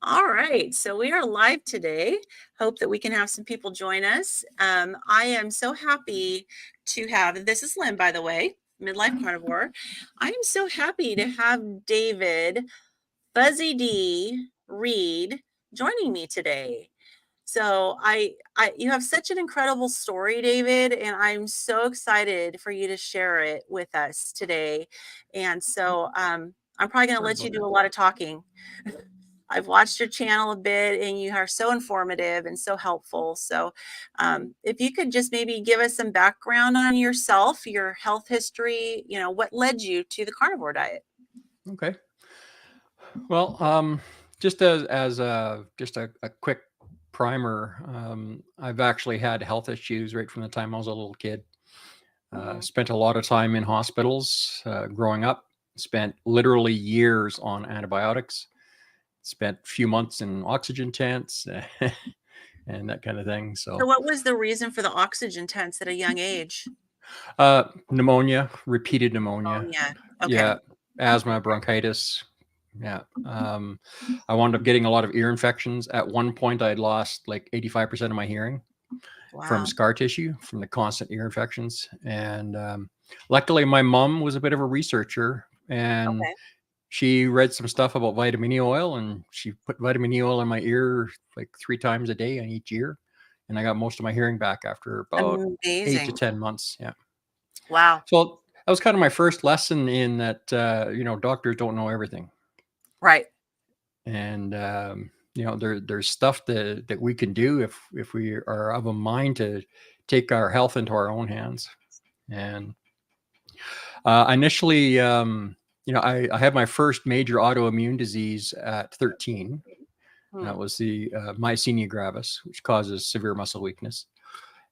All right, so we are live today. Hope that we can have some people join us. I am so happy to have, this is Lynn, by the way, Midlife Carnivore. I am so happy to have David Fuzzy D Reid joining me today. So you have such an incredible story, David, and I'm so excited for you to share it with us today. And so I'm probably going to let you do a lot of talking. I've watched your channel a bit and you are so informative and so helpful. So if you could just maybe give us some background on yourself, your health history, what led you to the carnivore diet? Okay. Well, just as just a quick primer, I've actually had health issues right from the time I was a little kid. Spent a lot of time in hospitals growing up. Spent literally years on antibiotics. Spent a few months in oxygen tents and that kind of thing. So what was the reason for the oxygen tents at a young age? Pneumonia, repeated pneumonia. Yeah. Okay. Yeah, asthma, bronchitis. Yeah. I wound up getting a lot of ear infections. At one point, I had lost like 85% of my hearing from scar tissue from the constant ear infections. And luckily, my mom was a bit of a researcher and she read some stuff about vitamin E oil, and she put vitamin E oil in my ear like 3 times a day on each ear. And I got most of my hearing back after about 8 to 10 months. Yeah. Wow. So that was kind of my first lesson in that, doctors don't know everything. Right. And, there's stuff that we can do if we are of a mind to take our health into our own hands. And initially, I had my first major autoimmune disease at 13. That was the myasthenia gravis, which causes severe muscle weakness.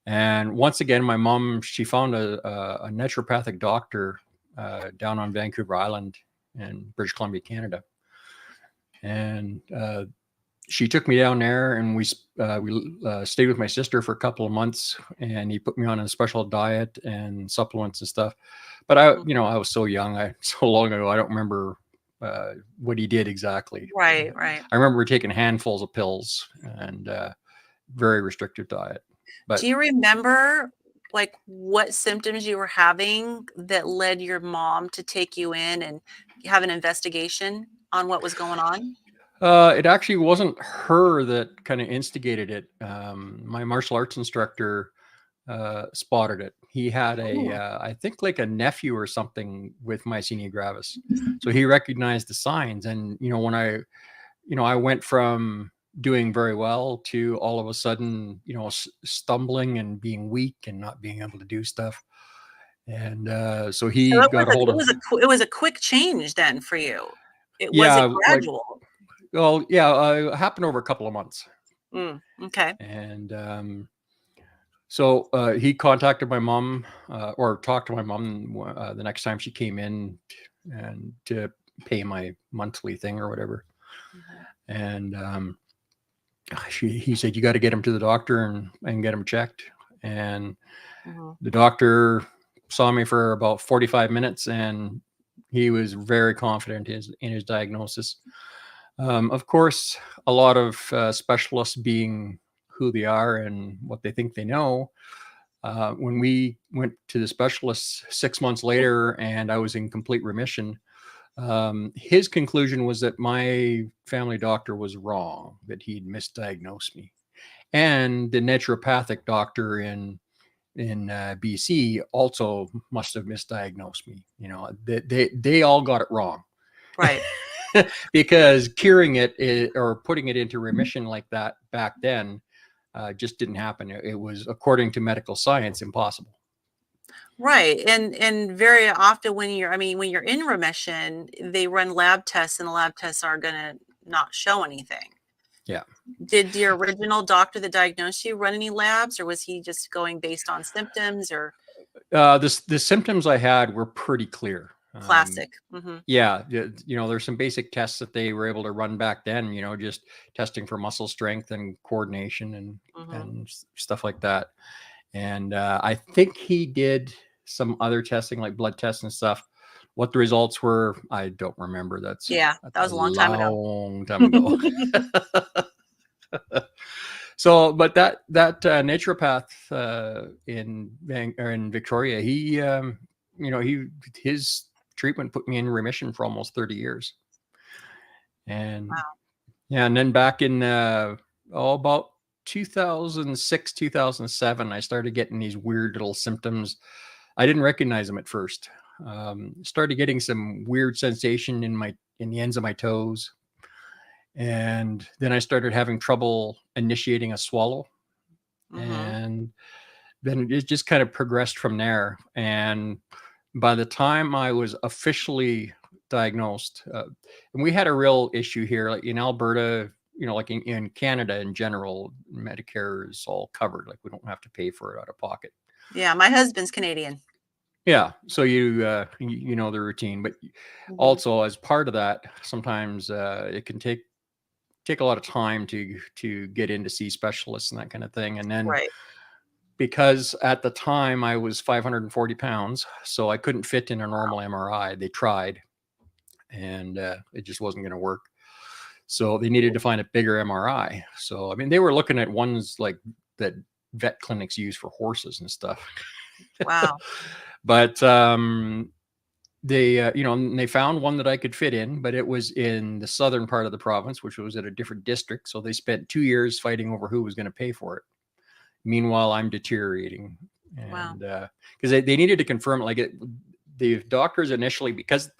And once again, my mom, she found a naturopathic doctor down on Vancouver Island in British Columbia, Canada. And she took me down there, and we stayed with my sister for a couple of months, and he put me on a special diet and supplements and stuff. But I was so young, so long ago, I don't remember what he did exactly. Right. I remember taking handfuls of pills and very restrictive diet. But do you remember like what symptoms you were having that led your mom to take you in and have an investigation on what was going on? It actually wasn't her that kind of instigated it. My martial arts instructor spotted it. He had I think like a nephew or something with myasthenia gravis. So he recognized the signs. And, when I went from doing very well to all of a sudden, stumbling and being weak and not being able to do stuff. And so he got a hold of it was a quick change then for you. It wasn't like, gradual. well, yeah, it happened over a couple of months. Okay. And so he contacted my mom or talked to my mom the next time she came in and to pay my monthly thing or whatever. And he said, you got to get him to the doctor and get him checked. And the doctor saw me for about 45 minutes, and he was very confident in his diagnosis. Of course, a lot of specialists being who they are and what they think they know. When we went to the specialist 6 months later and I was in complete remission, his conclusion was that my family doctor was wrong, that he'd misdiagnosed me. And the naturopathic doctor in BC also must have misdiagnosed me. They all got it wrong. Right. Because curing it or putting it into remission like that back then just didn't happen. It was, according to medical science, impossible. Right. And very often when you're in remission, they run lab tests and the lab tests are going to not show anything. Yeah. Did your original doctor that diagnosed you run any labs, or was he just going based on symptoms or? The symptoms I had were pretty clear. Classic. Yeah. There's some basic tests that they were able to run back then, just testing for muscle strength and coordination and stuff like that. And I think he did some other testing like blood tests and stuff. What the results were, I don't remember. That's Yeah, that's that a was a long time ago. long time ago. So, but that naturopath in Victoria, he his treatment put me in remission for almost 30 years. And Wow. yeah, and then back in about 2006, 2007, I started getting these weird little symptoms. I didn't recognize them at first. Started getting some weird sensation in the ends of my toes. And then I started having trouble initiating a swallow. Mm-hmm. And then it just kind of progressed from there. And by the time I was officially diagnosed, and we had a real issue here, like in Alberta, like in Canada in general, Medicare is all covered. Like we don't have to pay for it out of pocket. Yeah, my husband's Canadian. Yeah, so you know the routine, but Mm-hmm. also as part of that, sometimes it can take a lot of time to get in to see specialists and that kind of thing. And then Right. because at the time I was 540 pounds, so I couldn't fit in a normal MRI. They tried, and it just wasn't going to work. So they needed to find a bigger MRI. So I mean, they were looking at ones like that vet clinics use for horses and stuff. Wow. But they and they found one that I could fit in, but it was in the southern part of the province, which was at a different district. So they spent 2 years fighting over who was going to pay for it. Meanwhile, I'm deteriorating, Wow. and because they needed to confirm, like the doctors initially, because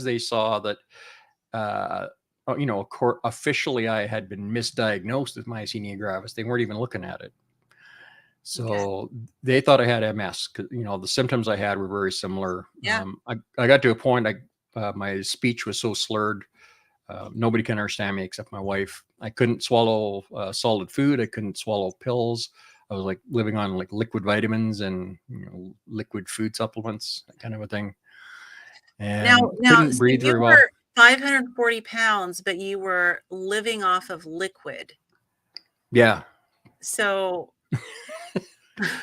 they saw that officially I had been misdiagnosed with myasthenia gravis. They weren't even looking at it. Okay. So they thought I had MS because the symptoms I had were very similar. Yeah. I got to a point my speech was so slurred, nobody can understand me except my wife. I couldn't swallow solid food. I couldn't swallow pills. I was like living on like liquid vitamins and liquid food supplements, that kind of a thing, and Now, couldn't so breathe you very well. were 540 pounds, but you were living off of liquid. Yeah, So,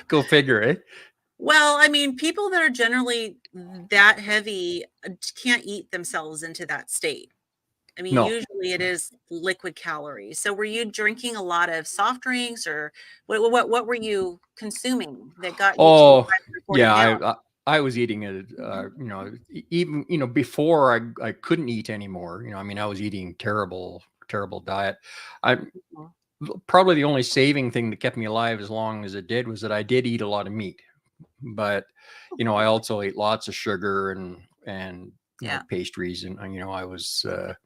go figure, eh? well, I mean, people that are generally that heavy can't eat themselves into that state. I mean, No. usually it is liquid calories. So were you drinking a lot of soft drinks, or what were you consuming that got you to Oh, 540 yeah. pounds? I was eating it. Even before I couldn't eat anymore. I mean, I was eating terrible diet. I Mhm. Probably the only saving thing that kept me alive as long as it did was that I did eat a lot of meat, but I also ate lots of sugar and Yeah. pastries, and I was the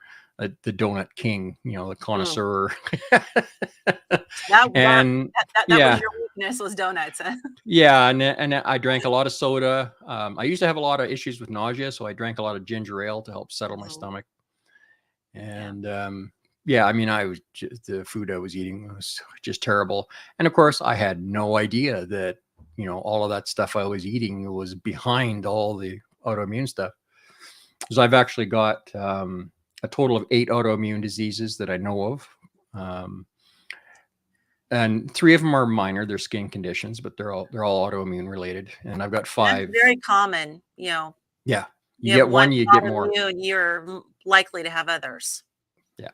donut king, the Mm. connoisseur. That And that was yeah, your weakness, was donuts. yeah, and I drank a lot of soda. I used to have a lot of issues with nausea, so I drank a lot of ginger ale to help settle my Mhm. stomach. Yeah. And yeah, I mean, the food I was eating was just terrible. And of course, I had no idea that all of that stuff I was eating was behind all the autoimmune stuff. Because I've actually got a total of 8 autoimmune diseases that I know of. And 3 of them are minor; they're skin conditions, but they're all autoimmune related. And I've got That's 5. very common. Yeah, you You have get one one, you get more. autoimmune, you're likely to have others. Yeah.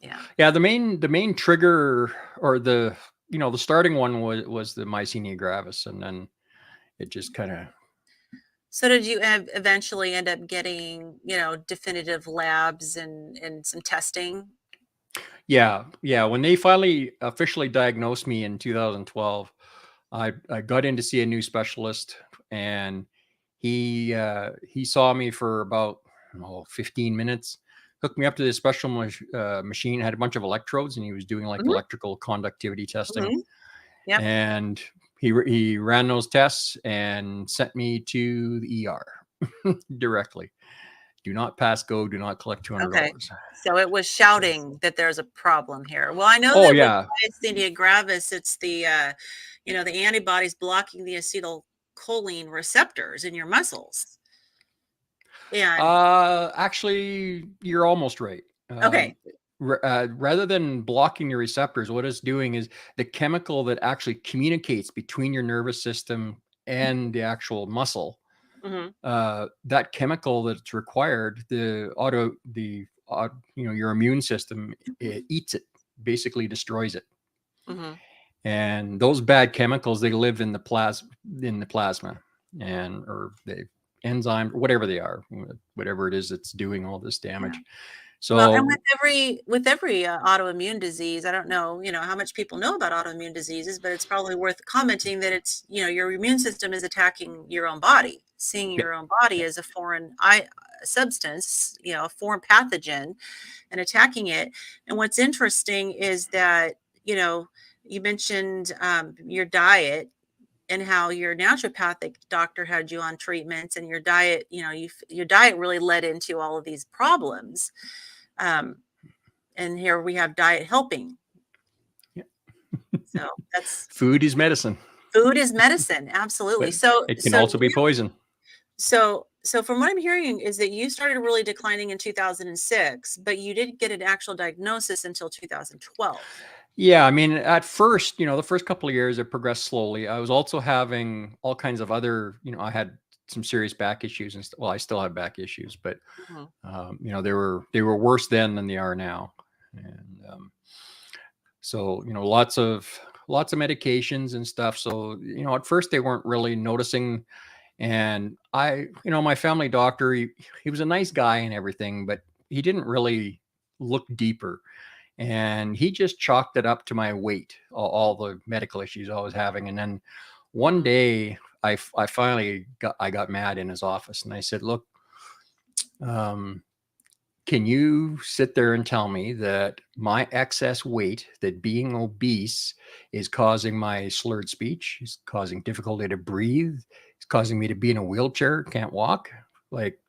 Yeah. Yeah, the main trigger, or the starting one was the myasthenia gravis, and then it just kind of. So did you eventually end up getting, definitive labs and some testing? Yeah, when they finally officially diagnosed me in 2012, I got in to see a new specialist, and he saw me for about 15 minutes, hooked me up to this special machine, had a bunch of electrodes, and he was doing like Mhm. electrical conductivity testing. Mhm. Yep. And he ran those tests and sent me to the ER directly. Do not pass go. Do not collect Okay. $200. So it was So, shouting that there's a problem here. Well, I know oh that with yeah, myasthenia gravis, it's the antibodies blocking the acetylcholine receptors in your muscles. And actually, you're almost right. okay. Rather than blocking your receptors, what it's doing is the chemical that actually communicates between your nervous system and the actual muscle. that chemical that's required, your immune system, it eats it, basically destroys it. And those bad chemicals, they live in the plasma, and or the enzyme, whatever they are, whatever it is that's doing all this damage. Yeah. So, well, and with every autoimmune disease, I don't know, how much people know about autoimmune diseases, but it's probably worth commenting that it's, your immune system is attacking your own body, seeing your own body as a foreign substance, a foreign pathogen, and attacking it. And what's interesting is that, you mentioned your diet and how your naturopathic doctor had you on treatments, and your diet, your diet really led into all of these problems. And here we have diet helping. Yeah. So that's food is medicine. Food is medicine. Absolutely. But so it can also be poison. So from what I'm hearing is that you started really declining in 2006, but you didn't get an actual diagnosis until 2012. Yeah, I mean, at first, the first couple of years, it progressed slowly. I was also having all kinds of other, I had some serious back issues, and well, I still have back issues, but they were worse then than they are now, and so lots of medications and stuff. So at first they weren't really noticing, and my family doctor, he was a nice guy and everything, but he didn't really look deeper. And he just chalked it up to my weight, all the medical issues I was having. And then one day I finally got mad in his office, and I said, look, can you sit there and tell me that my excess weight, that being obese, is causing my slurred speech, is causing difficulty to breathe, is causing me to be in a wheelchair, can't walk? Like,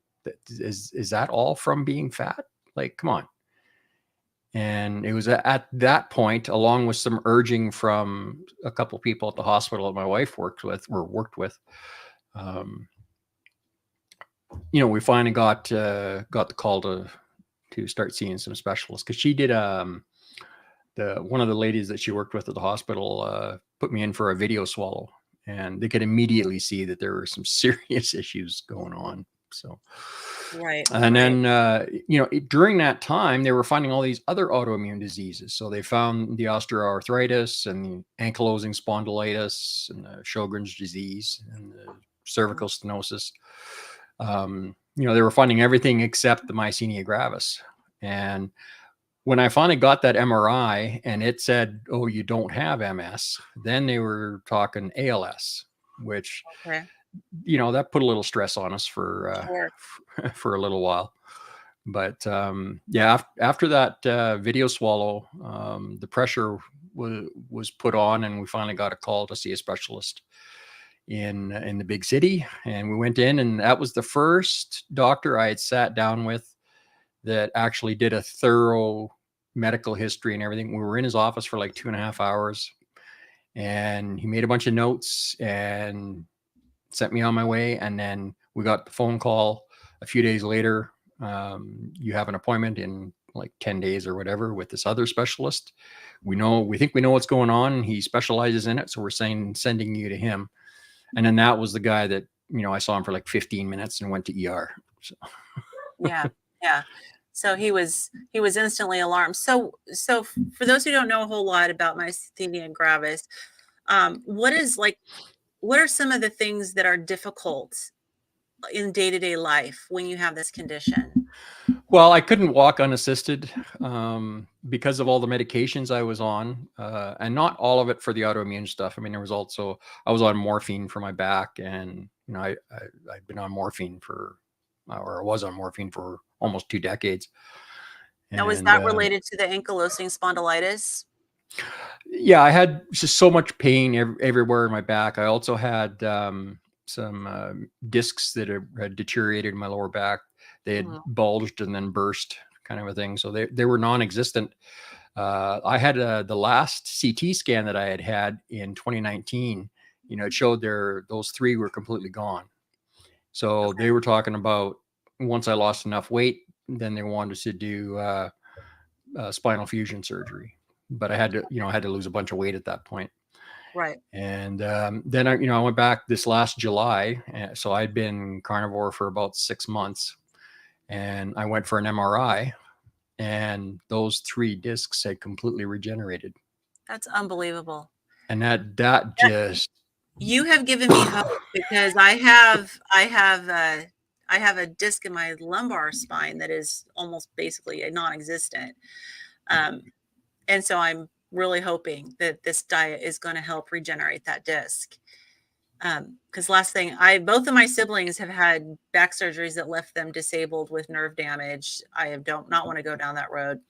is that all from being fat? Like, come on. And it was at that point, along with some urging from a couple of people at the hospital that my wife worked with, we finally got the call to start seeing some specialists, because she did one of the ladies that she worked with at the hospital put me in for a video swallow, and they could immediately see that there were some serious issues going on. So, right. And then, during that time, they were finding all these other autoimmune diseases. So they found the osteoarthritis and the ankylosing spondylitis and the Sjogren's disease and the cervical stenosis. They were finding everything except the myasthenia gravis. And when I finally got that MRI and it said, oh, you don't have MS, then they were talking ALS, which, that put a little stress on us for for a little while. But after that video swallow, the pressure was put on, and we finally got a call to see a specialist in the big city. And we went in, and that was the first doctor I had sat down with that actually did a thorough medical history and everything. We were in his office for like 2.5 hours, and he made a bunch of notes and sent me on my way. And then we got the phone call a few days later. You have an appointment in like 10 days or whatever with this other specialist. We think we know what's going on. He specializes in it. So we're sending you to him. And then that was the guy that, I saw him for like 15 minutes and went to ER. So. Yeah. So he was instantly alarmed. So for those who don't know a whole lot about myasthenia gravis, what are some of the things that are difficult in day-to-day life when you have this condition? Well, I couldn't walk unassisted because of all the medications I was on, and not all of it for the autoimmune stuff. I mean, there was also, I was on morphine for my back, and I'd been on morphine I was on morphine for almost 2 decades. Now, was that related to the ankylosing spondylitis? Yeah, I had just so much pain everywhere in my back. I also had some discs that had deteriorated in my lower back. They had bulged and then burst, kind of a thing. So they were non-existent. I had the last CT scan that I had in 2019. It showed those 3 were completely gone. So they were talking about, once I lost enough weight, then they wanted to do spinal fusion surgery. But I had to lose a bunch of weight at that point. Right. And then I went back this last July. So I'd been carnivore for about 6 months, and I went for an MRI, and those 3 discs had completely regenerated. That's unbelievable. And that just You have given me hope because I have a disc in my lumbar spine that is almost basically a non-existent. And so I'm really hoping that this diet is going to help regenerate that disc. Because last thing, both of my siblings have had back surgeries that left them disabled with nerve damage. I don't not want to go down that road.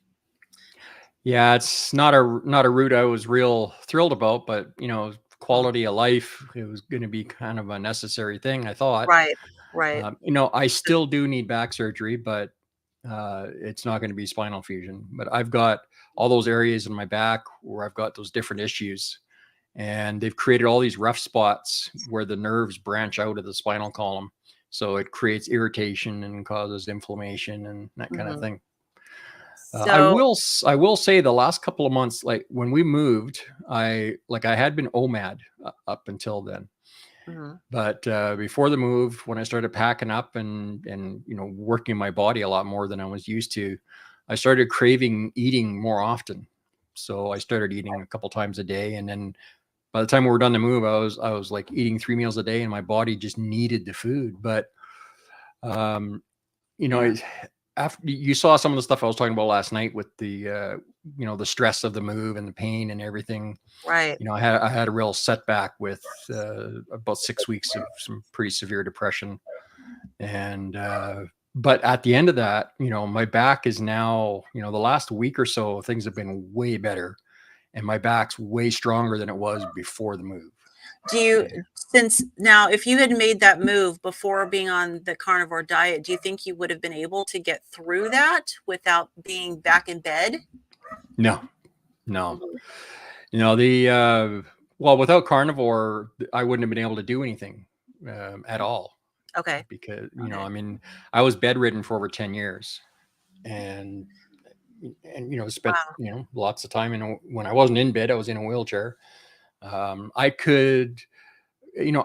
Yeah, it's not a route I was real thrilled about, but quality of life, it was going to be kind of a necessary thing, I thought. Right, right. I still do need back surgery, but it's not going to be spinal fusion. But I've got all those areas in my back where I've got those different issues, and they've created all these rough spots where the nerves branch out of the spinal column. So it creates irritation and causes inflammation and that kind of thing. I So, will say the last couple of months, like when we moved, I had been OMAD up until then. mhm, But before the move, when I started packing up and working my body a lot more than I was used to, I started craving eating more often. So I started eating a couple times a day, and then by the time we were done the move, I was like eating 3 meals a day, and my body just needed the food. But um, yeah, after you saw some of the stuff I was talking about last night with the the stress of the move and the pain and everything, right. I had a real setback with about 6 weeks of some pretty severe depression. And but at the end of that, my back is now, the last week or so, things have been way better, and my back's way stronger than it was before the move. Do you, Yeah. since now, if you had made that move before being on the carnivore diet, do you think you would have been able to get through that without being back in bed? No, no. Mhm. The well, without carnivore, I wouldn't have been able to do anything at all, Okay. because Okay. I mean, I was bedridden for over 10 years, and spent Wow. lots of time when I wasn't in bed, I was in a wheelchair. I could,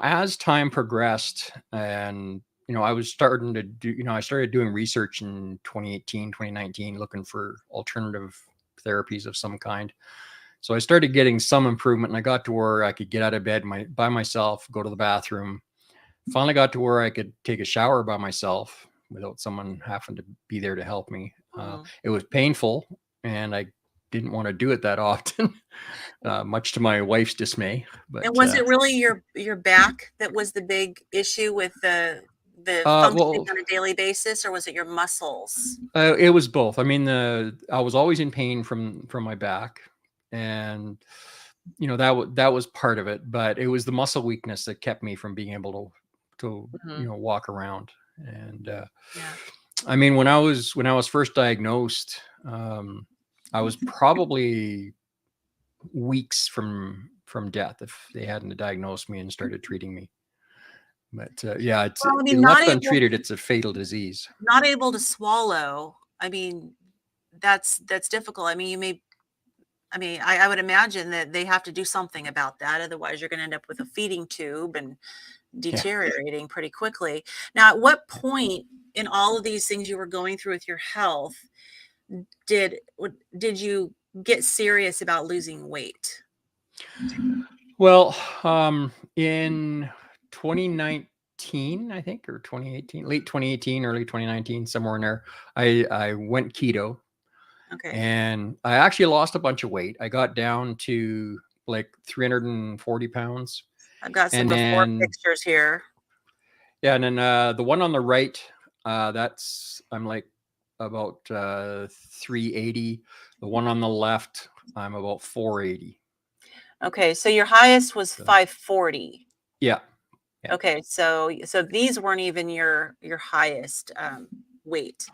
as time progressed, and I was starting to do, I started doing research in 2018, 2019, looking for alternative therapies of some kind. So I started getting some improvement, and I got to where I could get out of bed by myself, go to the bathroom. Finally got to where I could take a shower by myself without someone having to be there to help me. Mhm. It was painful, and I didn't want to do it that often, much to my wife's dismay. And But was it really your back that was the big issue with the functioning well, on a daily basis, or was it your muscles? it was both. I mean, I was always in pain from my back, and that was part of it. But it was the muscle weakness that kept me from being able to Mhm. walk around. And Yeah. I mean, when I was first diagnosed, I was probably weeks from death if they hadn't diagnosed me and started treating me. But yeah, Well, I it mean, left untreated, it's a fatal disease. not able to swallow. I mean, that's difficult. I mean, I would imagine that they have to do something about that. Otherwise, you're going to end up with a feeding tube and Yeah. deteriorating pretty quickly. Now, at what point in all of these things you were going through with your health did did you get serious about losing weight? Well, in 2019, I think, or 2018, late 2018, early 2019, somewhere in there, I went keto, Okay, and I actually lost a bunch of weight. I got down to like 340 pounds. I've got some And before then, pictures here. yeah, and then the one on the right, that's, I'm like about 380. The one on the left, I'm about 480. Okay, so your highest was So, 540. yeah, yeah. Okay, so these weren't even your highest weight.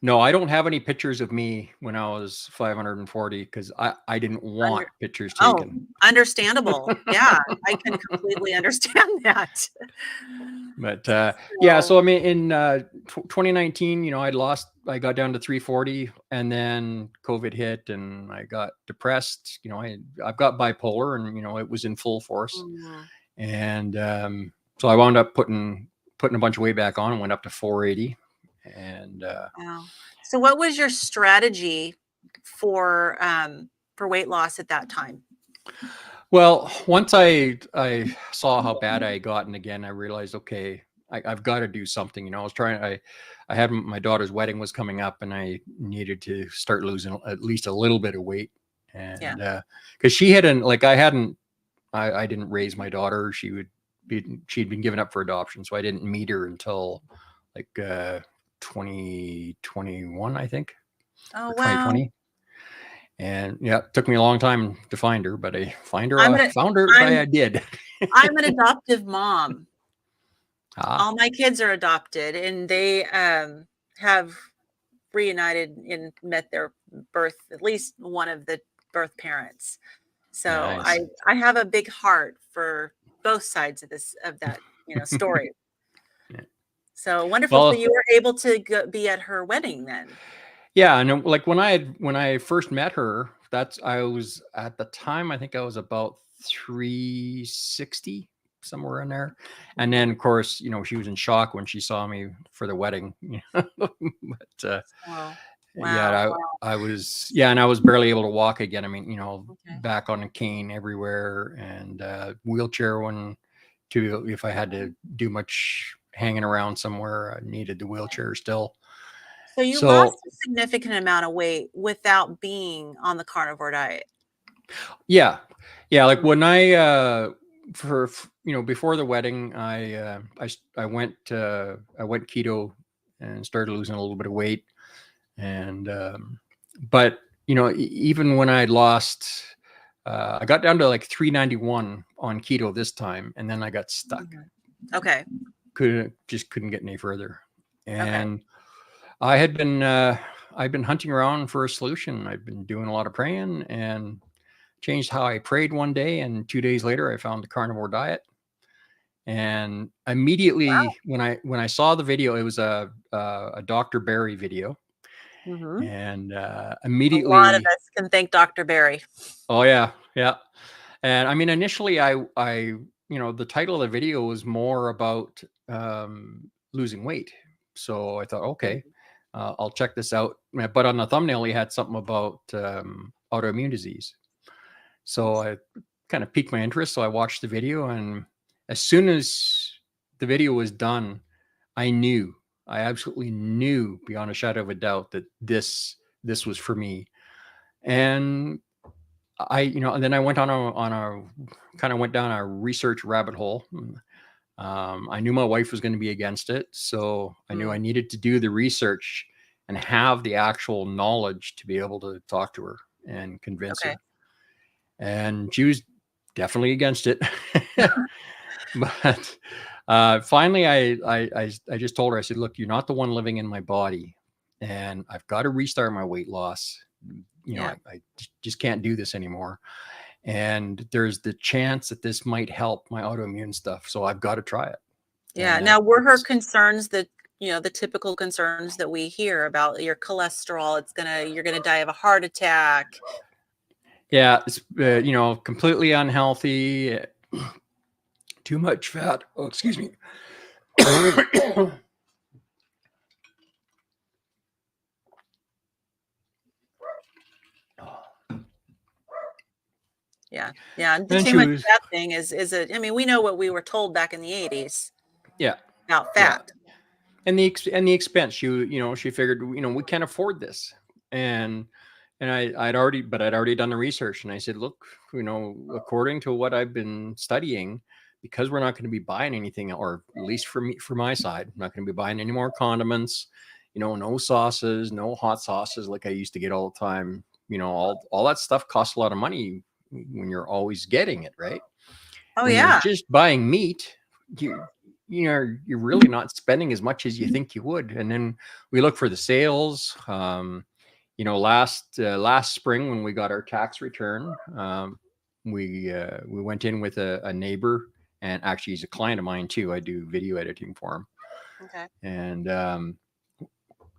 No, I don't have any pictures of me when I was 540 because I didn't want Under pictures Oh, taken. understandable. Yeah, I can completely understand that. But yeah, So, so I mean, in 2019, I got down to 340, and then COVID hit, and I got depressed. I've got bipolar, and it was in full force, mm, and so I wound up putting a bunch of weight back on, and went up to 480, and wow. So what was your strategy for weight loss at that time? well, once I saw how bad I had gotten again, I realized, okay, I've got to do something. I had my daughter's wedding was coming up, and I needed to start losing at least a little bit of weight. Yeah. And because she hadn't, like, I didn't raise my daughter. She'd been given up for adoption, so I didn't meet her until like 2021, I think, Oh, or wow. 2020. And yeah, it took me a long time to find her, but I I'm gonna found her. I'm I did. I'm an adoptive mom. Ah, All my kids are adopted, and they have reunited and met their at least one of the birth parents. So I nice. I have a big heart for both sides of that, story. Yeah. So wonderful. So Well, you were able to be at her wedding then. yeah, and like when I first met her, I was at the time, I think I was about 360, somewhere in there. And then of course, she was in shock when she saw me for the wedding. But Oh, wow. yeah, Wow. and I was barely able to walk again. I mean, Okay. back on a cane everywhere, and wheelchair when to if I had to do much hanging around somewhere, I needed the wheelchair still. So you lost So a significant amount of weight without being on the carnivore diet. yeah, yeah, like Mm, when I before the wedding, I went keto and started losing a little bit of weight. And but even when I lost, I got down to like 391 on keto this time, and then I got stuck. mhm. Okay. Couldn't get any further. Okay. And I've been hunting around for a solution. I've been doing a lot of praying, and changed how I prayed one day, and 2 days later I found the carnivore diet. And immediately when I saw the video, it was a Dr. Barry video. Mhm. And A lot of immediately, us can thank Dr. Barry. oh yeah, yeah. And I mean, initially, the title of the video was more about losing weight. So I thought, okay, Mhm. I'll check this out. But on the thumbnail, he had something about autoimmune disease. So I kind of piqued my interest. So I watched the video, and as soon as the video was done, I absolutely knew beyond a shadow of a doubt that this was for me. And and then I went on a kind of went down a research rabbit hole. I knew my wife was going to be against it, so I knew I Mm, needed to do the research and have the actual knowledge to be able to talk to her and convince okay. her. And she was definitely against it. But finally, I just told her, I said, "Look, you're not the one living in my body, and I've got to restart my weight loss. Yeah. I just can't do this anymore. And there's the chance that this might help my autoimmune stuff. So I've got to try it." Yeah. And Now, were her concerns the typical concerns that we hear about your cholesterol, you're gonna die of a heart attack. yeah, it's, completely unhealthy, too much fat. Oh, excuse me. Yeah. Yeah. And the And too she much was, fat thing I mean, we know what we were told back in the 80s yeah, about yeah. fat. And the expense, she figured, we can't afford this. And I'd already done the research, and I said, look, according to what I've been studying, because we're not going to be buying anything, or at least for my side, I'm not going to be buying any more condiments, no sauces, no hot sauces like I used to get all the time. All that stuff costs a lot of money when you're always getting it, right? Oh, When you're yeah. just buying meat, you're really not spending as much as you think you would. And then we look for the sales. Last spring when we got our tax return, we went in with a neighbor, and actually he's a client of mine too. I do video editing for him. Okay. And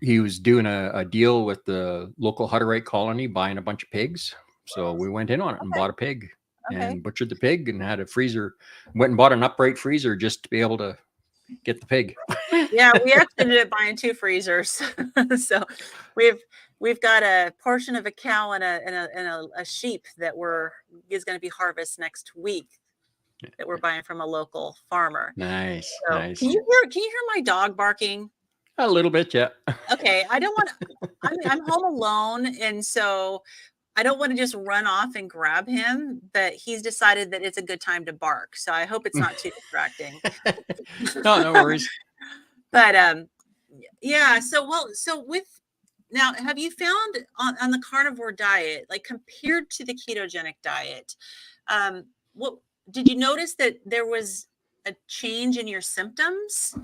he was doing a deal with the local Hutterite colony, buying a bunch of pigs. So we went in on it and bought a pig and butchered the pig and had a freezer. Went and bought an upright freezer just to be able to get the pig. Yeah, we actually ended up buying 2 freezers. So we've got a portion of a cow and a sheep that is going to be harvest next week that we're buying from a local farmer. Nice. So Nice. can you hear my dog barking? A little bit, yeah. Okay, I don't want I'm home alone, and so I don't want to just run off and grab him, but he's decided that it's a good time to bark. So I hope it's not too distracting. No worries. But yeah, so now, have you found on the carnivore diet, like compared to the ketogenic diet, what did you notice that there was a change in your symptoms?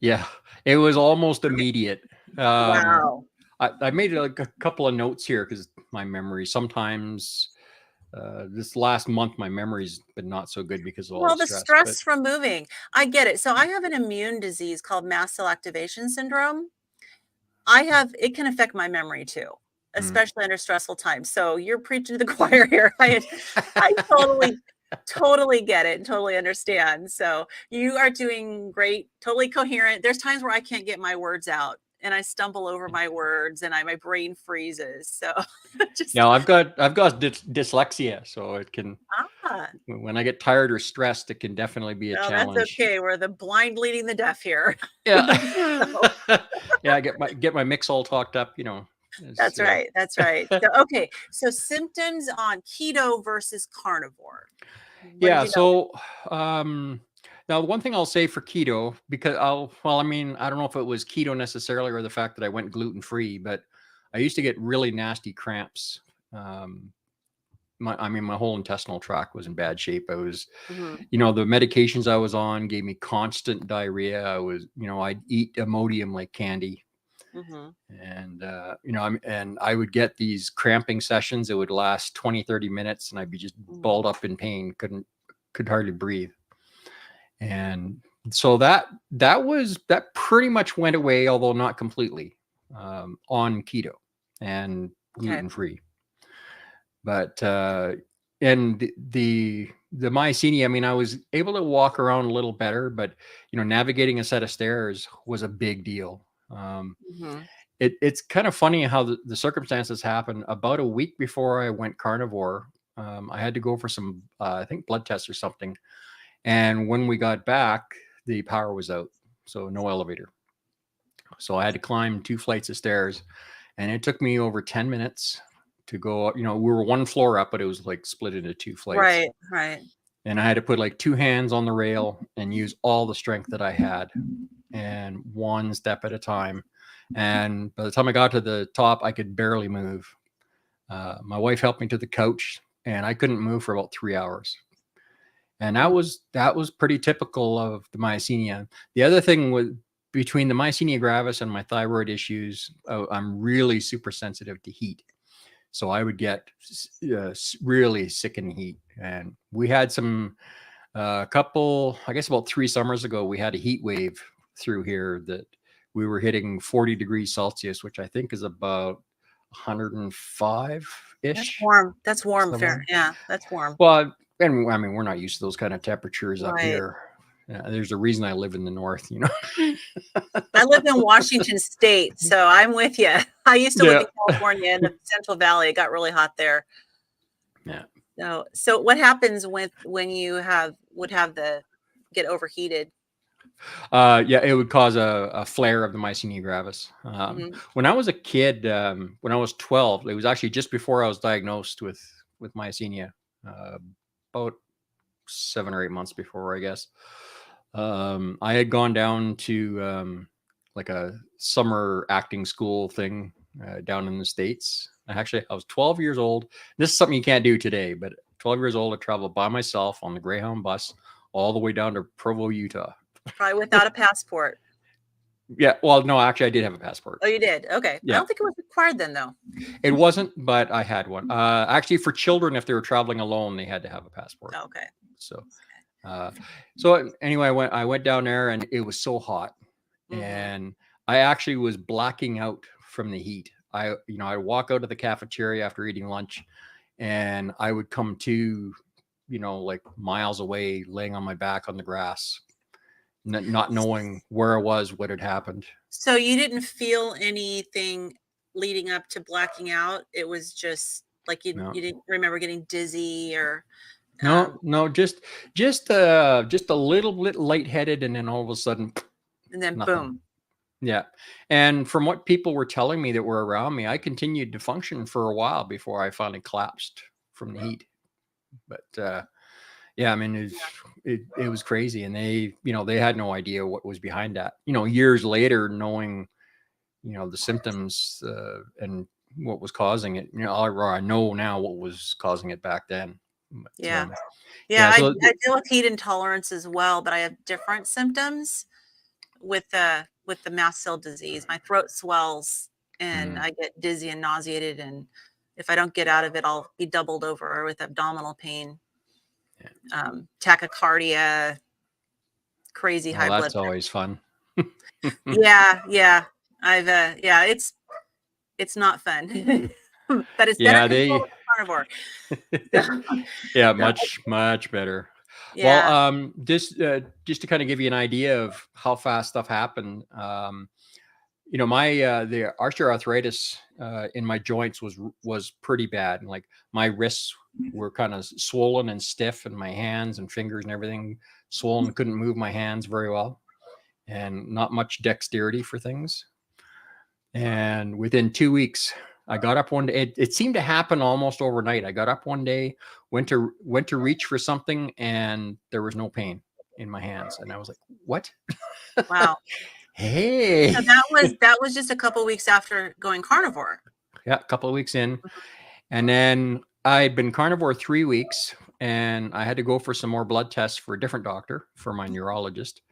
Yeah, it was almost immediate. Wow. I made like a couple of notes here because my memory sometimes this last month my memory's been not so good because of all the stress. From moving. I get it. So I have an immune disease called mast cell activation syndrome. It can affect my memory too, especially under stressful times. So you're preaching to the choir here. I totally get it and totally understand. So you are doing great, totally coherent. There's times where I can't get my words out and I stumble over my words and my brain freezes. So now I've got dyslexia, so it can, when I get tired or stressed, it can definitely be a challenge. That's okay. We're the blind leading the deaf here. Yeah. Yeah, I get my mix all talked up, That's right. That's right. So, okay. So symptoms on keto versus carnivore. Yeah. So, now one thing I'll say for keto, because I don't know if it was keto necessarily or the fact that I went gluten-free, but I used to get really nasty cramps. My whole intestinal tract was in bad shape. I was, the medications I was on gave me constant diarrhea. I was, I'd eat Imodium like candy. And, and I would get these cramping sessions. It would last 20, 30 minutes and I'd be just balled up in pain. Could hardly breathe. And so that pretty much went away, although not completely, on keto and gluten-free. But, and the myasthenia, I was able to walk around a little better, but, navigating a set of stairs was a big deal. It's kind of funny how the circumstances happened. About a week before I went carnivore, I had to go for some, I think blood tests or something. And when we got back, the power was out. So no elevator. So I had to climb 2 flights of stairs and it took me over 10 minutes to go up. We were 1 floor up, but it was like split into 2 flights. Right. And I had to put like 2 hands on the rail and use all the strength that I had and 1 step at a time. And by the time I got to the top, I could barely move. My wife helped me to the couch and I couldn't move for about 3 hours. And that was pretty typical of the myasthenia. The other thing was between the myasthenia gravis and my thyroid issues, I'm really super sensitive to heat. So I would get really sick in heat. And we had about 3 summers ago, we had a heat wave through here that we were hitting 40 degrees Celsius, which I think is about 105-ish. That's warm. Fair. Yeah, that's warm. Well, and we're not used to those kind of temperatures up here. There's a reason I live in the north, I live in Washington State, so I'm with you. I used to live in California in the Central Valley. It got really hot there. Yeah. So what happens when you get overheated? It would cause a flare of the myasthenia gravis. When I was a kid, when I was 12, it was actually just before I was diagnosed with myasthenia, about 7 or 8 months before, I guess. I had gone down to like a summer acting school thing down in the States. I was 12 years old. This is something you can't do today, but 12 years old, I traveled by myself on the Greyhound bus all the way down to Provo, Utah. Probably without a passport. Yeah. Well, no, actually, I did have a passport. Oh, you did? Okay. Yeah. I don't think it was required then, though. It wasn't, but I had one. Actually, for children, if they were traveling alone, they had to have a passport. Okay. So, So anyway, I went down there and it was so hot, Mm-hmm. and I actually was blacking out from the heat. I walk out of the cafeteria after eating lunch, and I would come to, like miles away, laying on my back on the grass, not knowing where I was, what had happened. So you didn't feel anything leading up to blacking out? It was just like No, you didn't remember getting dizzy or no, no, just a little bit lightheaded, and then all of a sudden, and then nothing. boom. Yeah. And from what people were telling me that were around me, I continued to function for a while before I finally collapsed from the heat. But yeah, I mean, it was crazy. And they had no idea what was behind that. Years later, knowing, the symptoms and what was causing it, I know now what was causing it back then. But, Yeah. Yeah, yeah. So I deal with heat intolerance as well, but I have different symptoms with the mast cell disease. My throat swells and mm, I get dizzy and nauseated, and if I don't get out of it, I'll be doubled over with abdominal pain, yeah. tachycardia, crazy Well, high blood that's always fun. pressure. Yeah, yeah. Yeah, it's not fun. But it's better Yeah, controlled with a carnivore. yeah, So, much better. Well, yeah. just to kind of give you an idea of how fast stuff happened. My the osteoarthritis in my joints was pretty bad. Like my wrists were kind of swollen and stiff, and my hands and fingers and everything swollen. Couldn't move my hands very well, and not much dexterity for things. And within 2 weeks, I got up one day. It seemed to happen almost overnight. I got up one day, went to reach for something, and there was no pain in my hands. And I was like, "What? Wow. Hey!" So that was just a couple weeks after going carnivore. Yeah, a couple of weeks in, and then I'd been carnivore 3 weeks, and I had to go for some more blood tests for a different doctor, for my neurologist,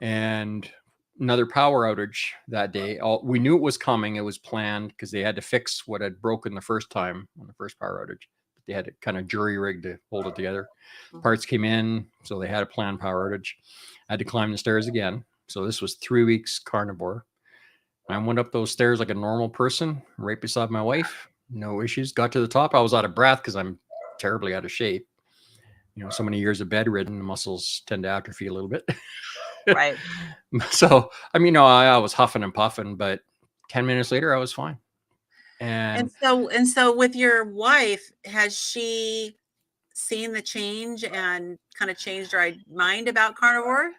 and another power outage that day. We knew it was coming. It was planned because they had to fix what had broken the first time on the first power outage. But they had to kind of jury rig to hold it together. Mhm. Parts came in, so they had a planned power outage. I had to climb the stairs again. So this was 3 weeks carnivore. I went up those stairs like a normal person, right beside my wife. No issues. Got to the top. I was out of breath because I'm terribly out of shape. So many years of bedridden, the muscles tend to atrophy a little bit. Right. So, I mean, no, I was huffing and puffing, but 10 minutes later, I was fine. And And so with your wife, has she seen the change and kind of changed her mind about carnivore?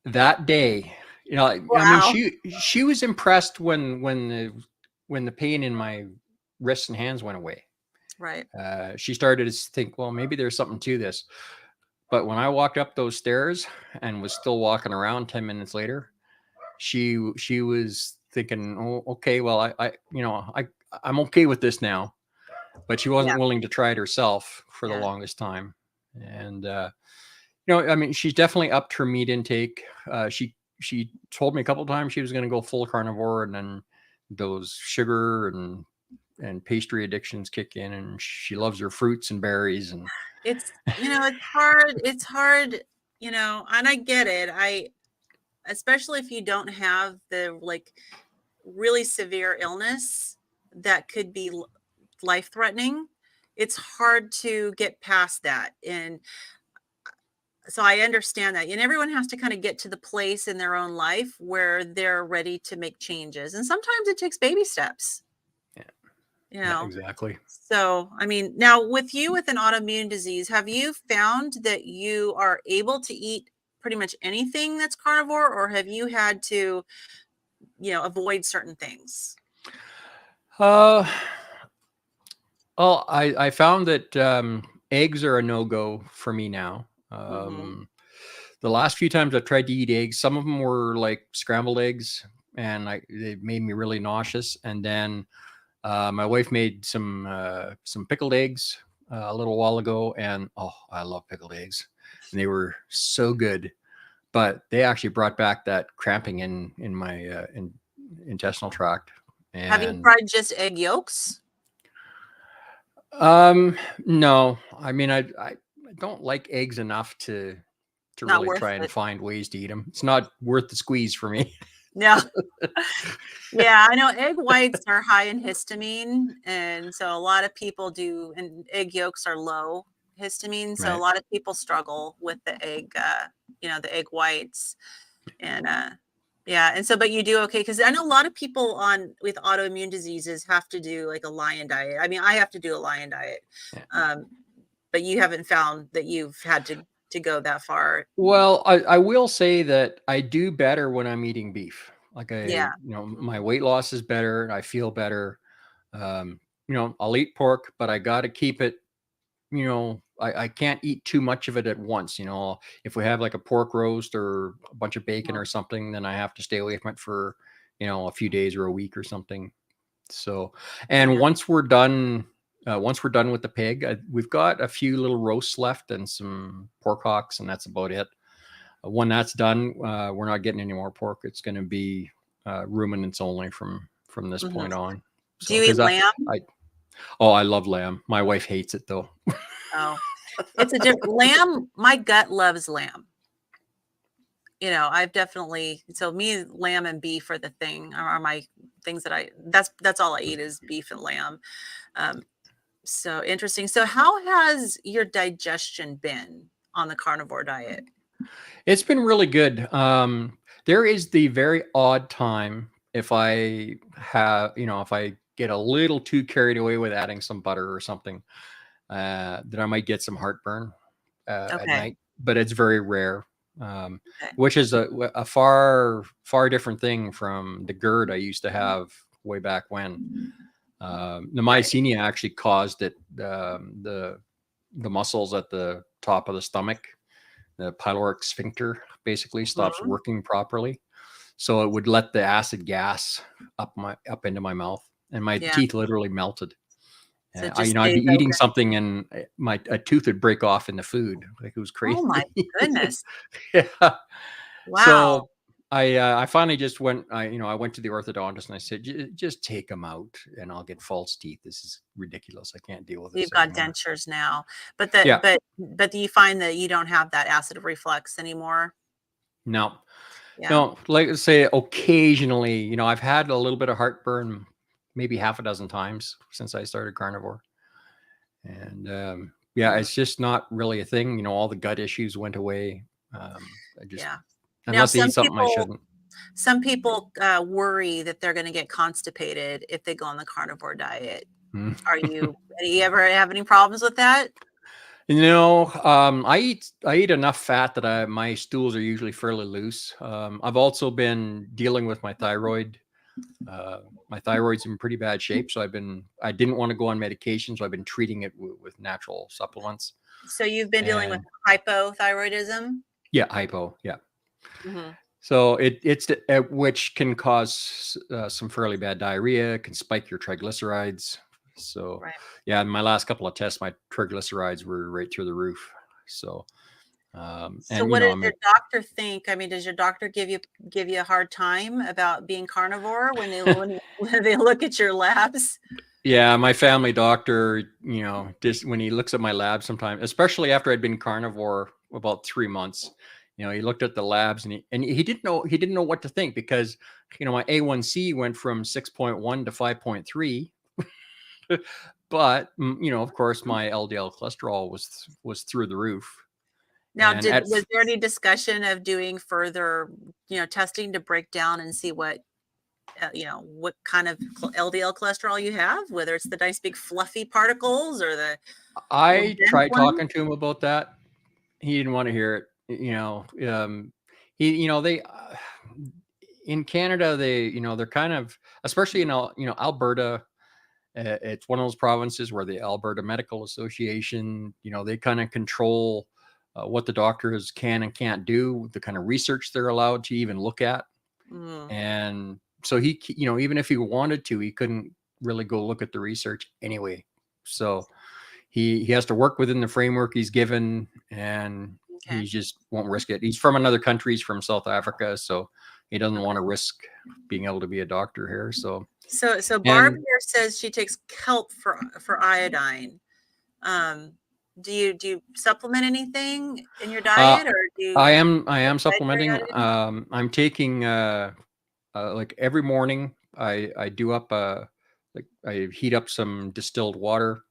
that day, I mean, Wow. she was impressed when the pain in my wrists and hands went away. Right. She started to think, well, maybe there's something to this. But when I walked up those stairs and was still walking around 10 minutes later, she was thinking, oh, okay, well, I'm okay with this now. But she Yeah. wasn't willing to try it herself for the Yeah. longest time. And I mean, she's definitely upped her meat intake. She told me a couple of times she was going to go full carnivore, and then those sugar and pastry addictions kick in, and she loves her fruits and berries. And It's hard, and I get it. Especially if you don't have the like really severe illness that could be life threatening. It's hard to get past that. And so I understand that. And everyone has to kind of get to the place in their own life where they're ready to make changes. And sometimes it takes baby steps, yeah, you yeah, know. exactly. So, I mean, now with you with an autoimmune disease, have you found that you are able to eat pretty much anything that's carnivore, or have you had to, avoid certain things? Uh, well, I found that eggs are a no go for me now. Hmm. The last few times I've tried to eat eggs, some of them were like scrambled eggs, and they made me really nauseous. And then my wife made some pickled eggs a little while ago, and oh, I love pickled eggs, and they were so good. But they actually brought back that cramping in my intestinal tract. Have you And tried just egg yolks? no, I mean I don't like eggs enough to to Not really worth try and it. find ways to eat them. It's not worth the squeeze for me. No. Yeah, I know egg whites are high in histamine, and so a lot of people do, and egg yolks are low histamine, so a Right. lot of people struggle with the egg, the egg whites, and yeah, and so, but you do okay, because I know a lot of people on with autoimmune diseases have to do like a lion diet. I mean, I have to do a lion diet, Yeah. um, but you haven't found that you've had to go that far. Well, I will say that I do better when I'm eating beef. Like Yeah. my weight loss is better and I feel better. Um, I'll eat pork, but I got to keep it, I can't eat too much of it at once. If we have like a pork roast or a bunch of bacon Mhm. or something, then I have to stay away from it for, a few days or a week or something. So, and Yeah. once we're done with the pig, we've got a few little roasts left and some pork hocks, and that's about it. When that's done, we're not getting any more pork. It's going to be ruminants only from this Mhm. point on. Do So, you eat because lamb? I oh, I love lamb. My wife hates it though. Oh, it's a different lamb. My gut loves lamb. I've definitely, so me, lamb and beef are the thing, are my things that that's all I eat is beef and lamb. Um, so interesting. So how has your digestion been on the carnivore diet? It's been really good. There is the very odd time if I if I get a little too carried away with adding some butter or something, that I might get some heartburn at Okay. night, but it's very rare. Um, Okay. which is a far, far different thing from the GERD I used to have way back when. The Right. mycelium actually caused it, the muscles at the top of the stomach, the pyloric sphincter basically stops Mhm. working properly. So it would let the acid gas up into my mouth, and my Yeah. teeth literally melted. So it I, just I'd be stays eating open. something, and a tooth would break off in the food. Like, it was Oh my crazy. goodness. Yeah. Wow. So I finally just went. I went to the orthodontist and I said, Just take them out, and I'll get false teeth. This is ridiculous. I can't deal with So you've this got anymore." dentures now, but Yeah. but do you find that you don't have that acid reflux anymore? No. Yeah. No. Like I say, occasionally, I've had a little bit of heartburn, maybe half a dozen times since I started carnivore, and yeah, Mhm. it's just not really a thing. All the gut issues went away. I just Yeah. Now unless I eat something I shouldn't. some people worry that they're going to get constipated if they go on the carnivore diet. Mm. Do you ever have any problems with that? I eat enough fat that my stools are usually fairly loose. I've also been dealing with my thyroid. My thyroid's in pretty bad shape, so I didn't want to go on medication, so I've been treating it with natural supplements. So you've been dealing with And hypothyroidism? yeah, hypo, yeah. Hmm. So which can cause some fairly bad diarrhea, can spike your triglycerides. So Right. yeah, in my last couple of tests, my triglycerides were right through the roof. So So and what does I'm your doctor think? I mean, does your doctor give you a hard time about being carnivore when they look at your labs? Yeah, my family doctor, just when he looks at my labs sometimes, especially after I'd been carnivore about 3 months, he looked at the labs and he didn't know what to think because, my A1C went from 6.1 to 5.3, but of course my LDL cholesterol was through the roof. Now, And was there any discussion of doing further, testing to break down and see what kind of LDL cholesterol you have, whether it's the nice big fluffy particles or the more I dense tried ones? talking to him about that. He didn't want to hear it. He, they in Canada, they're kind of, especially in Alberta. It's one of those provinces where the Alberta Medical Association, they kind of control what the doctors can and can't do, the kind of research they're allowed to even look at. Mm, And so even if he wanted to, he couldn't really go look at the research anyway. So he has to work within the framework he's given, and okay. he just won't risk it. He's from another country. He's from South Africa, so he doesn't want Okay. to risk being able to be a doctor here. So, So Barb and here says she takes kelp for iodine. Um, Do you supplement anything in your Uh, diet, or do you I am dietary supplementing. added? I'm taking like every morning. I do up like I heat up some distilled water,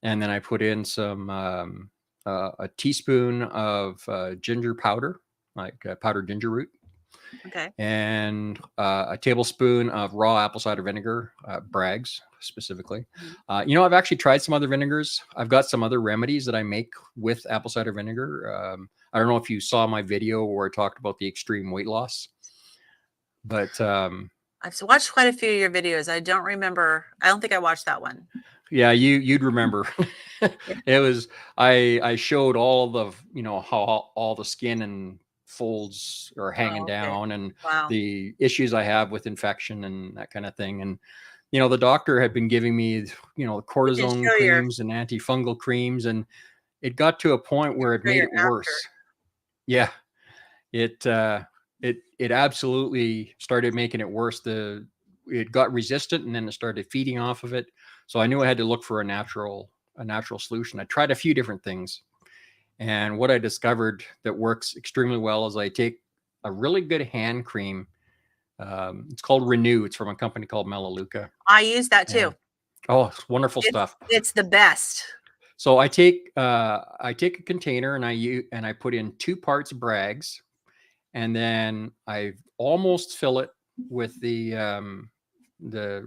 and then I put in some a teaspoon of ginger powder, like powdered ginger root, Okay. and a tablespoon of raw apple cider vinegar, Bragg's specifically. Mhm. I've actually tried some other vinegars. I've got some other remedies that I make with apple cider vinegar. I don't know if you saw my video where I talked about the extreme weight loss, but I've watched quite a few of your videos. I don't remember. I don't think I watched that one. yeah, you'd remember. Yeah. It was I showed all the how all the skin and folds are hanging Oh, okay. down, and Wow. the issues I have with infection and that kind of thing. And the doctor had been giving me We can cortisone show your creams and antifungal creams, and it got to a point where it show made your it after. worse. Yeah, it it absolutely started making it worse. It got resistant, and then it started feeding off of it. So I knew I had to look for a natural solution. I tried a few different things, and what I discovered that works extremely well is I take a really good hand cream. It's called Renew. It's from a company called Melaleuca. I use that too. And oh, it's wonderful It's stuff. it's the best. So I take a container, and I put in 2 parts Bragg's, and then I almost fill it with the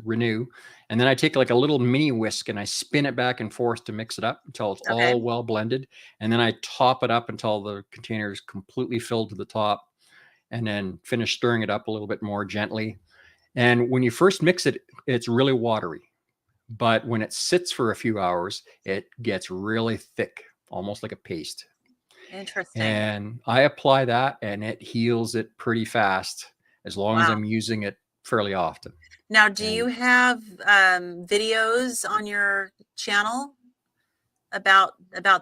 Renew, and then I take like a little mini whisk and I spin it back and forth to mix it up until it's Okay. all well blended, and then I top it up until the container is completely filled to the top, and then finish stirring it up a little bit more gently. And when you first mix it, it's really watery, but when it sits for a few hours, it gets really thick, almost like a paste. Interesting. And I apply that, and it heals it pretty fast as long as Wow. I'm using it fairly often. Now, do you And have videos on your channel about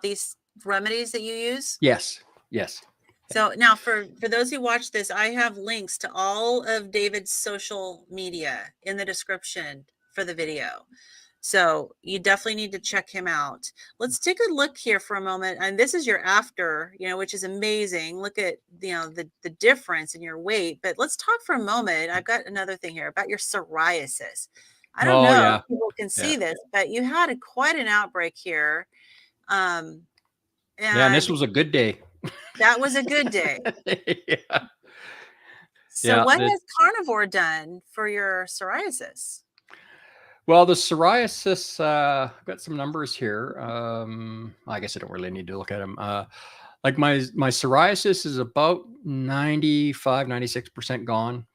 these remedies that you use? yes, yes. So now for those who watch this, I have links to all of David's social media in the description for the video. So you definitely need to check him out. Let's take a look here for a moment. And this is your after, which is amazing. Look at, the difference in your weight. But let's talk for a moment. I've got another thing here about your psoriasis. I don't Oh, know yeah, if people can yeah, see this, but you had quite an outbreak here. Um, yeah. And this and was a good day. that was a good day. Yeah, So yeah. what has Carnivore done for your psoriasis? Well, the psoriasis, I've got some numbers here. I guess I don't really need to look at them. Like my psoriasis is about 95, 96% gone.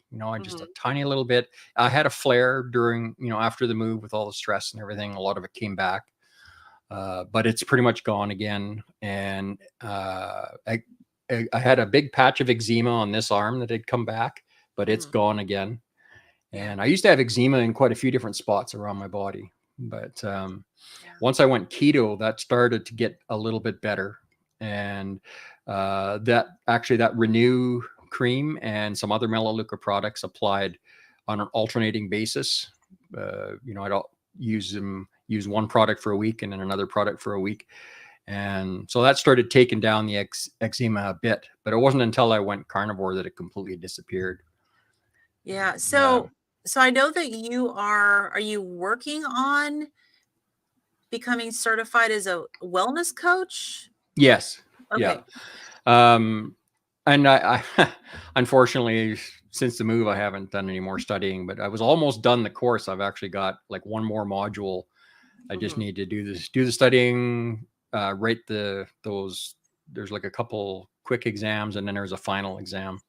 Just a Mhm. tiny little bit. I had a flare during, after the move with all the stress and everything. A lot of it came back, but it's pretty much gone again. And I had a big patch of eczema on this arm that had come back, but it's Mhm. gone again. Yeah. And I used to have eczema in quite a few different spots around my body. But Yeah. once I went keto, that started to get a little bit better. And that Renew cream and some other Melaleuca products applied on an alternating basis. I don't use one product for a week and then another product for a week. And so that started taking down the eczema a bit. But it wasn't until I went carnivore that it completely disappeared. Yeah. Uh, So I know that are you working on becoming certified as a wellness coach? yes. Yeah. Okay. Um, and I unfortunately, since the move, I haven't done any more studying, but I was almost done the course. I've actually got like one more module. I just Mhm. need to do the studying, write those, there's like a couple quick exams, and then there's a final exam.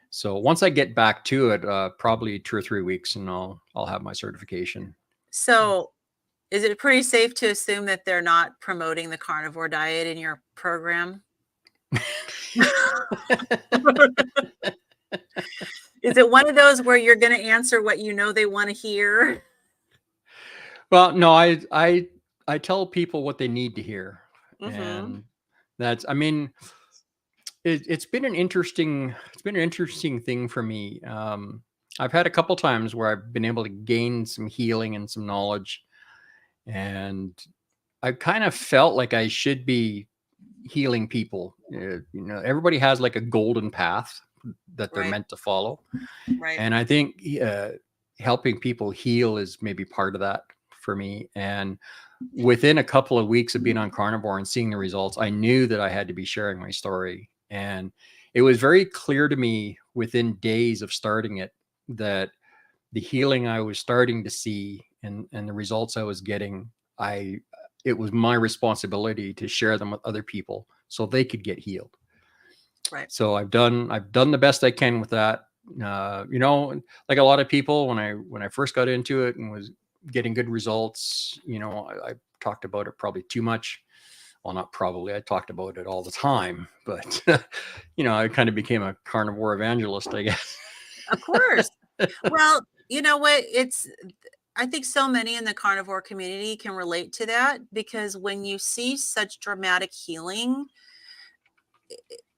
So once I get back to it, probably 2 or 3 weeks, and I'll have my certification. So is it pretty safe to assume that they're not promoting the carnivore diet in your program? Is it one of those where you're going to answer what you know they want to hear? Well, no, I tell people what they need to hear, Mhm. and I mean, it's been an interesting thing for me. I've had a couple times where I've been able to gain some healing and some knowledge, and I kind of felt like I should be healing people. Everybody has like a golden path that they're Right. meant to follow. Right. And I think helping people heal is maybe part of that for me. And within a couple of weeks of being on Carnivore and seeing the results, I knew that I had to be sharing my story. And it was very clear to me within days of starting it that the healing I was starting to see and the results I was getting, it was my responsibility to share them with other people so they could get healed. Right. So I've done the best I can with that. Like a lot of people, when I first got into it and was getting good results, I talked about it probably too much. Well, not probably, I talked about it all the time, but I kind of became a carnivore evangelist, I guess. Of course. Well, you know what? I think so many in the carnivore community can relate to that, because when you see such dramatic healing,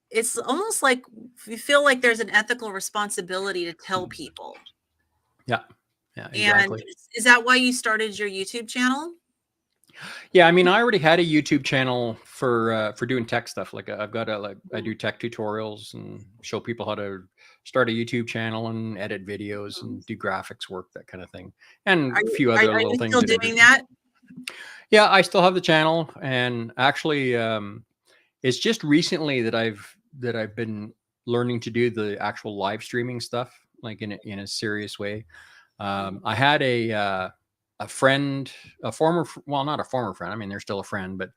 it's almost like you feel like there's an ethical responsibility to tell people. Yeah, And exactly. is that why you started your YouTube channel? Yeah, I mean, I already had a YouTube channel for doing tech stuff. Like I do tech tutorials and show people how to start a YouTube channel and edit videos and do graphics work, that kind of thing, Are and a you few are, other are little you things still that doing interest me. that? Yeah, I still have the channel, and actually, it's just recently that I've been learning to do the actual live streaming stuff, like in a serious way. I had a friend, well, not a former friend. I mean, they're still a friend, but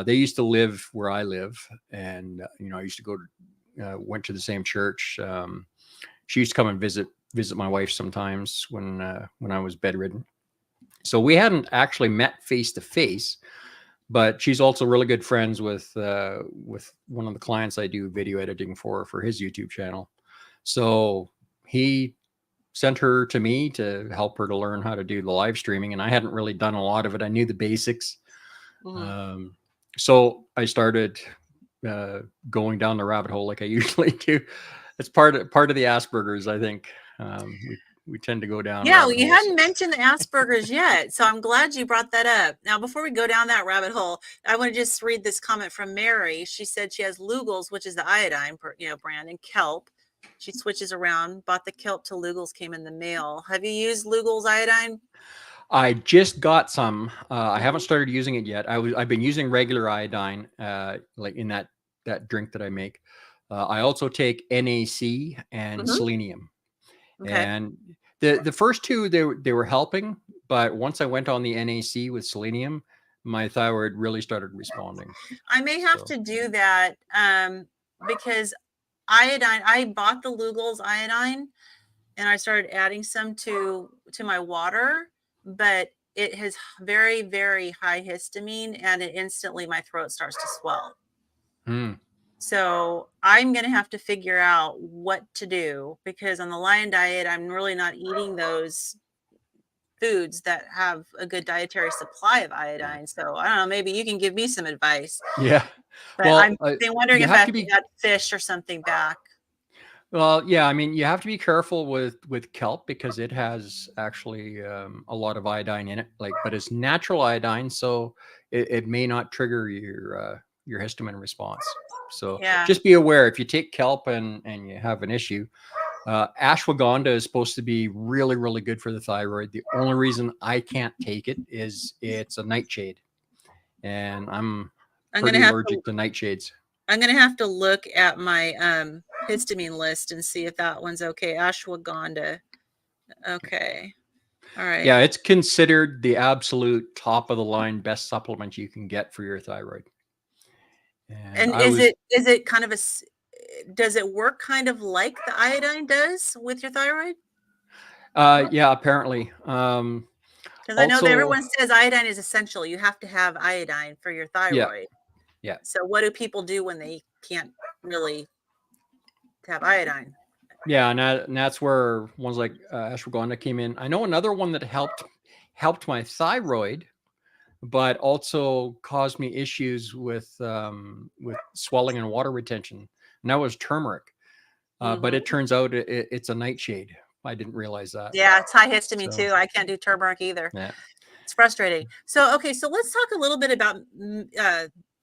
they used to live where I live, and I used to went to the same church. She used to come and visit my wife sometimes when I was bedridden. So we hadn't actually met face to face, but she's also really good friends with one of the clients I do video editing for his YouTube channel. So he sent her to me to help her to learn how to do the live streaming, and I hadn't really done a lot of it. I knew the basics. So I started going down the rabbit hole like I usually do. It's part of the Asperger's, I think. We tend to go down Yeah, well, rabbit you holes. hadn't mentioned the Asperger's yet, so I'm glad you brought that up. Now, before we go down that rabbit hole, I want to just read this comment from Mary. She said she has Lugol's, which is the iodine, brand, and kelp. She switches around. Bought the kelp till Lugol's came in the mail. Have you used Lugol's iodine? I just got some. I haven't started using it yet. I've been using regular iodine, like in that drink that I make. I also take NaC and selenium. Okay. And the first two, they were helping, but once I went on the NaC with selenium, my thyroid really started responding. I may have to do that because iodine, I bought the Lugol's iodine and I started adding some to my water, but it has very, very high histamine, and it instantly my throat starts to swell. So I'm going to have to figure out what to do, because on the Lion diet, I'm really not eating those foods that have a good dietary supply of iodine. So I don't know, maybe you can give me some advice. Yeah. But Well, I'm wondering you if I have have to to be add fish or something back. Well, yeah. I mean, you have to be careful with kelp because it has actually a lot of iodine in it. But it's natural iodine, so it may not trigger your histamine response. So Yeah. just be aware if you take kelp and you have an issue. Ashwagandha is supposed to be really, really good for the thyroid. The only reason I can't take it is it's a nightshade, and I'm I'm pretty allergic to nightshades. going to have to look at my histamine list and see if that one's okay. Ashwagandha. Okay. All right. Yeah, it's considered the absolute top of the line best supplement you can get for your thyroid. And And I was is it kind of does it work kind of like the iodine does with your thyroid? yeah, apparently. Because I know that Also, everyone says iodine is essential. You have to have iodine for your yeah, thyroid. yeah. So what do people do when they can't really have iodine? Yeah, and that's where ones like ashwagandha came in. I know another one that helped my thyroid, but also caused me issues with swelling and water retention. And that was turmeric. But it turns out it's a nightshade. I didn't realize that. Yeah, it's high histamine So too. I can't do turmeric either. yeah. It's frustrating. So, okay, so let's talk a little bit about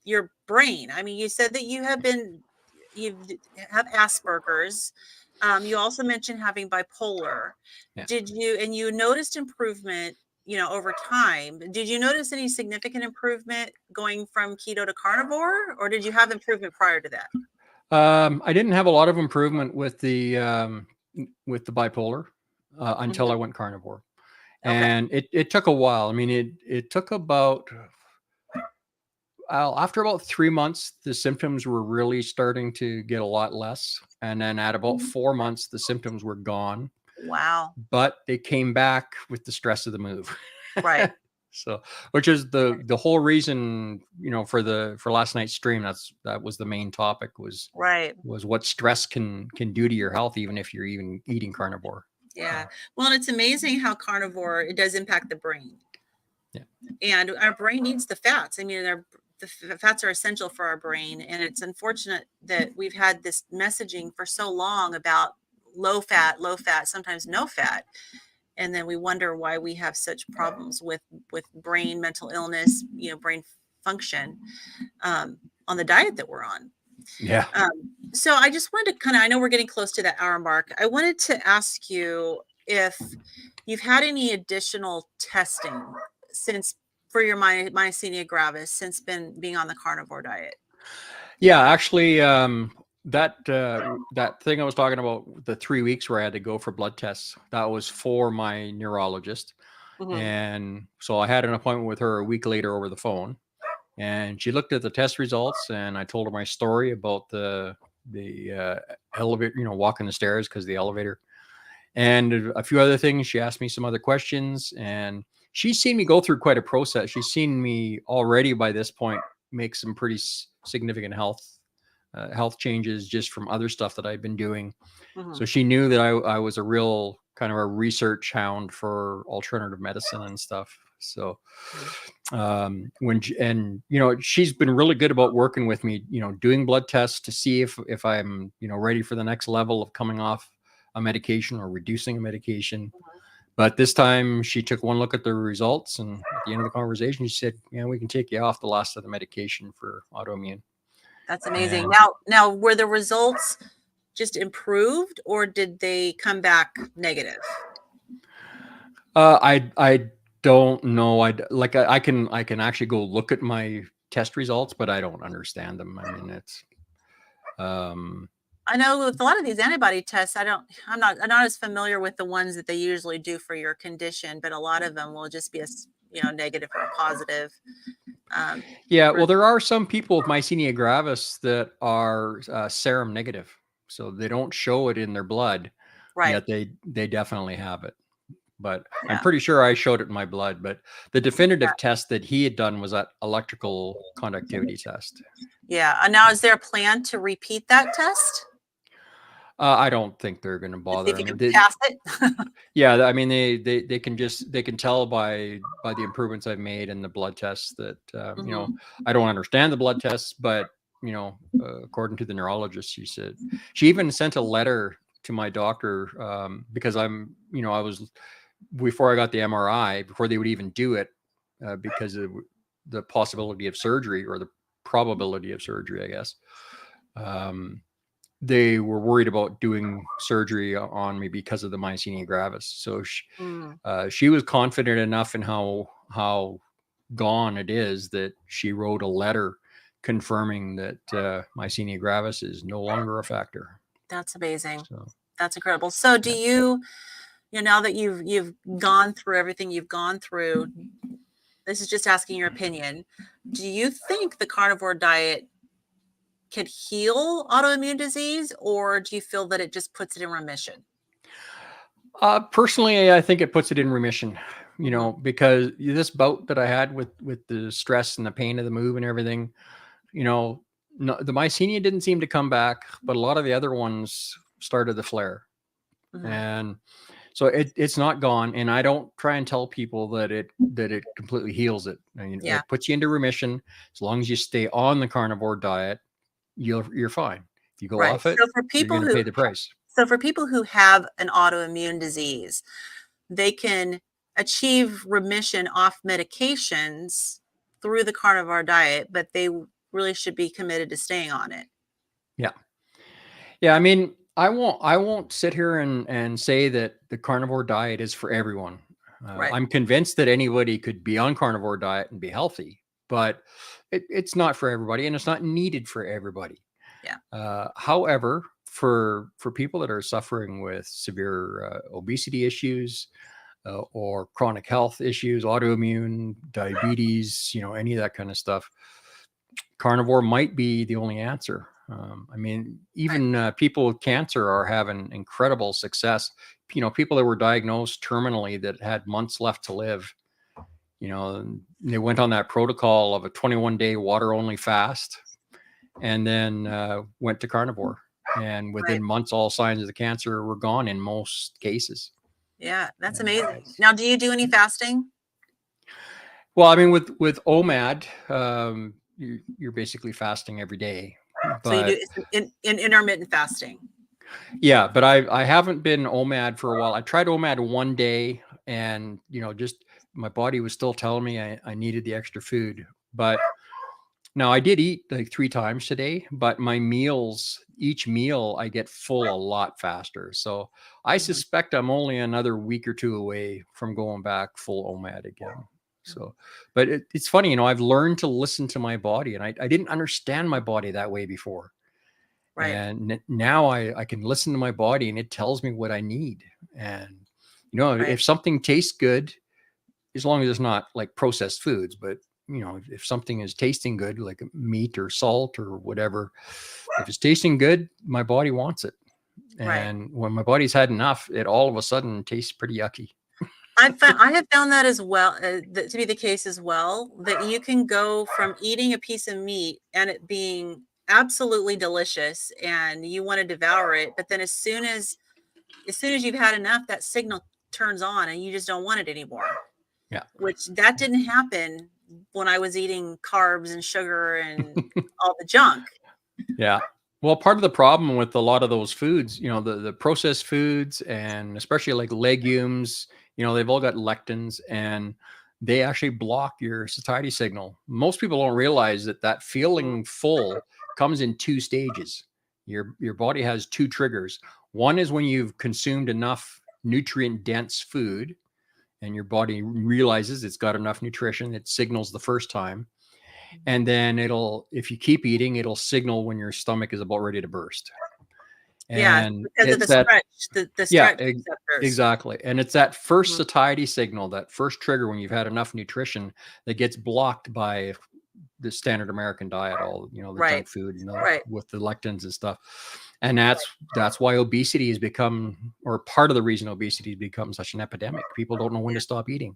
your brain. I mean, you said that you have Asperger's. You also mentioned having bipolar. Yeah. And you noticed improvement, over time. Did you notice any significant improvement going from keto to carnivore, or did you have improvement prior to that? I didn't have a lot of improvement with the bipolar until I went carnivore. Okay. And it took a while. I mean, it took about after about 3 months, the symptoms were really starting to get a lot less. And then at about 4 months, the symptoms were gone, Wow. but they came back with the stress of the move. Right. So, which is the whole reason, for last night's stream. That was the main topic, was Right. what stress can do to your health, even if you're even eating carnivore. Yeah. Well, it's amazing how carnivore, it does impact the brain. Yeah. And our brain needs the fats. I mean, the fats are essential for our brain. And it's unfortunate that we've had this messaging for so long about low fat, sometimes no fat. And then we wonder why we have such problems with brain, mental illness, brain function, on the diet that we're on. Yeah. So I just wanted to I know we're getting close to that hour mark. I wanted to ask you if you've had any additional testing for your myasthenia gravis since being on the carnivore diet. Yeah, actually, that thing I was talking about, the 3 weeks where I had to go for blood tests, that was for my neurologist. And so I had an appointment with her a week later over the phone, and she looked at the test results, and I told her my story about the elevator, walking the stairs because of the elevator, and a few other things. She asked me some other questions, and she's seen me go through quite a process. She's seen me already by this point make some pretty significant health changes just from other stuff that I've been doing. So she knew that I was a real kind of a research hound for alternative medicine and stuff. So she's been really good about working with me, doing blood tests to see if I'm, ready for the next level of coming off a medication or reducing a medication. But this time she took one look at the results, and at the end of the conversation, she said, "Yeah, we can take you off the last of the medication for autoimmune." That's amazing. And Now, were the results just improved, or did they come back negative? I don't know. I can actually go look at my test results, but I don't understand them. I mean, it's I know with a lot of these antibody tests, I'm not as familiar with the ones that they usually do for your condition, but a lot of them will just be a negative or a positive. Yeah, well, there are some people with myasthenia gravis that are serum negative, so they don't show it in their blood, Right. yet they definitely have it. But Yeah. I'm pretty sure I showed it in my blood. But the definitive test that he had done was that electrical conductivity test. Yeah. And now, is there a plan to repeat that test? I don't think they're going to bother. See if you can pass it. Yeah, I mean, they can tell by the improvements I've made in the blood tests that I don't understand the blood tests, but according to the neurologist, she even sent a letter to my doctor because I was, before I got the MRI, before they would even do it, because of the possibility of surgery, or the probability of surgery, I guess. They were worried about doing surgery on me because of the myasthenia gravis. So she was confident enough in how gone it is that she wrote a letter confirming that myasthenia gravis is no longer a factor. That's amazing. So. That's incredible. So do you now that you've gone through everything you've gone through, this is just asking your opinion, do you think the carnivore diet could heal autoimmune disease, or do you feel that it just puts it in remission? Personally, I think it puts it in remission, because this bout that I had with the stress and the pain of the move and everything, the myasthenia didn't seem to come back, but a lot of the other ones started to flare. And so it's not gone. And I don't try and tell people that it completely heals it. It puts you into remission. As long as you stay on the carnivore diet, you're fine. If you go off it, so for people you're going to pay the price. So for people who have an autoimmune disease, they can achieve remission off medications through the carnivore diet, but they really should be committed to staying on it. Yeah. Yeah, I mean, I won't sit here and say that the carnivore diet is for everyone. Right. I'm convinced that anybody could be on carnivore diet and be healthy, but it's not for everybody, and it's not needed for everybody. Yeah. However, for people that are suffering with severe obesity issues or chronic health issues, autoimmune, diabetes, any of that kind of stuff, carnivore might be the only answer. I mean, even people with cancer are having incredible success. People that were diagnosed terminally that had months left to live, they went on that protocol of a 21-day water-only fast and then went to carnivore. And within months, all signs of the cancer were gone in most cases. Yeah, that's amazing. Now, do you do any fasting? Well, I mean, with OMAD, you're basically fasting every day. So you do in intermittent fasting. Yeah, but I haven't been OMAD for a while. I tried OMAD one day, and just my body was still telling me I needed the extra food. But now I did eat like 3 times today, but my meals, each meal, I get full a lot faster. So I suspect I'm only another week or 2 away from going back full OMAD again. So, but it's funny, I've learned to listen to my body, and I didn't understand my body that way before. Right. And now I can listen to my body, and it tells me what I need. And, if something tastes good, as long as it's not like processed foods, but if something is tasting good, like meat or salt or whatever, if it's tasting good, my body wants it. And when my body's had enough, it all of a sudden tastes pretty yucky. I have found that as well, to be the case as well, that you can go from eating a piece of meat and it being absolutely delicious and you want to devour it, but then as soon as you've had enough, that signal turns on and you just don't want it anymore. Yeah. Which that didn't happen when I was eating carbs and sugar and all the junk. Yeah. Well, part of the problem with a lot of those foods, the processed foods, and especially like legumes, they've all got lectins, and they actually block your satiety signal. Most people don't realize that feeling full comes in 2 stages. Your body has 2 triggers. One is when you've consumed enough nutrient dense food and your body realizes it's got enough nutrition. It signals the first time. And then if you keep eating, it'll signal when your stomach is about ready to burst. And because of the stretch, the stretch receptors. Exactly. And it's that first satiety signal, that first trigger when you've had enough nutrition, that gets blocked by the standard American diet, all the junk food, with the lectins and stuff. And that's why obesity has become, or part of the reason obesity has become such an epidemic. People don't know when to stop eating.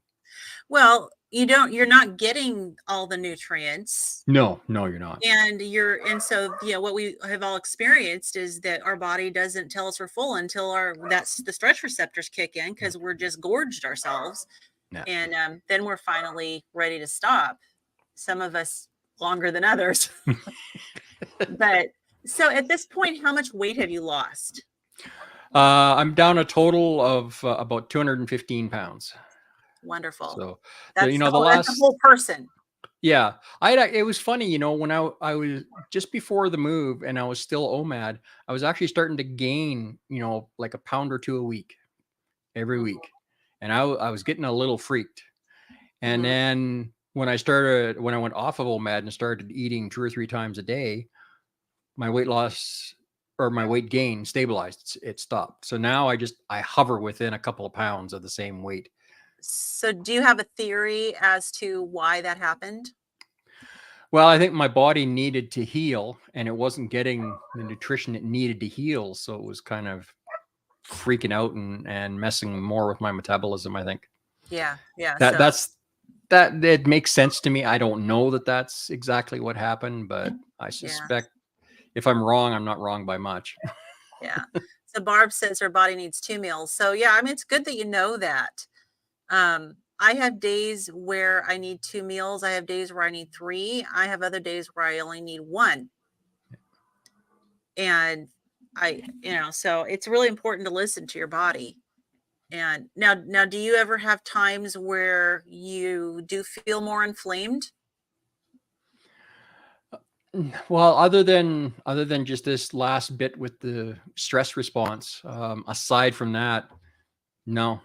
Well, you're not getting all the nutrients. No, you're not. And so, what we have all experienced is that our body doesn't tell us we're full until the stretch receptors kick in, because we're just gorged ourselves. Yeah. And then we're finally ready to stop. Some of us longer than others. But so at this point, how much weight have you lost? I'm down a total of about 215 pounds. Wonderful. So, that's that's a whole person. Yeah. It was funny, when I was just before the move and I was still OMAD, I was actually starting to gain, like a pound or 2 a week, every week. And I was getting a little freaked. And then when I went off of OMAD and started eating 2 or 3 times a day, my weight loss or my weight gain stabilized. It stopped. So now I hover within a couple of pounds of the same weight. So do you have a theory as to why that happened? Well, I think my body needed to heal, and it wasn't getting the nutrition it needed to heal. So it was kind of freaking out and messing more with my metabolism, I think. Yeah. That it makes sense to me. I don't know that that's exactly what happened, but I suspect if I'm wrong, I'm not wrong by much. Yeah. So Barb says her body needs 2 meals. So yeah, I mean, it's good that you know that. I have days where I need 2 meals. I have days where I need 3. I have other days where I only need 1. And so it's really important to listen to your body. And now, do you ever have times where you do feel more inflamed? Well, other than just this last bit with the stress response, aside from that, no,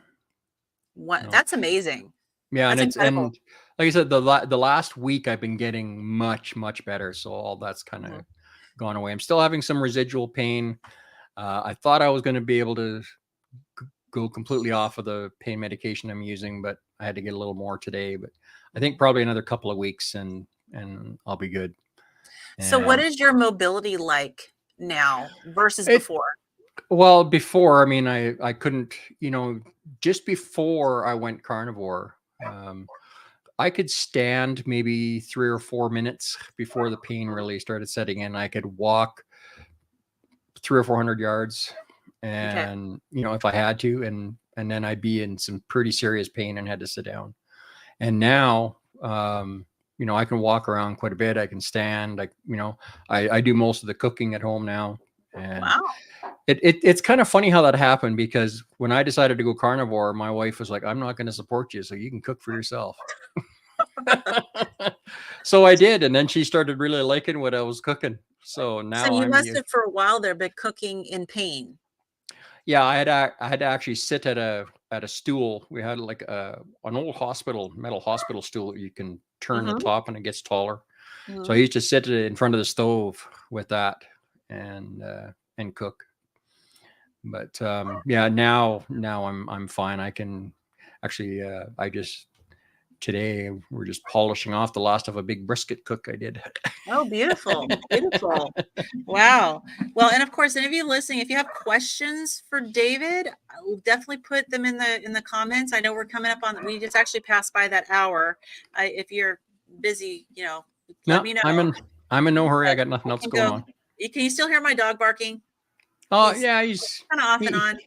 What? no. That's amazing. Yeah, and That's it's incredible. and like I said, the last week I've been getting much better. So all that's kind of Mhm. gone away. I'm still having some residual pain. I thought I was going to be able to go completely off of the pain medication I'm using, but I had to get a little more today. But I think Mhm. probably another couple of weeks and I'll be good. So what And is your mobility like now versus it before? well before, I mean, I couldn't, just before I went carnivore. I could stand maybe 3 or 4 minutes before the pain Mhm. really started setting in. I could walk 300 or 400 yards, Okay. and if I had to, and then I'd be in some pretty serious pain and had to sit down. And now, I can walk around quite a bit. I can stand. I do most of the cooking at home now, and Wow. it's kind of funny how that happened, because when I decided to go carnivore, my wife was like, "I'm not going to support you, so you can cook for yourself." So I did, and then she started really liking what I was cooking. So So now you I'm must used. have for a while there been cooking in pain. Yeah, I had to actually sit at a stool. We had like an old metal hospital stool that you can turn the Mhm. top and it gets taller. So I Mhm. used to sit in front of the stove with that and cook. But yeah, now I'm fine. I can actually I just today we're just polishing off the last of a big brisket cook I did. Oh, beautiful. Beautiful. Wow. Well, and of course, any of you listening, if you have questions for David, I'll definitely put them in the comments. I know we're coming up on, we just actually passed by that hour. If you're busy, let No, me know. I'm in no hurry. I But got nothing I else can going go. on. Can you still hear my dog barking? Oh He's yeah, kind of off and he on.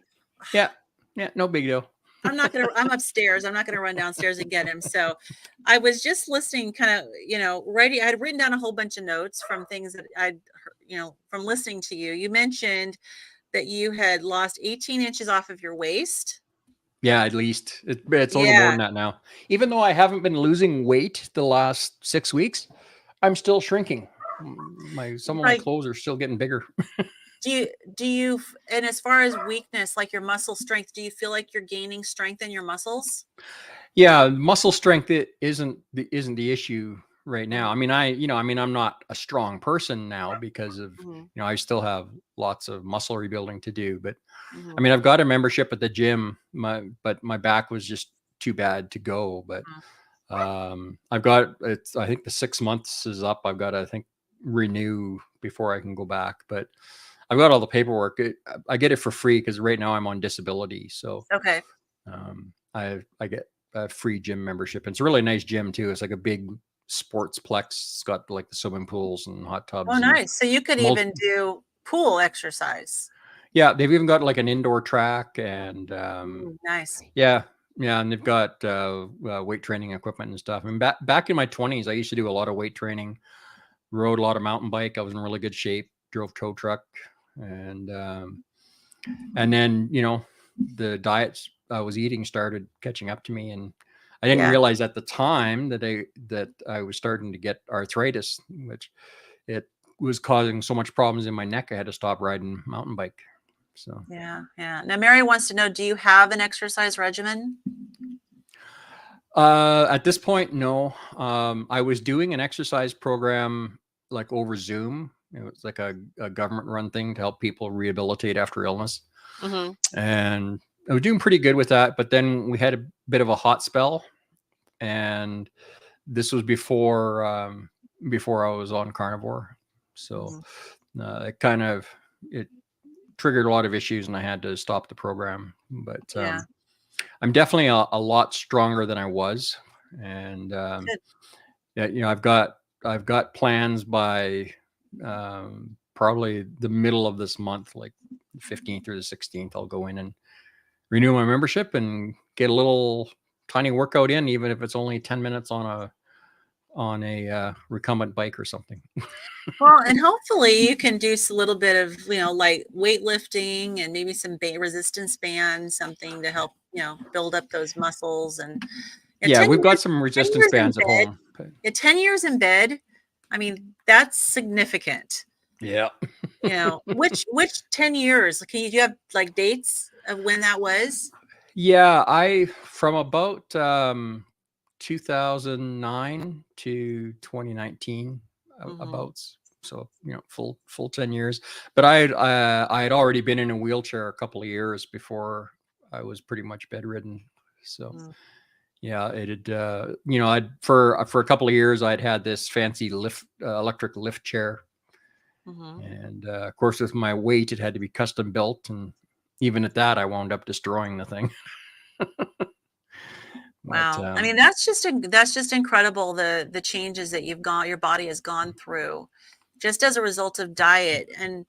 yeah, yeah, no big deal. I'm upstairs. I'm not gonna run downstairs and get him. So I was just listening, kind of, writing. I had written down a whole bunch of notes from things that I'd heard, from listening to you. You mentioned that you had lost 18 inches off of your waist. Yeah, at least it's a little more Yeah. than that now. Even though I haven't been losing weight the last 6 weeks, I'm still shrinking. Some of my Like, clothes are still getting bigger. and as far as weakness, like your muscle strength, do you feel like you're gaining strength in your muscles? Yeah, muscle strength isn't the issue right now. Mhm. I mean, I'm not a strong person now because of, Mhm. I still have lots of muscle rebuilding to do. But I Mhm. mean, I've got a membership at the gym, but my back was just too bad to go. But I think the 6 months is up. I've got to, I think, renew before I can go back. But I've got all the paperwork. I get it for free because right now I'm on disability. So Okay. I get a free gym membership. It's a really nice gym too. It's like a big sportsplex. It's got like the swimming pools and hot Oh, tubs and nice. So you could multi. even do pool exercise. Yeah, they've even got like an indoor track and Nice. yeah, yeah, and they've got weight training equipment and stuff. I mean, back in my 20s, I used to do a lot of weight training, rode a lot of mountain bike. I was in really good shape, drove tow truck, and and then the diets I was eating started catching up to me, and I didn't Yeah. realize at the time that I was starting to get arthritis, which it was causing so much problems in my neck. I had to stop riding mountain bike. So Yeah. Yeah. Now, Mary wants to know, do you have an exercise regimen? at this point, no. I was doing an exercise program like over Zoom. It was like a government run thing to help people rehabilitate after illness. Mhm. And I was doing pretty good with that. But then we had a bit of a hot spell. And this was before I was on carnivore. So Mhm. it triggered a lot of issues and I had to stop the program. But Yeah. I'm definitely a lot stronger than I was. And Good. yeah, I've got plans by probably the middle of this month, like the 15th or the 16th. I'll go in and renew my membership and get a little tiny workout in, even if it's only 10 minutes on a recumbent bike or something. Well, and hopefully you can do a little bit of, like weightlifting and maybe some resistance bands, something to help, build up those muscles. And Yeah, 10 we've got years, some 10 resistance years in bands at bed, home. But 10 years in bed. I mean, that's significant. yeah. Which 10 years, do you have like dates of when that was? Yeah, from about 2009 to 2019, about, so full 10 years. But I had already been in a wheelchair a couple of years before I was pretty much bedridden. So yeah, it had I'd for a couple of years I'd had this fancy electric lift chair. And of course, with my weight, it had to be custom built, and even at that, I wound up destroying the thing. Wow. But, I mean, that's just incredible, the changes that your body has gone through just as a result of diet. And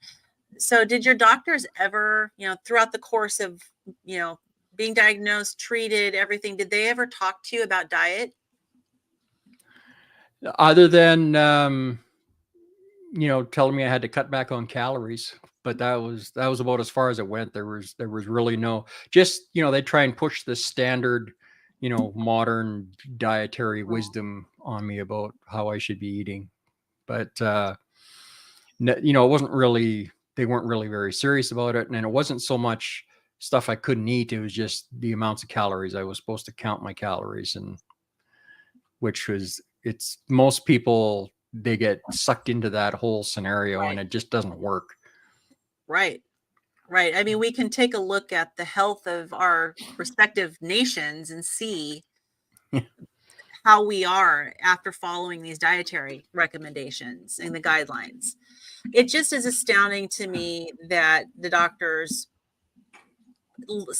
so did your doctors ever, throughout the course of, being diagnosed, treated, everything, did they ever talk to you about diet? other than telling me I had to cut back on calories, but that was about as far as it went. There was really no, just they try and push the standard modern dietary wisdom on me about how I should be eating. But it wasn't really, they weren't really very serious about it. And it wasn't so much stuff I couldn't eat. It was just the amounts of calories. I was supposed to count my calories, and it's most people, they get sucked into that whole scenario, Right. and it just doesn't work. Right. Right. I mean, we can take a look at the health of our respective nations and see how we are after following these dietary recommendations and the guidelines. It just is astounding to me that the doctors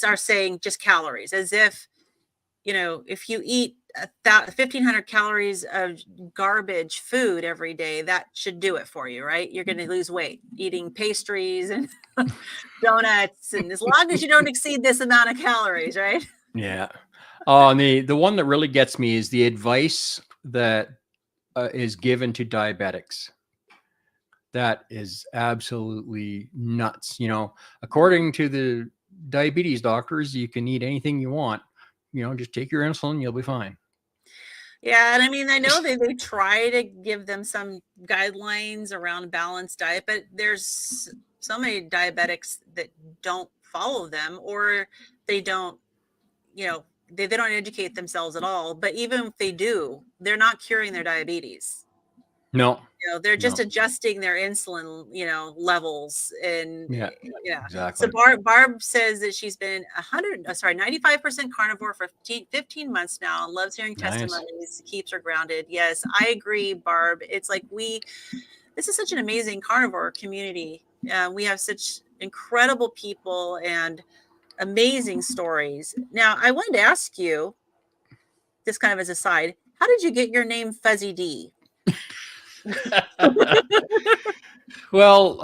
are saying just calories, as if, if you eat 1,500 calories of garbage food every day, that should do it for you, right? You're going to lose weight eating pastries and donuts, and as long as you don't exceed this amount of calories, right? Yeah. Oh, and the one that really gets me is the advice that is given to diabetics. That is absolutely nuts. According to the diabetes doctors, you can eat anything you want. Just take your insulin, you'll be fine. Yeah, and I mean, I know they try to give them some guidelines around balanced diet, but there's so many diabetics that don't follow them, or they don't, they don't educate themselves at all. But even if they do, they're not curing their diabetes. No. They're just No. adjusting their insulin, levels. And Yeah, yeah. So exactly. Barb says that she's been 95% carnivore for 15 months now, and loves hearing Nice. testimonies, keeps her grounded. Yes, I agree, Barb. It's like this is such an amazing carnivore community. We have such incredible people and amazing stories. Now, I wanted to ask you, this kind of as a side, how did you get your name Fuzzy D? Well,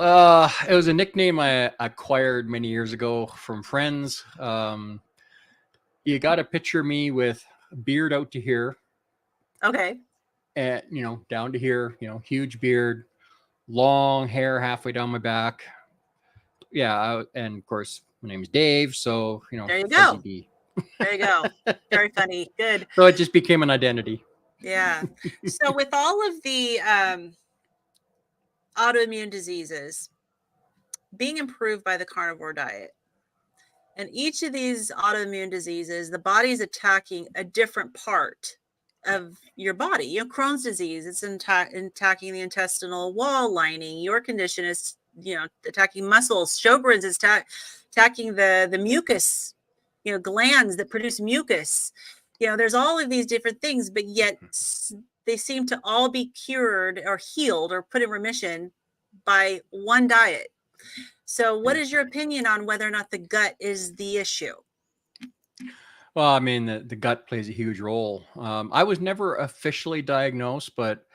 it was a nickname I acquired many years ago from friends. You got to picture me with a beard out to here. Okay. And, down to here, huge beard, long hair halfway down my back. Yeah. And of course, my name's Dave. So, There you Fuzzy go. D. There you go. Very funny. Good. So it just became an identity. Yeah. So with all of the autoimmune diseases being improved by the carnivore diet, and each of these autoimmune diseases, the body is attacking a different part of your body. Crohn's disease, it's attacking the intestinal wall lining. Your condition is, attacking muscles. Sjogren's is attacking the mucus, glands that produce mucus. There's all of these different things, but yet they seem to all be cured or healed or put in remission by one diet. So what is your opinion on whether or not the gut is the issue? Well, I mean, the gut plays a huge role. I was never officially diagnosed, but,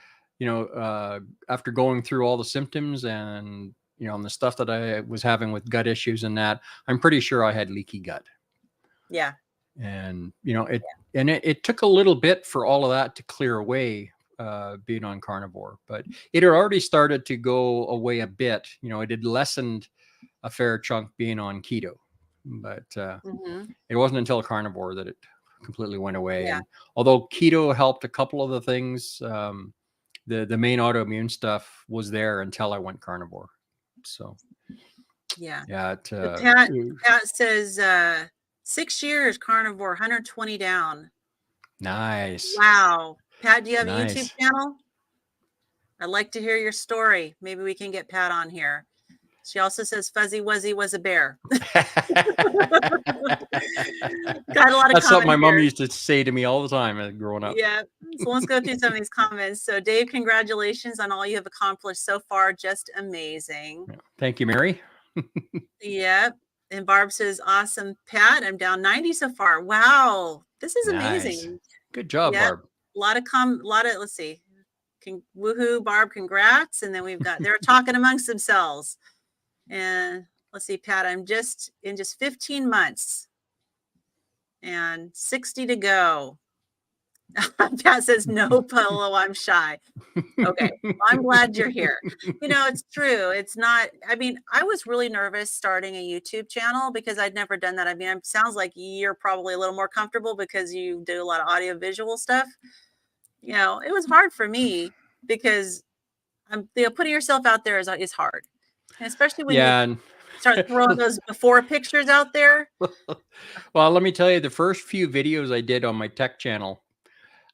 after going through all the symptoms and, and the stuff that I was having with gut issues and that, I'm pretty sure I had leaky gut. Yeah. And, it took a little bit for all of that to clear away. being on carnivore, but it had already started to go away a bit. It had lessened a fair chunk being on keto, but it wasn't until carnivore that it completely went away. Yeah. And although keto helped a couple of the things, the main autoimmune stuff was there until I went carnivore. So Yeah. yeah, Pat says 6 years carnivore, 120 down. nice. Wow. Pat, do you have a YouTube Nice. channel? I'd like to hear your story. Maybe we can get Pat on here. She also says Fuzzy Wuzzy was a bear. Got a lot of That's what my comments mom here. used to say to me all the time growing up. Yeah. So let's go through some of these comments. So Dave, congratulations on all you have accomplished so far. Just amazing. Yeah. Thank you, Mary. Yep. And Barb says, awesome, Pat. I'm down 90 so far. Wow. This is Nice. amazing. Good job, Yep. Barb. A lot of let's see. Woohoo, Barb, congrats. And then we've got, they're talking amongst themselves. And let's see, Pat, I'm just in 15 months and 60 to go. Pat says, no, Polo, I'm shy. Okay. Well, I'm glad you're here. It's true. It's not, I was really nervous starting a YouTube channel because I'd never done that. It sounds like you're probably a little more comfortable because you do a lot of audio visual stuff. It was hard for me because putting yourself out there is hard. And especially when you start throwing those before pictures out there. Well, let me tell you, the first few videos I did on my tech channel,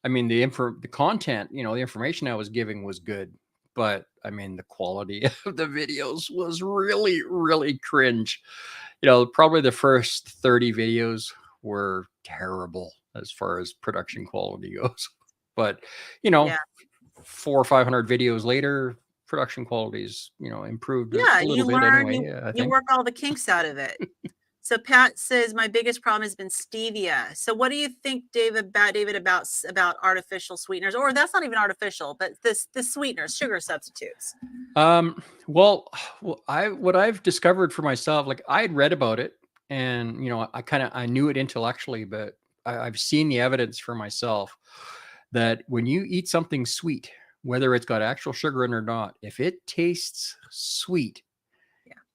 the content, the information I was giving was good, but the quality of the videos was really, really cringe. Probably the first 30 videos were terrible as far as production quality goes. But, 400 or 500 videos later, production quality's, improved a little bit anyway. I think you work all the kinks out of it. So Pat says, my biggest problem has been stevia. So what do you think, David, about artificial sweeteners? Or that's not even artificial, but the sweeteners, sugar substitutes. Well, what I've discovered for myself, like I had read about it and, I knew it intellectually, but I've seen the evidence for myself that when you eat something sweet, whether it's got actual sugar in it or not, if it tastes sweet,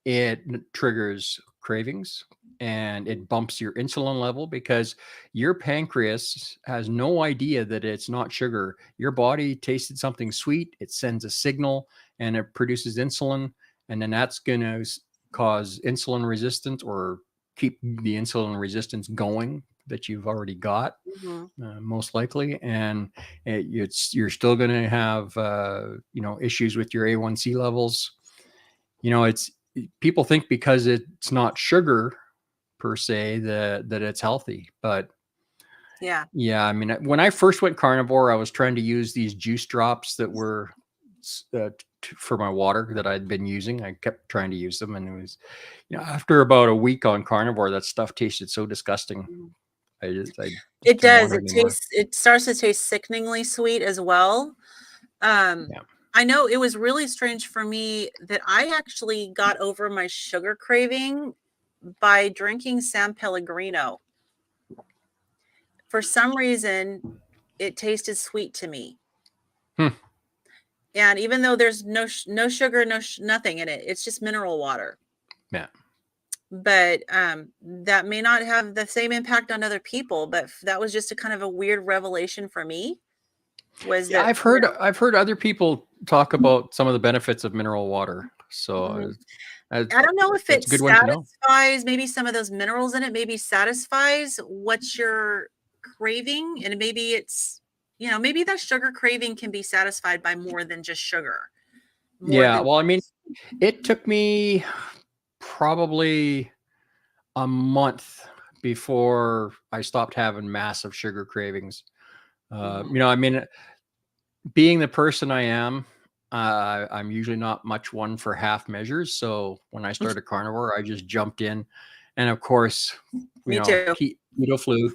it triggers cravings and it bumps your insulin level because your pancreas has no idea that it's not sugar. Your body tasted something sweet, it sends a signal and it produces insulin, and then that's going to cause insulin resistance or keep the insulin resistance going that you've already got, most likely. And you're still going to have issues with your A1C levels. People think because it's not sugar per se that it's healthy, but yeah, when I first went carnivore, I was trying to use these juice drops that were for my water that I'd been using. I kept trying to use them, and it was, after about a week on carnivore, that stuff tasted so disgusting. It does. It starts to taste sickeningly sweet as well. I know it was really strange for me that I actually got over my sugar craving by drinking San Pellegrino. For some reason, it tasted sweet to me. And even though there's no sugar, nothing in it, it's just mineral water. Yeah. But that may not have the same impact on other people, but that was just a kind of a weird revelation for me. I've heard other people talk about some of the benefits of mineral water. So I don't know if it satisfies maybe some of those minerals in it, maybe satisfies what you're craving. And maybe it's, maybe that sugar craving can be satisfied by more than just sugar. It took me probably a month before I stopped having massive sugar cravings. Being the person I am, I'm usually not much one for half measures. So when I started carnivore, I just jumped in, and of course, me too. Keto flu.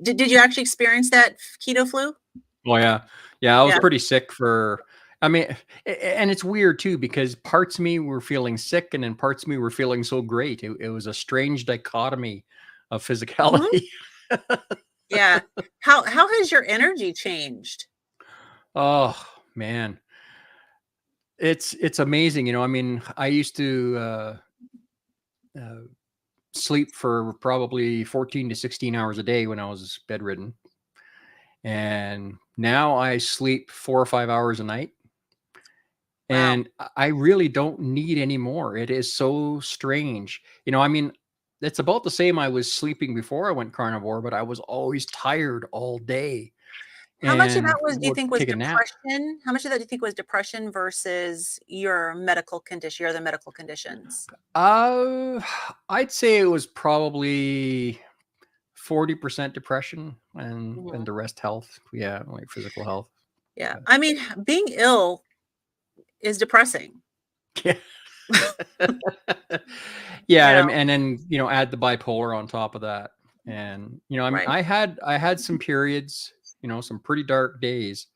Did you actually experience that keto flu? Oh yeah. I was pretty sick and it's weird too, because parts of me were feeling sick and then parts of me were feeling so great. It was a strange dichotomy of physicality. Yeah. How has your energy changed? Oh man, it's amazing. You know, I mean, I used to uh, sleep for probably 14 to 16 hours a day when I was bedridden, and now I sleep 4 or 5 hours a night. Wow. And I really don't need any more. It is so strange. You know, I mean, it's about the same I was sleeping before I went carnivore, but I was always tired all day How much of that and was do you would think was take a nap. depression? How much of that do you think was depression versus your medical condition, your other medical conditions? Uh, I'd say it was probably 40% depression and Mhm. the rest health. Yeah, like physical health. Yeah. But I mean, being ill is depressing. yeah. You Yeah, know, and then, you know, add the bipolar on top of that. And, you know, I mean, right. I had some periods, you know, some pretty dark days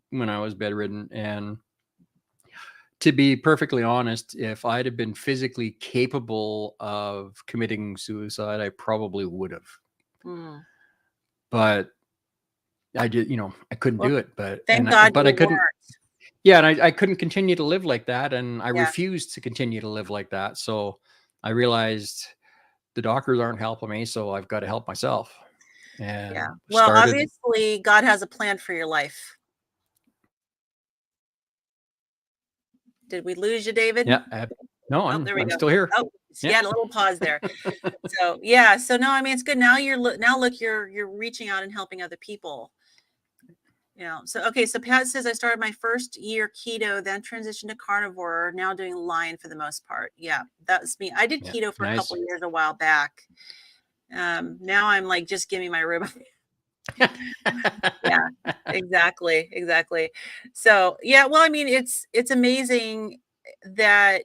when I was bedridden. And to be perfectly honest, if I'd have been physically capable of committing suicide, I probably would have. Mm. But I did, you know, I couldn't Well, do it. But thank and God but you I couldn't. weren't. Yeah, and I couldn't continue to live like that, and I Yeah. refused to continue to live like that. So I realized the doctors aren't helping me, so I've got to help myself. Yeah. And Well, started. obviously, God has a plan for your life. Did we lose you, David? Yeah, no, Oh, there we I'm go. still here. Oh, Yeah, yeah, a little pause there. So, yeah, so no, I mean, it's good. Now now look, you're reaching out and helping other people. You know, so okay, so Pat says I started my first year keto, then transitioned to carnivore, now doing lion for the most part. Yeah, that's me. I did yeah, keto for a couple nice. of years a while back. Now I'm like, just give me my rib. Yeah, exactly, exactly. So, yeah, well, I mean, it's amazing that,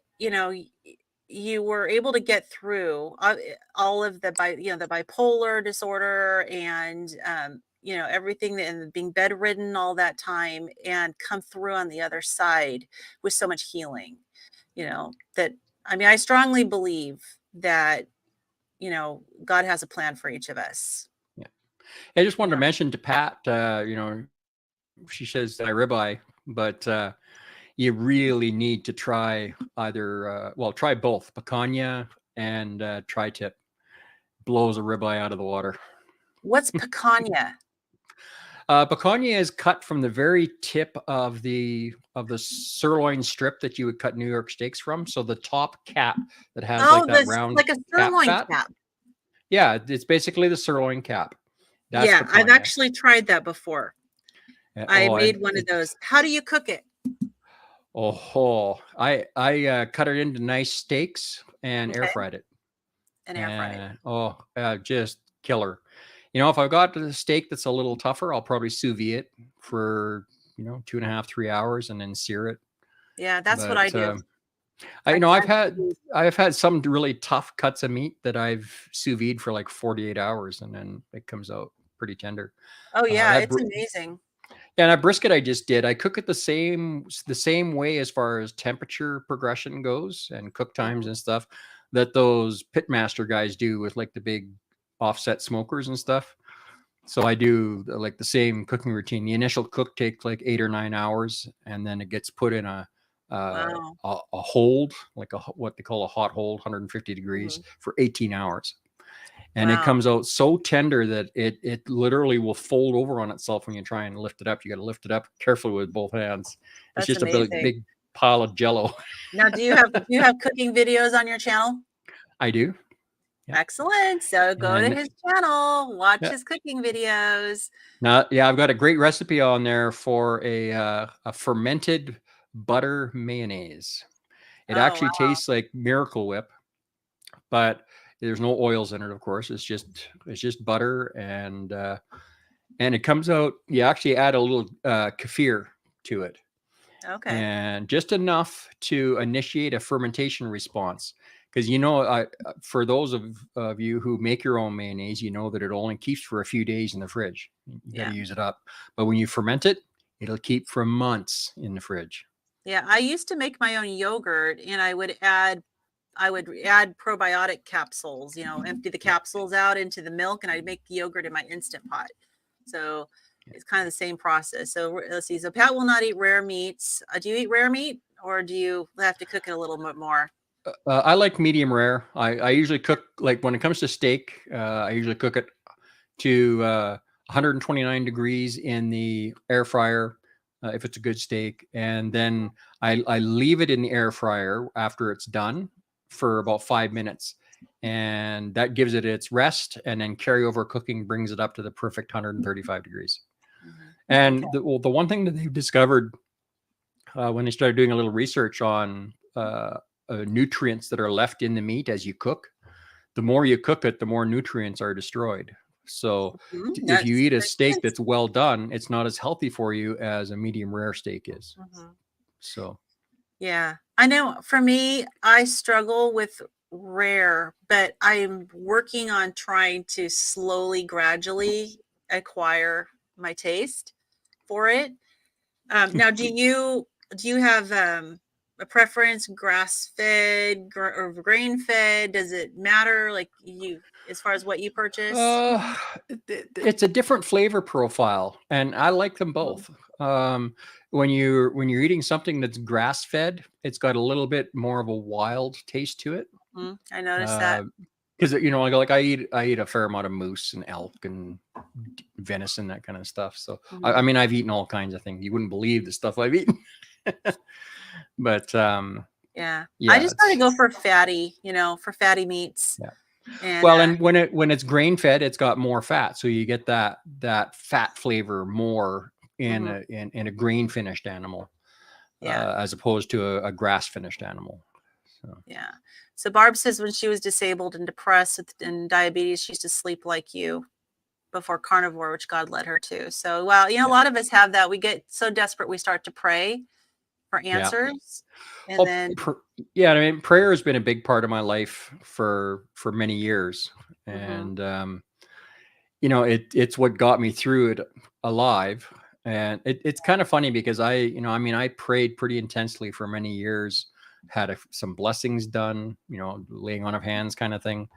you were able to get through all of the bipolar disorder and everything and being bedridden all that time and come through on the other side with so much healing. That I mean, I strongly believe that, God has a plan for each of us. Yeah, I just You wanted to know. mention to Pat, you know, she says I ribeye, but you really need to try either, well, try both picanha and tri-tip. Blows a ribeye out of the water. What's picanha? Picanha is cut from the very tip of the sirloin strip that you would cut New York steaks from. So the top cap that has like Oh, that this round like a cap sirloin fat. cap. Yeah, it's basically the sirloin cap. That's Yeah, I've picanha. actually tried that before. I Oh, made and one of it's those. How do you cook it? I cut it into nice steaks and air Okay, fried it. and air fry it. And just killer. You know, if I've got the steak that's a little tougher, I'll probably sous vide it for 2.5, 3 hours and then sear it. Yeah, that's what I But do. I I you know I I've had some really tough cuts of meat that I've sous vide for like 48 hours and then it comes out pretty tender. Oh, yeah, That it's amazing. Yeah, that brisket I just did, I cook it the same way as far as temperature progression goes and cook times Mhm. and stuff that those pitmaster guys do with like the big offset smokers and stuff. So I do like the same cooking routine. The initial cook takes like 8 or 9 hours, and then it gets put in Wow. a hold, like what they call a hot hold, 150 degrees Mhm. for 18 hours, and it Wow, comes out so tender that it literally will fold over on itself when you try and lift it up. You got to lift it up carefully with both hands. It's that's just a big amazing. big pile of jello. Now, do you have cooking videos on your channel? I do. Yeah. Excellent. So go to And his channel, watch yeah. his cooking videos. Now, yeah, I've got a great recipe on there for a fermented butter mayonnaise. It Oh, actually wow. tastes like Miracle Whip, but there's no oils in it, of course. It's just butter and it comes out. You actually add a little kefir to it, Okay. and just enough to initiate a fermentation response. Because for those of you who make your own mayonnaise, you know that it only keeps for a few days in the fridge. You got to Yeah. use it up. But when you ferment it, it'll keep for months in the fridge. Yeah, I used to make my own yogurt and I would add I would add probiotic capsules, empty the capsules out into the milk, and I'd make the yogurt in my Instant Pot. So it's kind of the same process. So let's see. So Pat will not eat rare meats. Do you eat rare meat, or do you have to cook it a little bit more? I like medium rare. I usually cook, like when it comes to steak, I usually cook it to 129 degrees in the air fryer if it's a good steak. And then I leave it in the air fryer after it's done for about 5 minutes. And that gives it its rest. And then carryover cooking brings it up to the perfect 135 degrees. Mm-hmm. And the one thing that they've discovered when they started doing a little research on nutrients that are left in the meat as you cook, the more you cook it, the more nutrients are destroyed. So if you eat a steak that's well done, it's not as healthy for you as a medium rare steak is. Mm-hmm. So, yeah, I know for me, I struggle with rare, but I'm working on trying to slowly, gradually acquire my taste for it. Now, do you have a preference, grass fed or grain fed? Does it matter, like as far as what you purchase? it's a different flavor profile, and I like them both. When you're eating something that's grass fed, it's got a little bit more of a wild taste to it. I noticed that. Because like I eat a fair amount of moose and elk and venison, that kind of stuff. So I mean, I've eaten all kinds of things. You wouldn't believe the stuff I've eaten. But yeah, I just try to go for fatty, for fatty meats. Yeah. And, well, and when it's grain fed, it's got more fat, so you get that fat flavor more in a grain finished animal, as opposed to a grass finished animal. So. Yeah. So Barb says when she was disabled and depressed and diabetes, she used to sleep like you before carnivore, which God led her to. So, well, a lot of us have that. We get so desperate, we start to pray for answers. Yeah. And then, I mean, prayer has been a big part of my life for many years. And, it's what got me through it alive. And it's kind of funny because I prayed pretty intensely for many years, had some blessings done, laying on of hands kind of thing,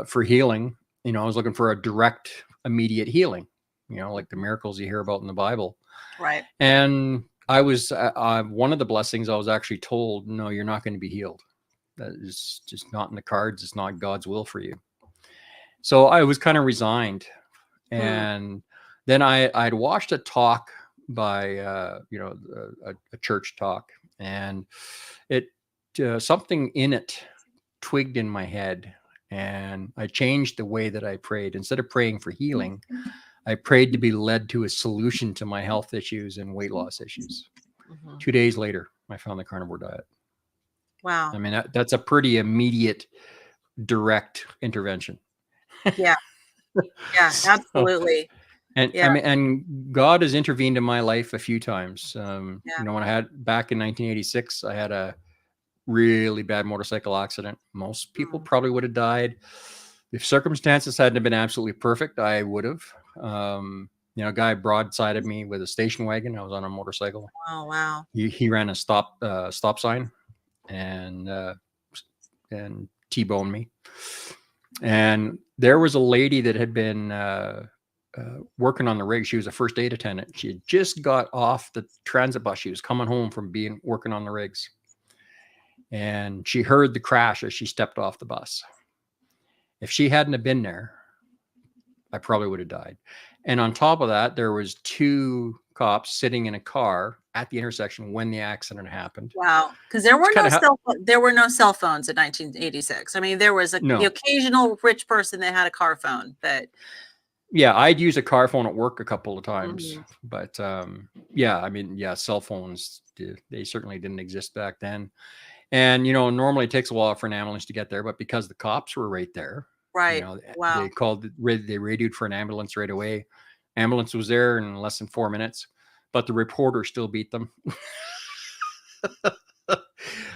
for healing. I was looking for a direct, immediate healing, like the miracles you hear about in the Bible. Right. And I was, one of the blessings I was actually told, no, you're not going to be healed. That is just not in the cards. It's not God's will for you. So I was kind of resigned. And then I'd watched a talk by, a church talk, and it, something in it twigged in my head, and I changed the way that I prayed. Instead of praying for healing, I prayed to be led to a solution to my health issues and weight loss issues. 2 days later, I found the carnivore diet. Wow. I mean, that's a pretty immediate, direct intervention. Yeah. Yeah, absolutely. And I mean, and God has intervened in my life a few times. When I had back in 1986, I had a really bad motorcycle accident. Most people probably would have died. If circumstances hadn't been absolutely perfect, I would have. A guy broadsided me with a station wagon. I was on a motorcycle. Oh, wow. He ran a stop sign and T-boned me. And there was a lady that had been working on the rig. She was a first aid attendant. She had just got off the transit bus. She was coming home from working on the rigs. And she heard the crash as she stepped off the bus. If she hadn't have been there, I probably would have died. And on top of that, there was 2 cops sitting in a car at the intersection when the accident happened. Wow. Because there were no cell phones in 1986. I mean, there was the occasional rich person that had a car phone, but yeah, I'd use a car phone at work a couple of times, but cell phones, they certainly didn't exist back then. And, normally it takes a while for an ambulance to get there, but because the cops were right there, right. Wow. They radioed for an ambulance right away. Ambulance was there in less than 4 minutes, but the reporter still beat them.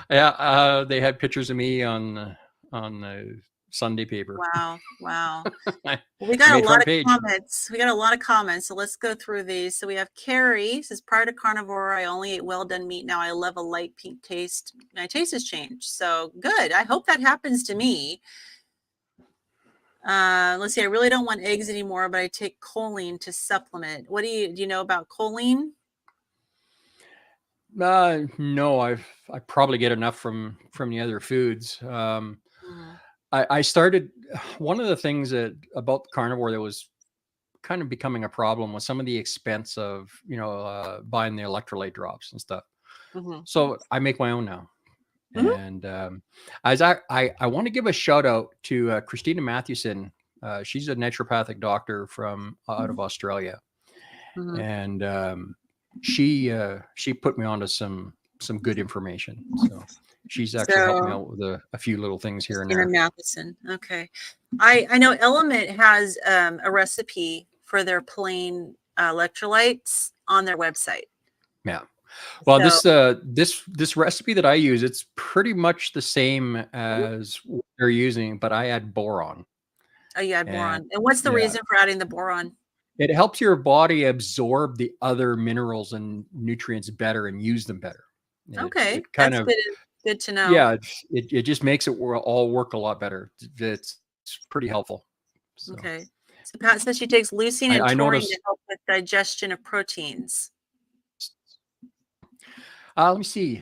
They had pictures of me on the Sunday paper. Wow. Wow. I Well, we got a made lot front of page. comments. We got a lot of comments. So let's go through these. So we have Carrie says, prior to carnivore, I only ate well done meat. Now I love a light pink taste. My taste has changed. So good. I hope that happens to me. Let's see. I really don't want eggs anymore, but I take choline to supplement. What do you know about choline? No, I probably get enough from the other foods. Mhm. I started one of the things that about the carnivore that was kind of becoming a problem was some of the expense of buying the electrolyte drops and stuff. Mhm. So I make my own now. Mhm. And I want to give a shout out to Christina Mathewson. She's a naturopathic doctor from out of Australia, Mhm. and she put me onto some good information. So she's actually helped me So out with a few little things here and Christina there. Matheson. Okay. I know Element has a recipe for their plain electrolytes on their website. Yeah. Well, So this recipe that I use, it's pretty much the same as what they're using, but I add boron. oh, you add And boron. And what's the yeah, reason for adding the boron? it helps your body absorb the other minerals and nutrients better and use them better. Okay, It kind that's of, good to know. yeah, it just makes it all work a lot better. It's pretty helpful. So Okay. So Pat says she takes leucine and I taurine to noticed. help with digestion of proteins. Let me see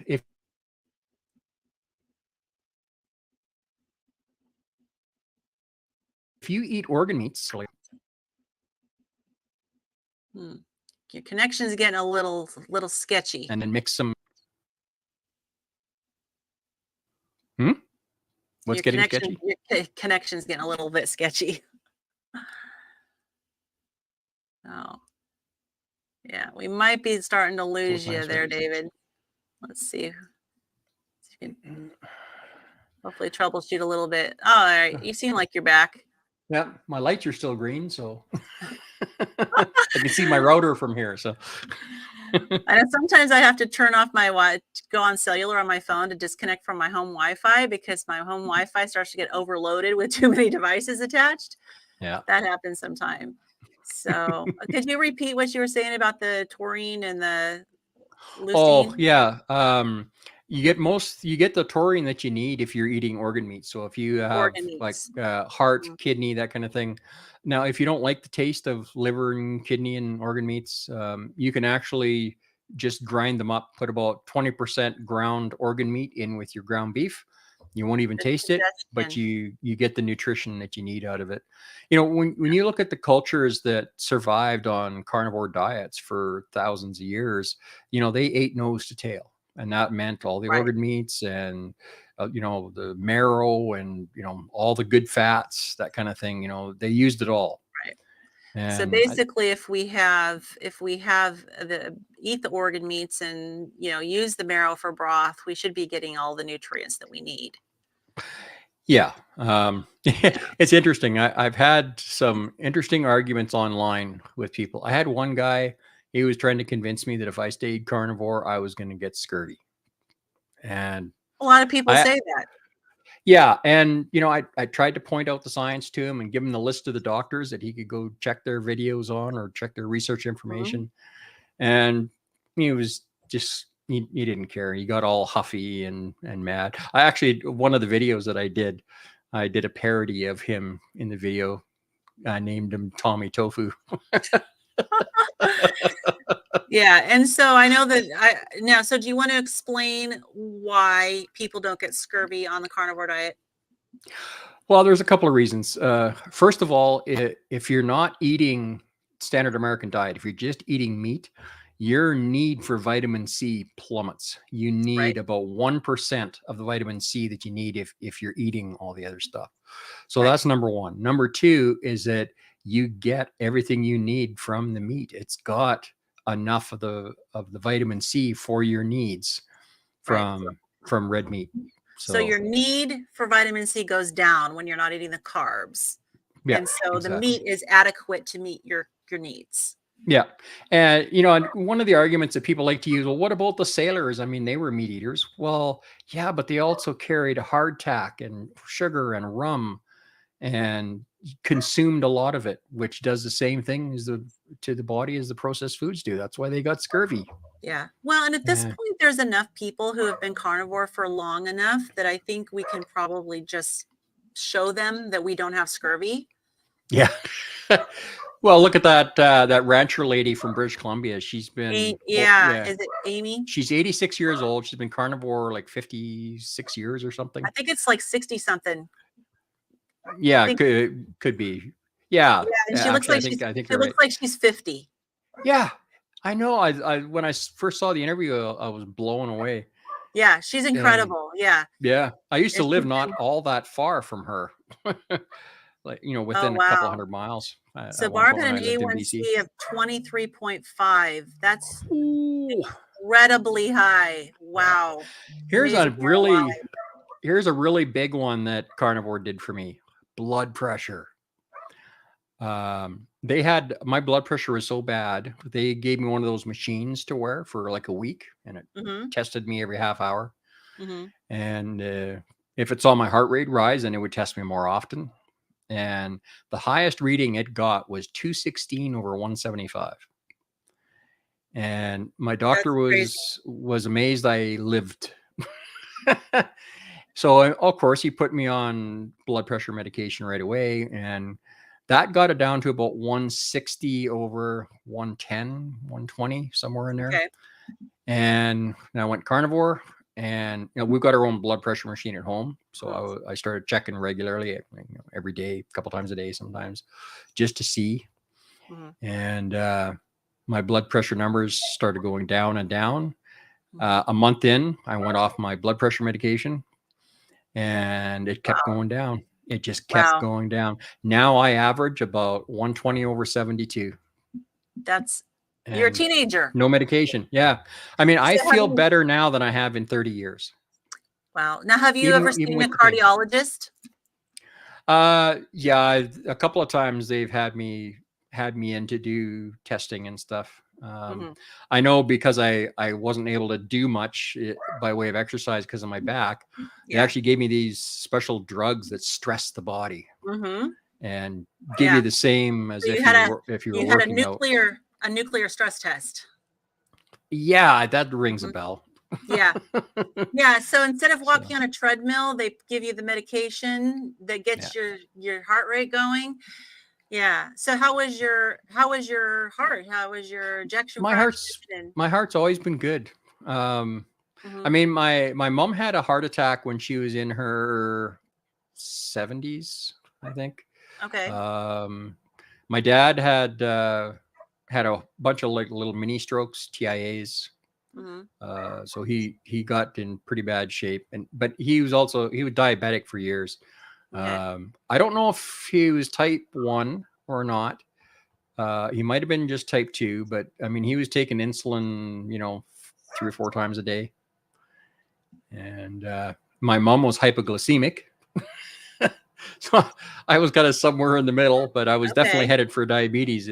if you eat organ meats Hmm. Your connection's getting a little sketchy. and then mix some. Hmm? What's getting sketchy? Your connection's getting a little bit sketchy. Oh, yeah, we might be starting to lose Close my you eyes. there, David. Let's see. If you can hopefully troubleshoot a little bit. Oh, all right, you seem like you're back. Yeah, my lights are still green, so I can see my router from here. So I know sometimes I have to turn off my go on cellular on my phone to disconnect from my home Wi-Fi because my home Wi-Fi starts to get overloaded with too many devices attached. yeah. That happens sometime. So, could you repeat what you were saying about the taurine and the Oh leucine? yeah. You get the taurine that you need if you're eating organ meat. So if you have Organ like meats. heart, Mhm. kidney, that kind of thing. Now, if you don't like the taste of liver and kidney and organ meats, you can actually just grind them up, put about 20% ground organ meat in with your ground beef. You won't even The taste it, but digestion. you get the nutrition that you need out of it. You know, when you look at the cultures that survived on carnivore diets for thousands of years, they ate nose to tail, and that meant all the Right. organ meats and the marrow and all the good fats, that kind of thing. They used it all. Right. So And basically, if we have the eat the organ meats and use the marrow for broth, we should be getting all the nutrients that we need. yeah, Yeah. it's interesting. I've had some interesting arguments online with people. I had one guy, he was trying to convince me that if I stayed carnivore, I was going to get scurvy. And A lot of people I, say that. yeah, and I tried to point out the science to him and give him the list of the doctors that he could go check their videos on or check their research Mhm. information, and he was just he didn't care. He got all huffy and mad. I actually, one of the videos that I did a parody of him in the video. I named him Tommy Tofu. Yeah, and so I know that so do you want to explain why people don't get scurvy on the carnivore diet? Well, there's a couple of reasons. First of all, if you're not eating standard American diet, if you're just eating meat, your need for vitamin C plummets. You Right, need about 1% of the vitamin C that you need if you're eating all the other stuff. So right, that's number one. Number two is that you get everything you need from the meat. It's got enough of the vitamin C for your needs right. from red meat. So So your need for vitamin C goes down when you're not eating the carbs. yeah, And so the exactly. meat is adequate to meet your needs. Yeah. And, and one of the arguments that people like to use, well, what about the sailors? I mean, they were meat eaters. Well, yeah, but they also carried hardtack and sugar and rum and consumed a lot of it, which does the same thing to the body as the processed foods do. That's why they got scurvy. Yeah. Well, and at this Yeah. point, there's enough people who have been carnivore for long enough that I think we can probably just show them that we don't have scurvy. Yeah. Well, look at that rancher lady from British Columbia. She's been, Yeah. Is it Amy? she's 86 years old. She's been carnivore like 56 years or something. I think it's like 60 something. Yeah, could be. Yeah. Yeah, and she looks actually, like I think it you're looks right. like she's 50. Yeah, I know. I when I first saw the interview, I was blown away. Yeah, she's incredible. Yeah. Yeah, I used to And live she's not been- all that far from her, like oh within a couple wow. hundred miles. So At one Barb point had when an I lived in BC. A1C of 23.5. That's Ooh. incredibly high. Wow. Here's Amazing. here's a really big one that carnivore did for me: blood pressure. My blood pressure was so bad, they gave me one of those machines to wear for like a week, and it tested me every half hour. And if it saw my heart rate rise, then it would test me more often. And the highest reading it got was 216 over 175. And my doctor was amazed I lived. So of course he put me on blood pressure medication right away, and that got it down to about 160 over 110, 120, somewhere in there. Okay. And I went carnivore, and we've got our own blood pressure machine at home. So I started checking regularly, every day, a couple times a day sometimes, just to see. And my blood pressure numbers started going down and down. A month in, I went off my blood pressure medication, and it kept going down. It just kept going down. Now I average about 120 over 72. You're a teenager. No medication. Yeah. I mean, I feel better now than I have in 30 years. Wow. Now, have you ever seen a cardiologist? Yeah, a couple of times they've had me in to do testing and stuff. I know because I wasn't able to do much by way of exercise because of my back. They actually gave me these special drugs that stress the body and give you the same as if you were working out. A nuclear stress test. Yeah, that rings a bell. Yeah. Yeah. So instead of walking on a treadmill, they give you the medication that gets your heart rate going. Yeah. So how was your heart? How was your ejection fraction? My heart's always been good. I mean, my mom had a heart attack when she was in her 70s, I think. Okay. My dad had a bunch of like little mini strokes, TIAs. So he got in pretty bad shape, but he was diabetic for years. I don't know if he was type 1 or not. He might have been just type 2, but I mean, he was taking insulin, 3 or 4 times a day. And my mom was hypoglycemic. So I was kind of somewhere in the middle, but I was definitely headed for diabetes.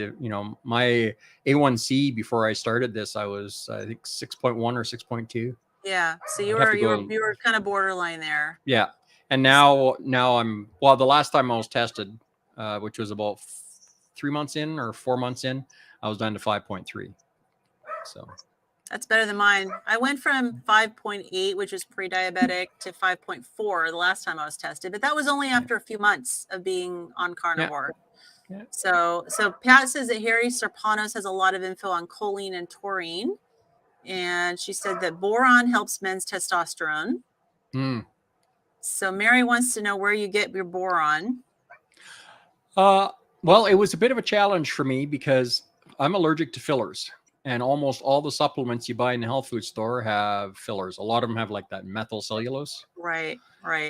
My A1C before I started this, I was, I think 6.1 or 6.2. Yeah. So you were kind of borderline there. Yeah. And now the last time I was tested, which was about 3 months in or 4 months in, I was down to 5.3. So that's better than mine. I went from 5.8, which is pre-diabetic, to 5.4 the last time I was tested, but that was only after a few months of being on carnivore. Yeah. So Pat says that Harry Serpanos has a lot of info on choline and taurine. And she said that boron helps men's testosterone. So Mary wants to know where you get your boron. Well, it was a bit of a challenge for me because I'm allergic to fillers, and almost all the supplements you buy in the health food store have fillers. A lot of them have like that methyl cellulose. Right.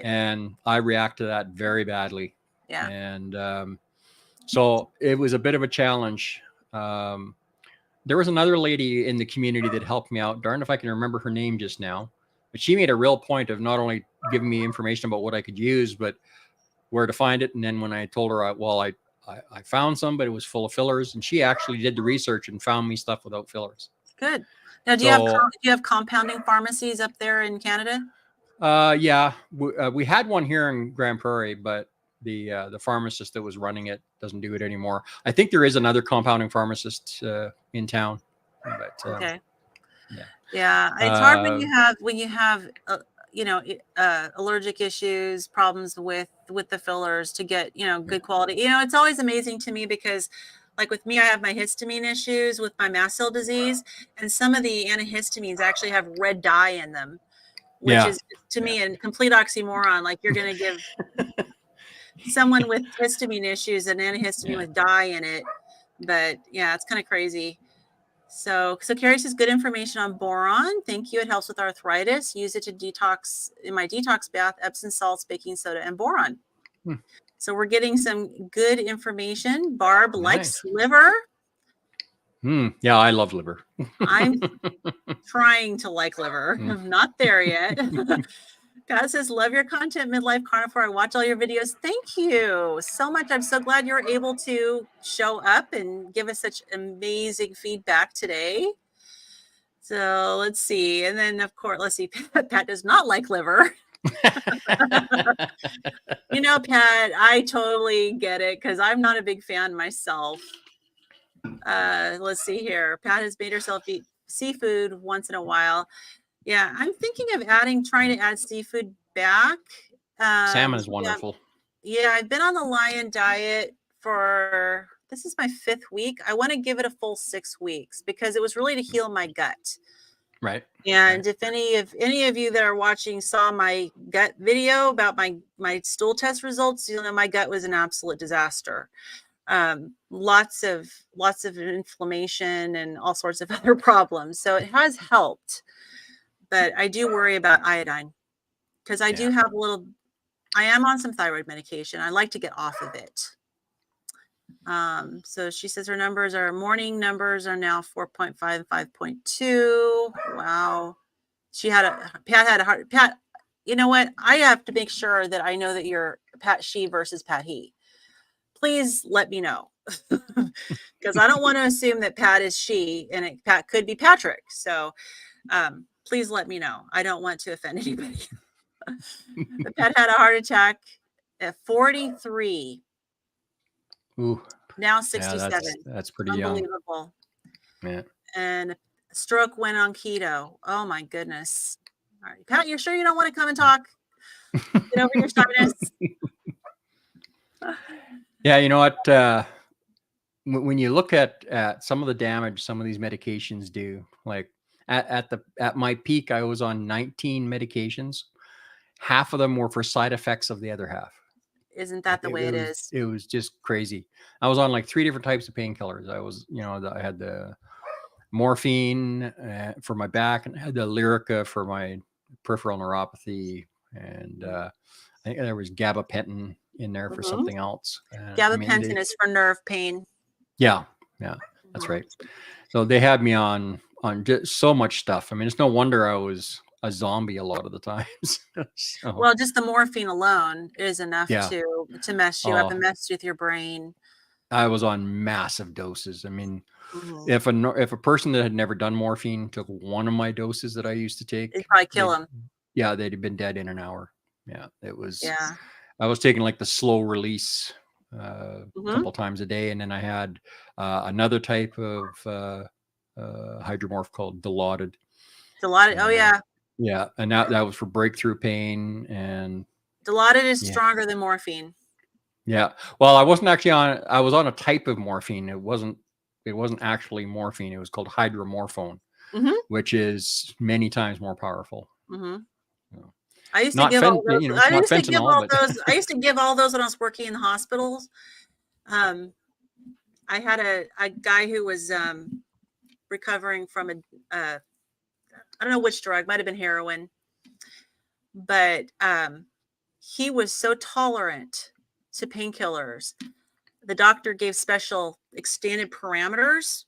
And I react to that very badly. Yeah. And so it was a bit of a challenge. There was another lady in the community that helped me out. Darn if I can remember her name just now. But she made a real point of not only giving me information about what I could use, but where to find it. And then when I told her, I found some, but it was full of fillers, and she actually did the research and found me stuff without fillers. Good. Now, do you have compounding pharmacies up there in Canada? Yeah, we had one here in Grand Prairie, but the pharmacist that was running it doesn't do it anymore. I think there is another compounding pharmacist in town, but Okay. yeah. Yeah, it's hard when you have allergic issues, problems with the fillers to get good quality. It's always amazing to me because, like with me, I have my histamine issues with my mast cell disease, and some of the antihistamines actually have red dye in them, which is to me a complete oxymoron. Like you're going to give someone with histamine issues an antihistamine with dye in it, but yeah, it's kind of crazy. So Carrie says good information on boron. Thank you. It helps with arthritis. Use it to detox in my detox bath, Epsom salts, baking soda, and boron. So we're getting some good information. Barb likes liver. Yeah, I love liver. I'm trying to like liver. I'm not there yet. God says, love your content, Midlife Carnivore. I watch all your videos. Thank you so much. I'm so glad you're able to show up and give us such amazing feedback today. So let's see. And then, of course, let's see. Pat does not like liver. Pat, I totally get it because I'm not a big fan myself. Let's see here. Pat has made herself eat seafood once in a while. Yeah, I'm thinking of trying to add seafood back. Salmon is wonderful. Yeah, I've been on the lion diet this is my 5th week. I want to give it a full 6 weeks because it was really to heal my gut. Right. And if any of you that are watching saw my gut video about my stool test results, my gut was an absolute disaster. Lots of inflammation and all sorts of other problems. So it has helped. But I do worry about iodine because I do have I am on some thyroid medication. I like to get off of it. So she says her morning numbers are now 4.5 and 5.2. Wow. Pat had a heart. Pat, you know what? I have to make sure that I know that you're Pat she versus Pat he. Please let me know because I don't want to assume that Pat is she and Pat could be Patrick. So, please let me know. I don't want to offend anybody. But Pat had a heart attack at 43. Ooh. Now 67. That's pretty unbelievable. Young. Yeah. And stroke went on keto. Oh my goodness. All right. Pat, you're sure you don't want to come and talk? Get over your shyness. Yeah, you know what? When you look at some of the damage some of these medications do, like at my peak, I was on 19 medications. Half of them were for side effects of the other half. Isn't that the way it is? It was just crazy. I was on like 3 different types of painkillers. I was, I had the morphine for my back, and I had the Lyrica for my peripheral neuropathy, and I think there was gabapentin in there for something else. Gabapentin is for nerve pain. Yeah, that's right. So they had me on just so much stuff. I mean, it's no wonder I was a zombie a lot of the times. So, well, just the morphine alone is enough to mess you up and mess with your brain. I was on massive doses. I mean, if a person that had never done morphine took one of my doses that I used to take, it'd probably kill them. Yeah, they'd have been dead in an hour. Yeah, it was. Yeah, I was taking like the slow release a couple times a day, and then I had another type of hydromorph called Dilaudid. Dilaudid, oh yeah. Yeah, and that was for breakthrough pain. And Dilaudid is stronger than morphine. Yeah, well, I wasn't actually on. I was on a type of morphine. It wasn't actually morphine. It was called hydromorphone, which is many times more powerful. I used to give all those. I used to give all those when I was working in the hospitals. I had a guy who was recovering from I don't know which drug, might have been heroin, but he was so tolerant to painkillers. The doctor gave special extended parameters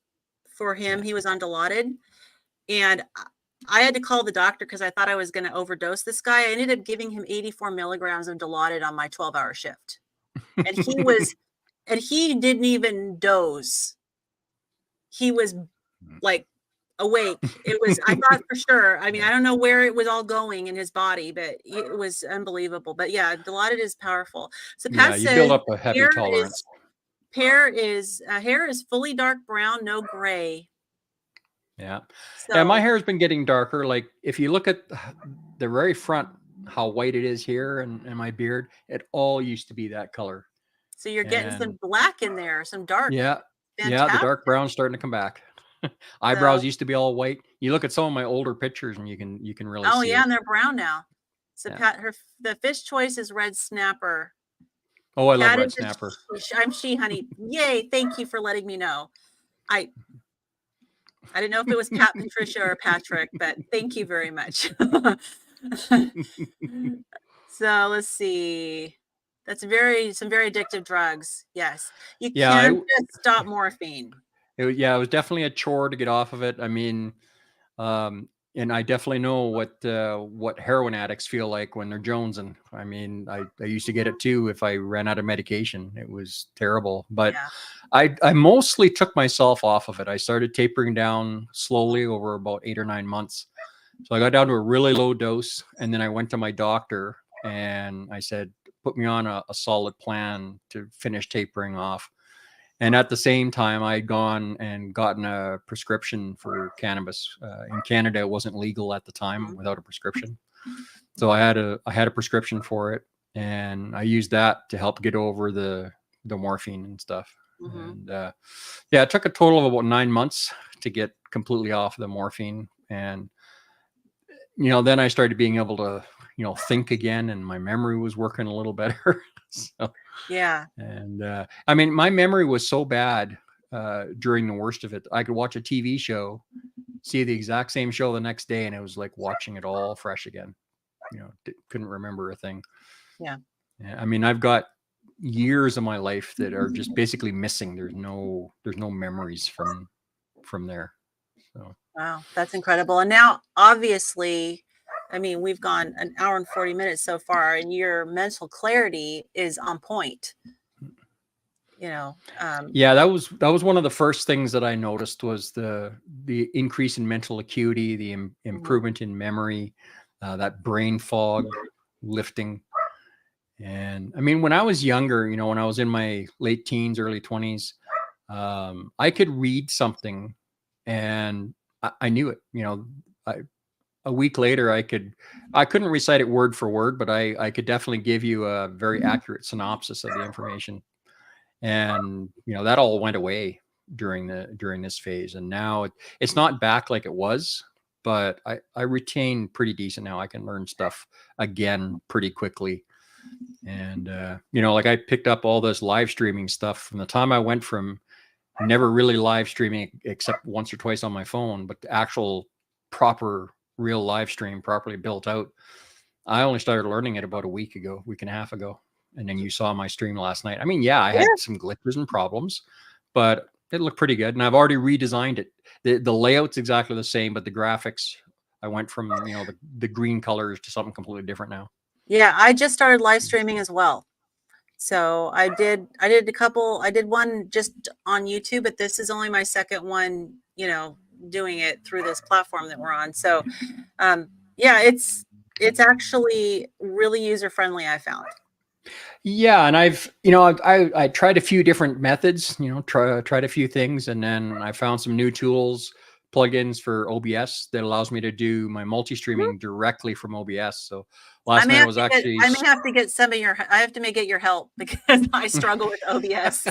for him. He was on Dilaudid, and I had to call the doctor because I thought I was going to overdose this guy. I ended up giving him 84 milligrams of Dilaudid on my 12-hour shift. And he was and he didn't even doze. He was like awake. It was, I thought for sure. I mean, I don't know where it was all going in his body, but it was unbelievable. But yeah, Dilaudid is powerful. So Yeah, Pat you build says up a heavy tolerance. hair is fully dark brown, no gray. Yeah. Yeah, my So hair has been getting darker. Like if you look at the very front, how white it is here and my beard, it all used to be that color. so you're getting some And black in there, some dark. yeah, yeah, the Fantastic. dark brown's starting to come back. Eyebrows So, used to be all white. You look at some of my older pictures and you can really oh see yeah, it. and they're brown now. So Yeah. Pat, the fish choice is red snapper. Oh, I love Cat red is snapper. I'm she, honey. Yay! Thank you for letting me know. I I didn't know if it was Pat, Patricia, or Patrick, but thank you very much. So let's see. That's some very addictive drugs. Yes, you Yeah, can't just stop morphine. yeah, it was definitely a chore to get off of it. I mean, and I definitely know what heroin addicts feel like when they're jonesing. I mean, I used to get it too if I ran out of medication. It was terrible, but Yeah. I mostly took myself off of it. I started tapering down slowly over about 8 or 9 months. So I got down to a really low dose, and then I went to my doctor and I said, put me on a solid plan to finish tapering off. And at the same time, I'd gone and gotten a prescription for cannabis. In Canada, it wasn't legal at the time without a prescription. So I had a prescription for it, and I used that to help get over the morphine and stuff. And yeah, it took a total of about 9 months to get completely off the morphine. And then I started being able to think again, and my memory was working a little better. So Yeah. and I mean, my memory was so bad during the worst of it. I could watch a TV show, see the exact same show the next day, and it was like watching it all fresh again. Couldn't remember a thing. Yeah. I mean, I've got years of my life that are just basically missing. There's no memories from there. So Wow, that's incredible. And now, obviously, I mean, we've gone an hour and 40 minutes so far, and your mental clarity is on point. Yeah, that was one of the first things that I noticed was the increase in mental acuity, the improvement in memory, that brain fog lifting. And I mean, when I was younger, when I was in my late teens, early 20s, I could read something and I knew it. A week later, I couldn't recite it word for word, but I could definitely give you a very accurate synopsis of the information. And that all went away during this phase, and now it's not back like it was, but I retain pretty decent now. I can learn stuff again pretty quickly. And like I picked up all this live streaming stuff from the time I went from never really live streaming except once or twice on my phone, but the actual proper real live stream properly built out, I only started learning it about a week and a half ago. And then you saw my stream last night. I mean, yeah, I had some glitches and problems, but it looked pretty good. And I've already redesigned it. The layout's exactly the same, but the graphics, I went from, the green colors to something completely different now. Yeah, I just started live streaming as well. So I did one just on YouTube, but this is only my second one, doing it through this platform that we're on. So yeah, it's actually really user friendly, I found. Yeah, and I tried a few different methods, tried a few things, and then I found some new tools, plugins for OBS that allows me to do my multi-streaming directly from OBS. So last night was actually I may have to get I have to get your help because I struggle with OBS.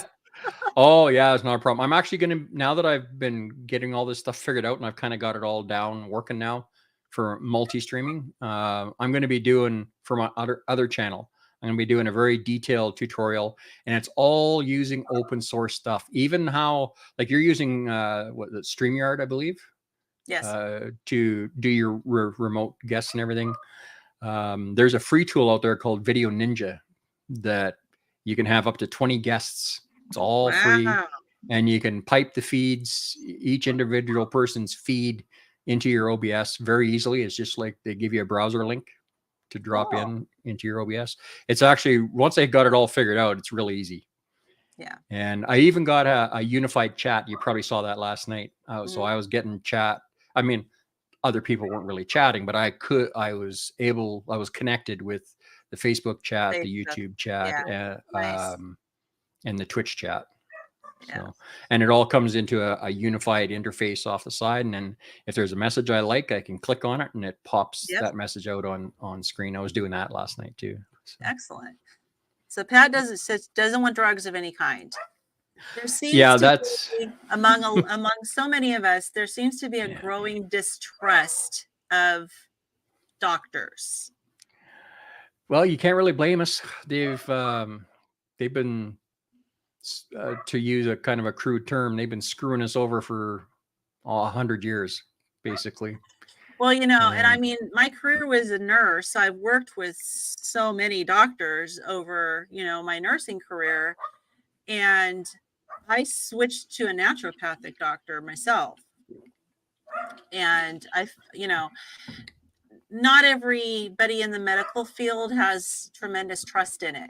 Oh yeah, it's not a problem. I'm actually gonna, now that I've been getting all this stuff figured out and I've kind of got it all down working now for multi-streaming, I'm going to be doing for my other channel. I'm going to be doing a very detailed tutorial, and it's all using open source stuff. Even how, like, you're using StreamYard, I believe. Yes. To do your remote guests and everything. There's a free tool out there called Video Ninja that you can have up to 20 guests. It's all free, and you can pipe the feeds, each individual person's feed, into your OBS very easily. It's just like they give you a browser link to drop into your OBS. It's actually, once they got it all figured out, it's really easy. Yeah. And I even got a unified chat. You probably saw that last night. So I was getting chat. I mean, other people weren't really chatting, but I was connected with the Facebook chat, the Facebook. YouTube chat, Yeah. Nice. and the Twitch chat. Yeah. So, and it all comes into a unified interface off the side. And then if there's a message I like, I can click on it and it pops that message out on screen. I was doing that last night too. So. Excellent. So Pat doesn't want drugs of any kind. There seems to be among so many of us, there seems to be a growing distrust of doctors. Well, you can't really blame us. They've been, to use a kind of a crude term, they've been screwing us over for 100 years, basically. Well, and I mean, my career was a nurse. So I've worked with so many doctors over, my nursing career. And I switched to a naturopathic doctor myself. And not everybody in the medical field has tremendous trust in it.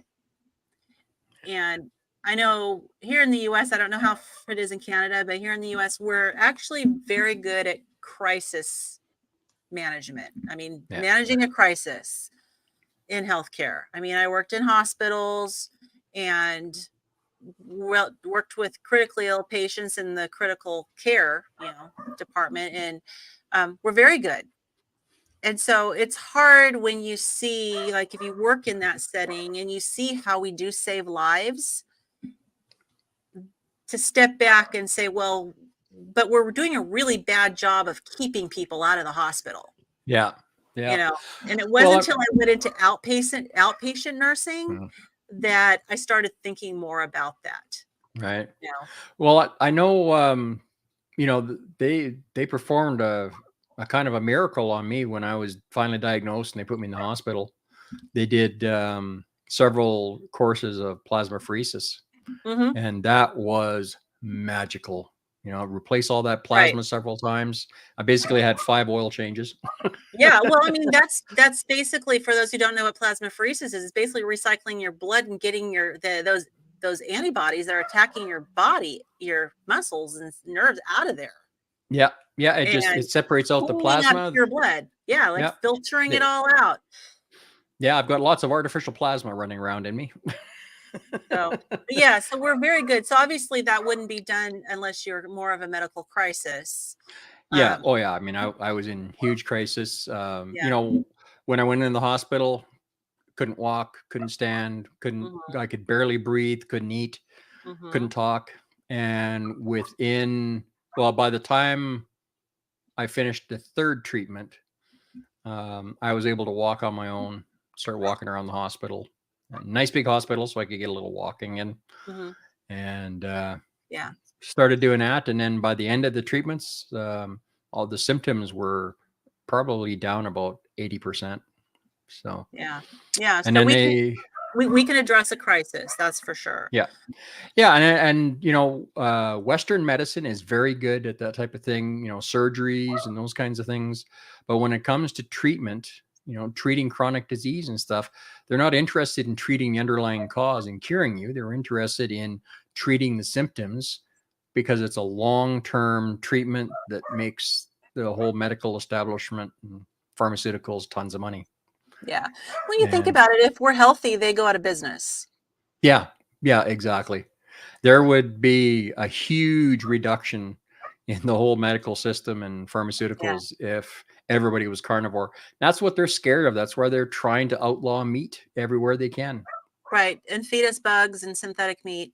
And I know here in the US, I don't know how it is in Canada, but here in the US, we're actually very good at crisis management. I mean, managing a crisis in healthcare. I mean, I worked in hospitals and worked with critically ill patients in the critical care, department, and we're very good. And so it's hard when you see, like, if you work in that setting and you see how we do save lives, to step back and say, well, but we're doing a really bad job of keeping people out of the hospital. Yeah. And it wasn't until I went into outpatient nursing that I started thinking more about that. Right. Well, I know, they performed a kind of a miracle on me when I was finally diagnosed and they put me in the hospital. They did several courses of plasmapheresis, and that was magical. Replace all that plasma several times. I basically had 5 oil changes. Yeah, well, I mean, that's basically, for those who don't know what plasmapheresis is, it's basically recycling your blood and getting those antibodies that are attacking your body, your muscles and nerves out of there. Yeah. It separates out the plasma. Out your blood. Yeah, filtering it all out. Yeah, I've got lots of artificial plasma running around in me. So we're very good. So obviously that wouldn't be done unless you're more of a medical crisis. Yeah. I mean, I was in huge crisis. When I went in the hospital, couldn't walk, couldn't stand, I could barely breathe, couldn't eat, couldn't talk. And by the time I finished the 3rd treatment, I was able to walk on my own, start walking around the hospital. Nice big hospital, so I could get a little walking in. And started doing that. And then by the end of the treatments, all the symptoms were probably down about 80%. So and then we can address a crisis, that's for sure. And Western medicine is very good at that type of thing, surgeries and those kinds of things. But when it comes to treatment, treating chronic disease and stuff, they're not interested in treating the underlying cause and curing you. They're interested in treating the symptoms because it's a long-term treatment that makes the whole medical establishment and pharmaceuticals tons of money. Yeah. When you think about it, if we're healthy, they go out of business. Yeah, exactly. There would be a huge reduction in the whole medical system and pharmaceuticals if everybody was carnivore. That's what they're scared of. That's why they're trying to outlaw meat everywhere they can. Right. And feed us bugs and synthetic meat.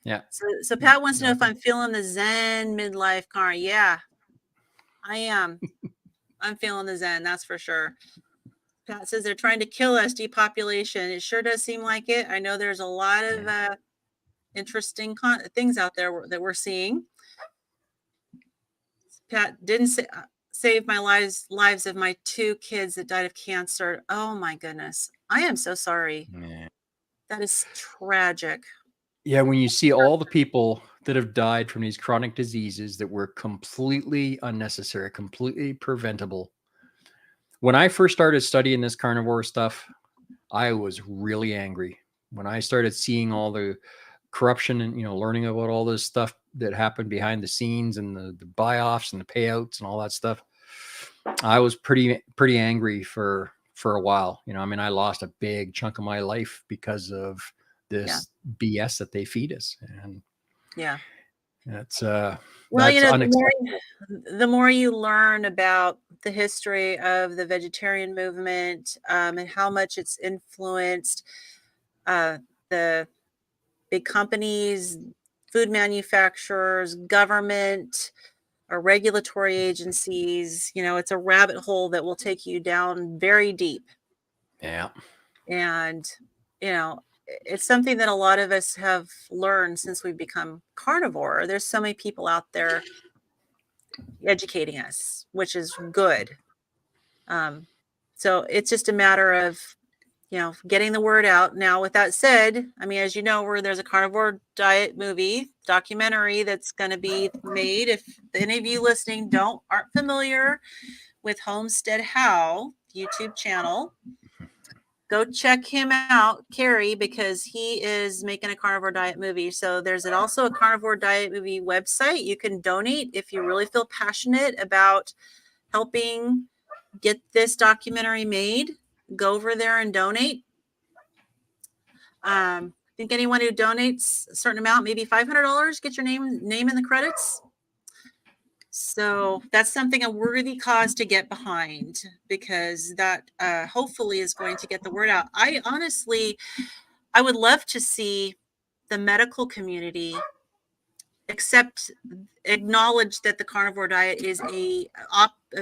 Yeah. So Pat wants to know if I'm feeling the Zen midlife, Carn. Yeah, I am. I'm feeling the Zen. That's for sure. Pat says they're trying to kill us, depopulation. It sure does seem like it. I know there's a lot of interesting things out there that we're seeing. Pat didn't save my lives of my 2 kids that died of cancer. Oh my goodness. I am so sorry. Yeah. That is tragic. Yeah, when you see all the people that have died from these chronic diseases that were completely unnecessary, completely preventable. When I first started studying this carnivore stuff, I was really angry. When I started seeing all the corruption and, learning about all this stuff that happened behind the scenes and the buy-offs and the payouts and all that stuff, I was pretty angry for a while. I lost a big chunk of my life because of this BS that they feed us. And that's that's unacceptable. The more you learn about the history of the vegetarian movement, and how much it's influenced the big companies, food manufacturers, government, or regulatory agencies, it's a rabbit hole that will take you down very deep. Yeah. And, it's something that a lot of us have learned since we've become carnivore. There's so many people out there educating us, which is good. So it's just a matter of, getting the word out. Now, with that said, as you know, there's a carnivore diet movie documentary that's going to be made. If any of you listening aren't familiar with Homestead How YouTube channel, go check him out, Carrie, because he is making a carnivore diet movie. So there's also a carnivore diet movie website. You can donate if you really feel passionate about helping get this documentary made. Go over there and donate. I think anyone who donates a certain amount, maybe $500, get your name in the credits. So that's something, a worthy cause to get behind, because that hopefully is going to get the word out. I would love to see the medical community acknowledge that the carnivore diet is a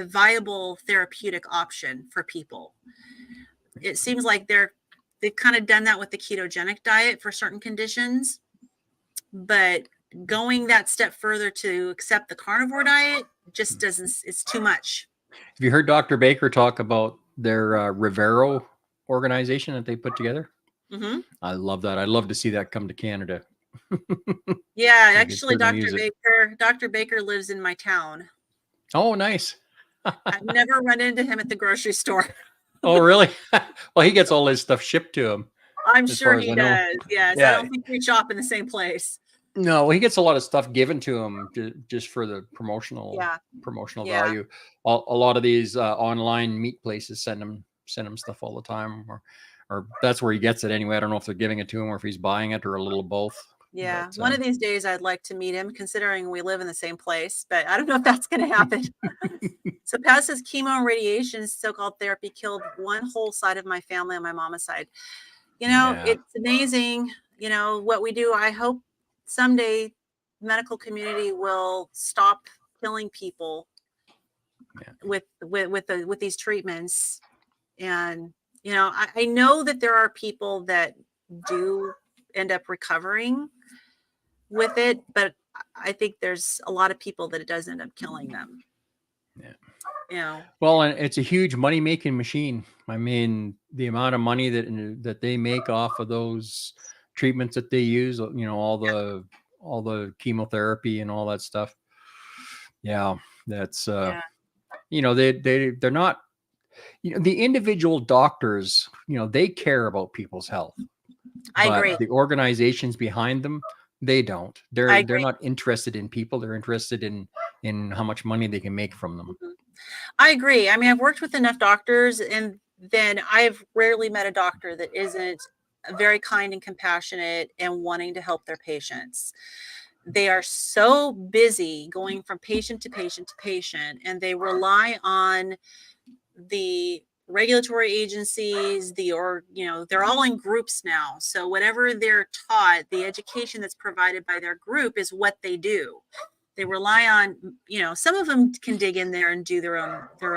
viable therapeutic option for people. It seems like they've kind of done that with the ketogenic diet for certain conditions, but going that step further to accept the carnivore diet just doesn't, it's too much. Have you heard Dr. Baker talk about their Rivero organization that they put together? Mm-hmm. I love that. I'd love to see that come to Canada. Yeah, actually, Dr. Baker lives in my town. Oh, nice. I've never run into him at the grocery store. Oh, really? Well, he gets all his stuff shipped to him. I'm sure he does. Yes. Yeah. I don't think we shop in the same place. No, he gets a lot of stuff given to him just for the promotional value. A lot of these online meat places send him stuff all the time, or that's where he gets it anyway. I don't know if they're giving it to him or if he's buying it or a little of both. Yeah. But, one of these days I'd like to meet him, considering we live in the same place, but I don't know if that's going to happen. So Paz's chemo and radiation so-called therapy killed one whole side of my family on my mama's side. It's amazing, what we do. I hope someday the medical community will stop killing people with these treatments. And, I know that there are people that do end up recovering with it, but I think there's a lot of people that it does end up killing them. Well, and it's a huge money-making machine. The amount of money that they make off of those treatments that they use, all the chemotherapy and all that stuff. Yeah, that's they're not, the individual doctors, they care about people's health. I agree. The organizations behind them, they don't. They're not interested in people. They're interested in how much money they can make from them. Mm-hmm. I agree. I've worked with enough doctors, and then I've rarely met a doctor that isn't very kind and compassionate and wanting to help their patients. They are so busy going from patient to patient to patient, and they rely on the regulatory agencies, they're all in groups now. So whatever they're taught, the education that's provided by their group is what they do. They rely on, some of them can dig in there and do their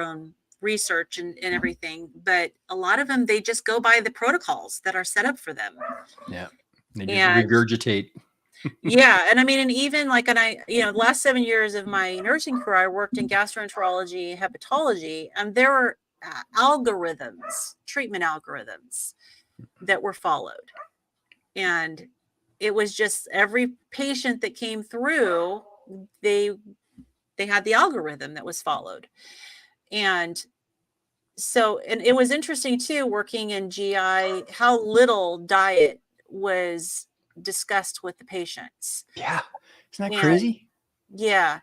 own research and everything, but a lot of them, they just go by the protocols that are set up for them. Yeah. They just regurgitate. Yeah. And and even the last 7 years of my nursing career, I worked in gastroenterology, hepatology, and there were treatment algorithms that were followed. And it was just every patient that came through, they had the algorithm that was followed. And so, and it was interesting too, working in GI, how little diet was discussed with the patients. Yeah. Isn't that And crazy? yeah,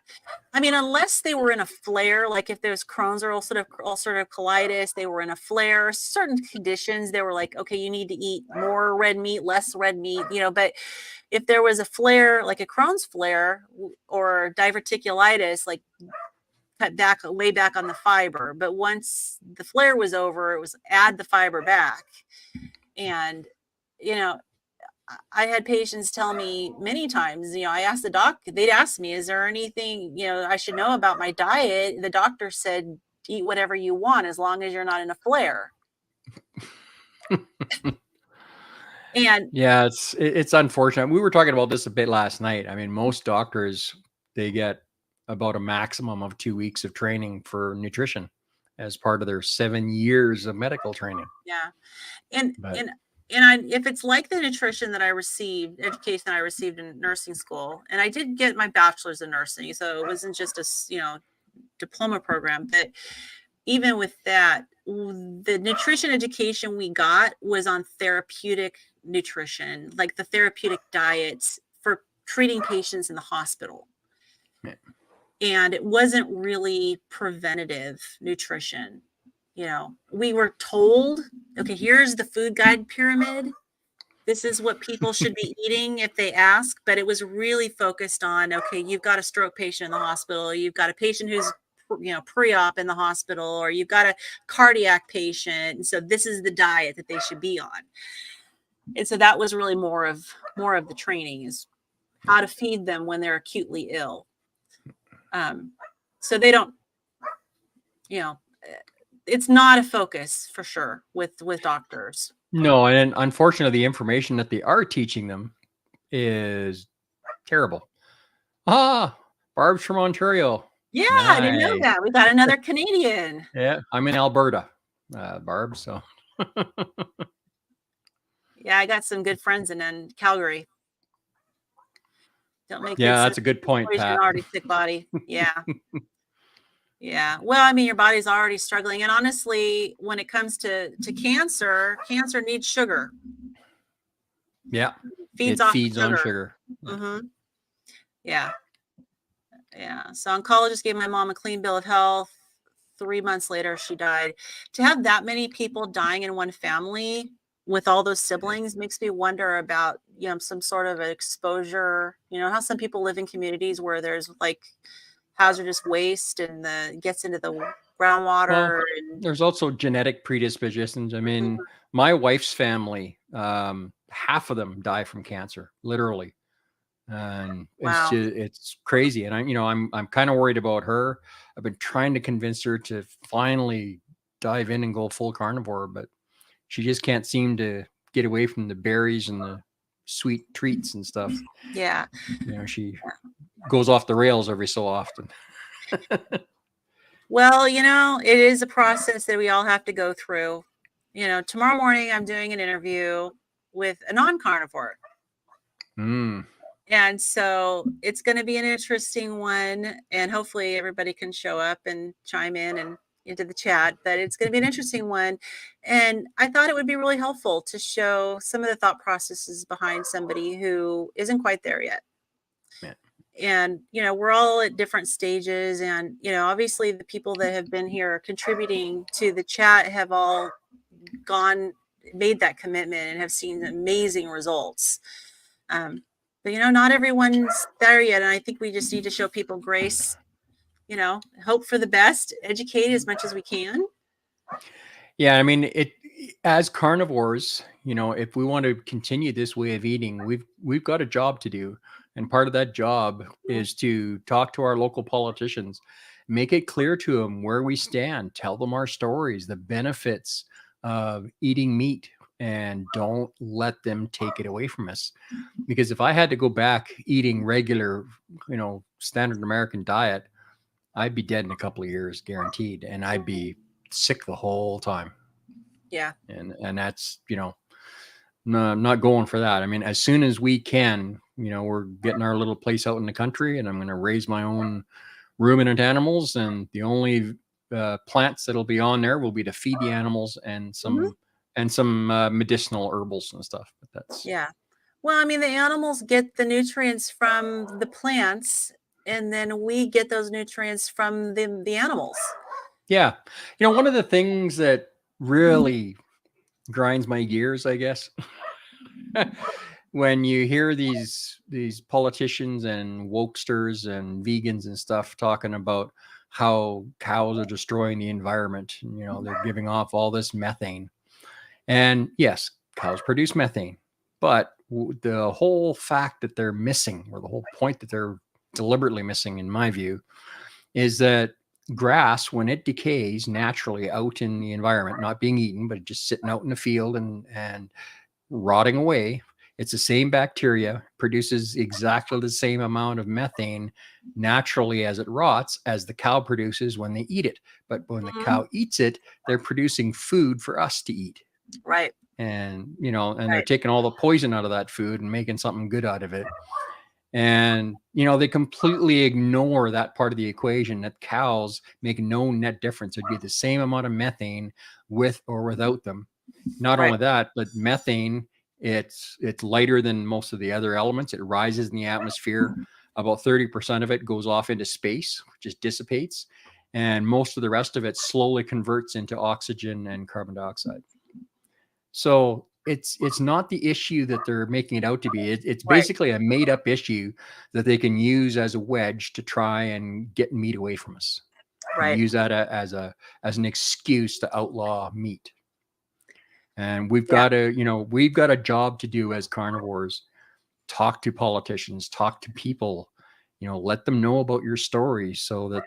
I mean, unless they were in a flare, like if there's Crohn's or ulcerative colitis, they were in a flare, certain conditions, they were like, okay, you need to eat more red meat, less red meat, but if there was a flare, like a Crohn's flare or diverticulitis, like cut back way back on the fiber. But once the flare was over, it was add the fiber back. And, you know, I had patients tell me many times, I asked the doc, they'd ask me, is there anything, I should know about my diet? The doctor said, eat whatever you want as long as you're not in a flare. And yeah, it's unfortunate. We were talking about this a bit last night. I mean, most doctors, they get about a maximum of 2 weeks of training for nutrition as part of their 7 years of medical training. yeah. And, But if it's like the nutrition that I received, education that I received in nursing school, and I did get my bachelor's in nursing, so it wasn't just a, diploma program, but even with that, the nutrition education we got was on therapeutic nutrition, like the therapeutic diets for treating patients in the hospital. yeah. And it wasn't really preventative nutrition. We were told, okay, here's the food guide pyramid. This is what people should be eating if they ask, but it was really focused on, okay, you've got a stroke patient in the hospital, you've got a patient who's pre-op in the hospital, or you've got a cardiac patient, and so this is the diet that they should be on. And so that was really more of the training, is how to feed them when they're acutely ill. So they don't, it's not a focus for sure with doctors. No, and unfortunately, the information that they are teaching them is terrible. Barb's from Ontario. Yeah, I didn't know Nice. that. We got another Canadian. Yeah, I'm in Alberta, Barb. So Yeah, I got some good friends in Calgary. Don't make yeah, good that's sense. a good point, Always an Pat. already sick body. Yeah. Yeah. Well, I mean, your body's already struggling. And honestly, when it comes to cancer needs sugar. Yeah, Feeds it off feeds the sugar. on sugar. Mm-hmm. Yeah. Yeah. So oncologist gave my mom a clean bill of health. 3 months later, she died. To have that many people dying in one family with all those siblings makes me wonder about, some sort of exposure, how some people live in communities where there's like hazardous waste and gets into the groundwater. Well, And there's also genetic predispositions. I mean, my wife's family, half of them die from cancer, literally. And wow. it's crazy. And I'm kind of worried about her. I've been trying to convince her to finally dive in and go full carnivore, but she just can't seem to get away from the berries and the sweet treats and stuff. Yeah. She goes off the rails every so often. Well, it is a process that we all have to go through. Tomorrow morning I'm doing an interview with a non-carnivore. And so it's going to be an interesting one, and hopefully everybody can show up and chime in and into the chat, but it's going to be an interesting one. And I thought it would be really helpful to show some of the thought processes behind somebody who isn't quite there yet. Yeah. And, we're all at different stages, and, obviously the people that have been here contributing to the chat have all made that commitment and have seen amazing results. But, not everyone's there yet. And I think we just need to show people grace, hope for the best, educate as much as we can. Yeah. I mean, as carnivores, if we want to continue this way of eating, we've got a job to do. And part of that job is to talk to our local politicians, make it clear to them where we stand, tell them our stories, the benefits of eating meat, and don't let them take it away from us. Because if I had to go back eating regular, standard American diet, I'd be dead in a couple of years, guaranteed. And I'd be sick the whole time. Yeah. And that's, no, I'm not going for that. I mean, as soon as we can, we're getting our little place out in the country, and I'm going to raise my own ruminant animals. And the only plants that'll be on there will be to feed the animals and some medicinal herbals and stuff. But that's, yeah. Well, I mean, the animals get the nutrients from the plants, and then we get those nutrients from the animals. Yeah. One of the things that really grinds my gears, I guess, when you hear these politicians and wokesters and vegans and stuff talking about how cows are destroying the environment, and, they're giving off all this methane. And yes, cows produce methane, but the whole fact that they're missing, or the whole point that they're deliberately missing, in my view, is that grass, when it decays naturally out in the environment, not being eaten, but just sitting out in the field and rotting away, it's the same bacteria, produces exactly the same amount of methane naturally as it rots as the cow produces when they eat it. But when the cow eats it, they're producing food for us to eat. Right. And, they're taking all the poison out of that food and making something good out of it. And, they completely ignore that part of the equation, that cows make no net difference. It'd be the same amount of methane with or without them. Not only that, but methane, it's lighter than most of the other elements. It rises in the atmosphere. About 30% of it goes off into space, just dissipates. And most of the rest of it slowly converts into oxygen and carbon dioxide. So it's not the issue that they're making it out to be. It's basically a made up issue that they can use as a wedge to try and get meat away from us. Right. And use that as an excuse to outlaw meat. And we've got a job to do as carnivores. Talk to politicians, talk to people, let them know about your story so that,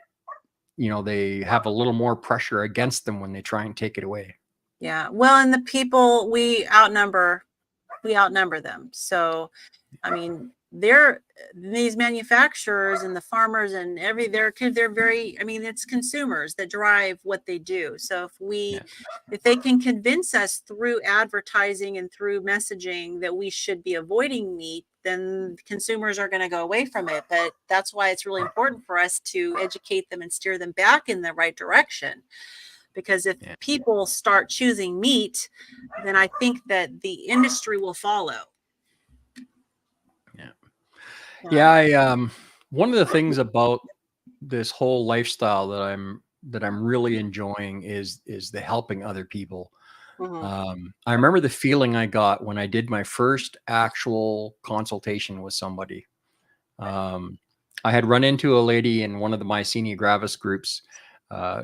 they have a little more pressure against them when they try and take it away. Yeah. Well, and the people, we outnumber them. So, I mean, these manufacturers and the farmers and they're very, I mean, it's consumers that drive what they do. So if they can convince us through advertising and through messaging that we should be avoiding meat, then consumers are going to go away from it. But that's why it's really important for us to educate them and steer them back in the right direction. Because if people start choosing meat, then I think that the industry will follow. Yeah. One of the things about this whole lifestyle that I'm really enjoying is the helping other people. I remember the feeling I got when I did my first actual consultation with somebody. I had run into a lady in one of the myasthenia gravis groups.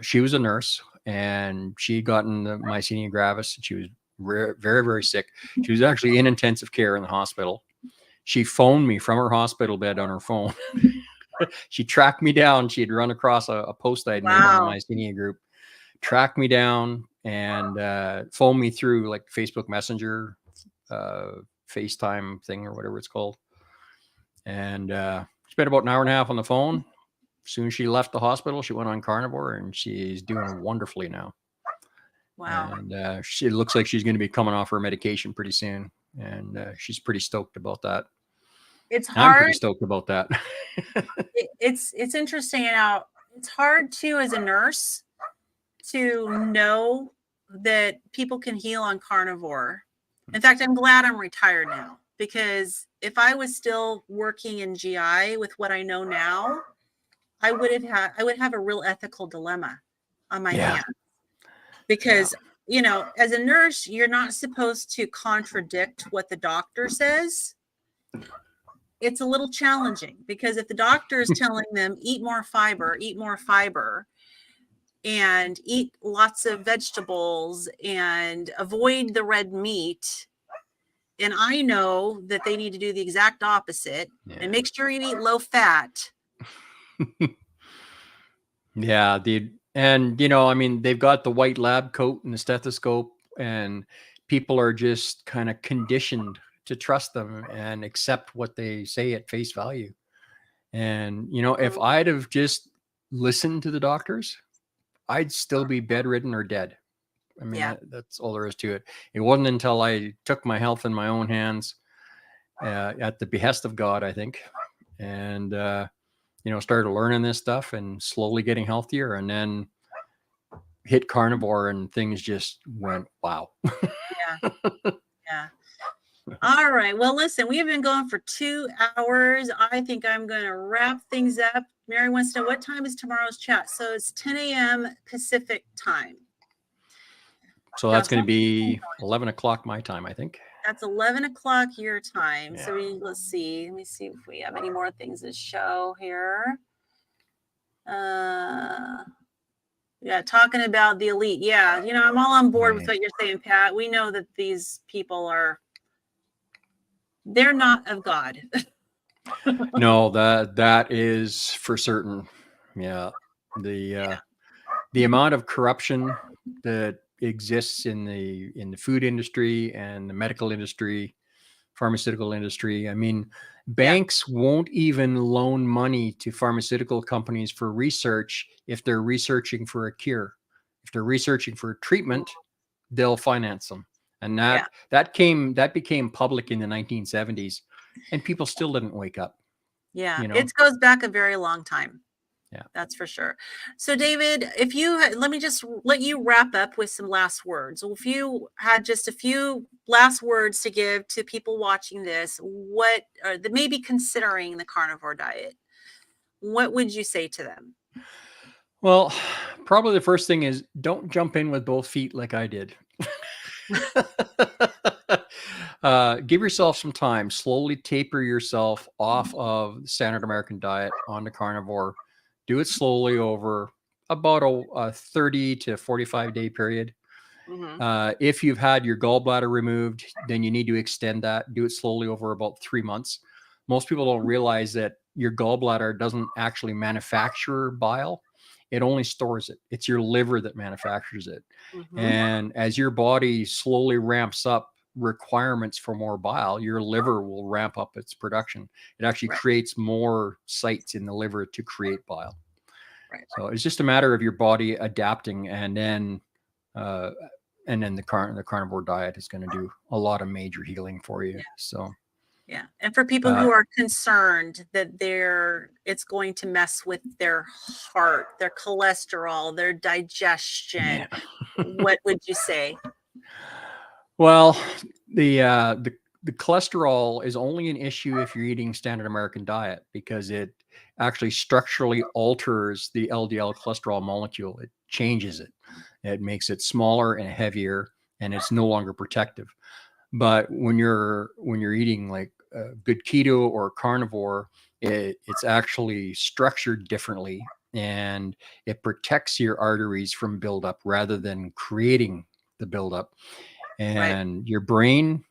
She was a nurse, and she had gotten the myasthenia gravis, and she was very, very sick. She was actually in intensive care in the hospital. She phoned me from her hospital bed on her phone. She tracked me down. She had run across a post I had made on the myasthenia group, tracked me down, and phoned me through like Facebook Messenger, FaceTime thing, or whatever it's called. And spent about an hour and a half on the phone. As soon as she left the hospital, she went on Carnivore, and she's doing wonderfully now. Wow. And she looks like she's going to be coming off her medication pretty soon. And she's pretty stoked about that. It's hard. I'm pretty stoked about that. It's interesting. Now, it's hard too, as a nurse, to know that people can heal on Carnivore. In fact, I'm glad I'm retired now, because if I was still working in GI with what I know now, I would have a real ethical dilemma on my hands. Because, as a nurse, you're not supposed to contradict what the doctor says. It's a little challenging, because if the doctor is telling them eat more fiber, and eat lots of vegetables and avoid the red meat, and I know that they need to do the exact opposite and make sure you eat low fat. Yeah, dude. And, I mean, they've got the white lab coat and the stethoscope, and people are just kind of conditioned to trust them and accept what they say at face value. And, if I'd have just listened to the doctors, I'd still be bedridden or dead. I mean, that's all there is to it. It wasn't until I took my health in my own hands, at the behest of God, I think, and, started learning this stuff and slowly getting healthier, and then hit Carnivore, and things just went, wow. Yeah. All right. Well, listen, we have been going for 2 hours. I think I'm going to wrap things up. Mary wants to know, what time is tomorrow's chat? So it's 10 a.m. Pacific time. So that's going to be 11 o'clock my time, I think. That's 11 o'clock your time. Yeah. So let's see. Let me see if we have any more things to show here. Yeah, talking about the elite. Yeah, I'm all on board with what you're saying, Pat. We know that these people they're not of God. No, that is for certain. Yeah. The amount of corruption that exists in the food industry and the medical industry, pharmaceutical industry. I mean, banks won't even loan money to pharmaceutical companies for research if they're researching for a cure. If they're researching for a treatment, they'll finance them. And that became public in the 1970s, and people still didn't wake up. Yeah, it goes back a very long time. Yeah, that's for sure. So David, let me just let you wrap up with some last words. If you had just a few last words to give to people watching this, what are they maybe considering the carnivore diet, what would you say to them? Well, probably the first thing is, don't jump in with both feet like I did. Give yourself some time. Slowly taper yourself off of the standard American diet onto carnivore. Do it slowly over about a 30 to 45 day period. If you've had your gallbladder removed, then you need to extend that. Do it slowly over about 3 months. Most people don't realize that your gallbladder doesn't actually manufacture bile. It only stores it. It's your liver that manufactures it. And as your body slowly ramps up requirements for more bile, your liver will ramp up its production. It actually creates more sites in the liver to create bile. So it's just a matter of your body adapting, and then the carnivore diet is going to do a lot of major healing for you. So yeah, and for people who are concerned that it's going to mess with their heart, their cholesterol, their digestion, what would you say? Well, the cholesterol is only an issue if you're eating standard American diet, because it actually structurally alters the LDL cholesterol molecule. It changes it. It makes it smaller and heavier, and it's no longer protective. But when you're eating like good keto or carnivore, it's actually structured differently, and it protects your arteries from buildup rather than creating the buildup. And your brain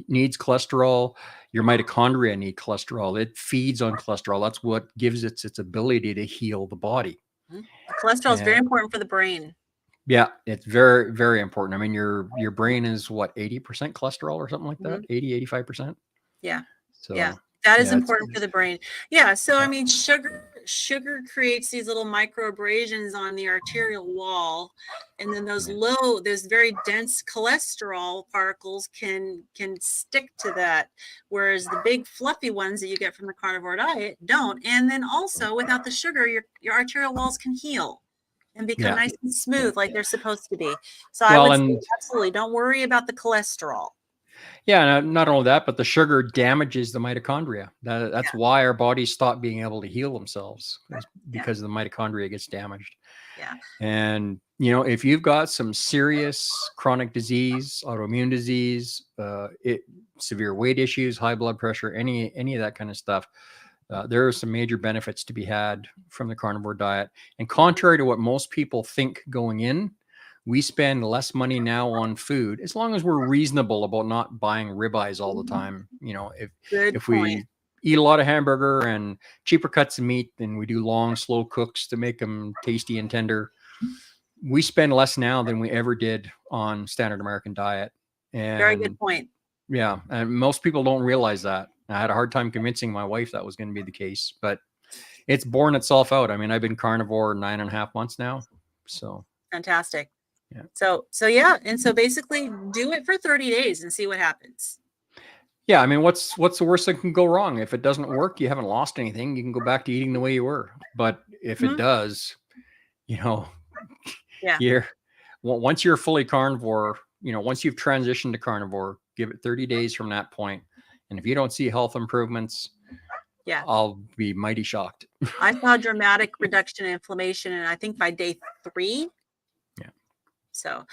needs cholesterol. Your mitochondria need cholesterol. It feeds on cholesterol. That's what gives it its ability to heal the body. Cholesterol is very important for the brain. Yeah, it's very, very important. I mean, your brain is what, 80% cholesterol or something like that? 80, 85%. Yeah. So yeah, that is important for the brain. Yeah. So, I mean, sugar creates these little micro abrasions on the arterial wall. And then those very dense cholesterol particles can stick to that. Whereas the big fluffy ones that you get from the carnivore diet don't. And then also without the sugar, your arterial walls can heal and become nice and smooth like they're supposed to be. So I would say absolutely don't worry about the cholesterol. Yeah, not only that, but the sugar damages the mitochondria. That's why our bodies stop being able to heal themselves, because the mitochondria gets damaged. Yeah. And, if you've got some serious chronic disease, autoimmune disease, severe weight issues, high blood pressure, any of that kind of stuff, there are some major benefits to be had from the carnivore diet. And contrary to what most people think going in, we spend less money now on food, as long as we're reasonable about not buying ribeyes all the time. If we eat a lot of hamburger and cheaper cuts of meat, and we do long, slow cooks to make them tasty and tender, we spend less now than we ever did on standard American diet. And very good point. Yeah. And most people don't realize that. I had a hard time convincing my wife that was going to be the case, but it's borne itself out. I mean, I've been carnivore 9.5 months now. So fantastic. Yeah. So yeah. And so basically do it for 30 days and see what happens. Yeah. I mean, what's the worst that can go wrong? If it doesn't work, you haven't lost anything. You can go back to eating the way you were. But if it does, once you're fully carnivore, once you've transitioned to carnivore, give it 30 days from that point. And if you don't see health improvements, Yeah. I'll be mighty shocked. I saw a dramatic reduction in inflammation, and I think by day 3. Yeah. So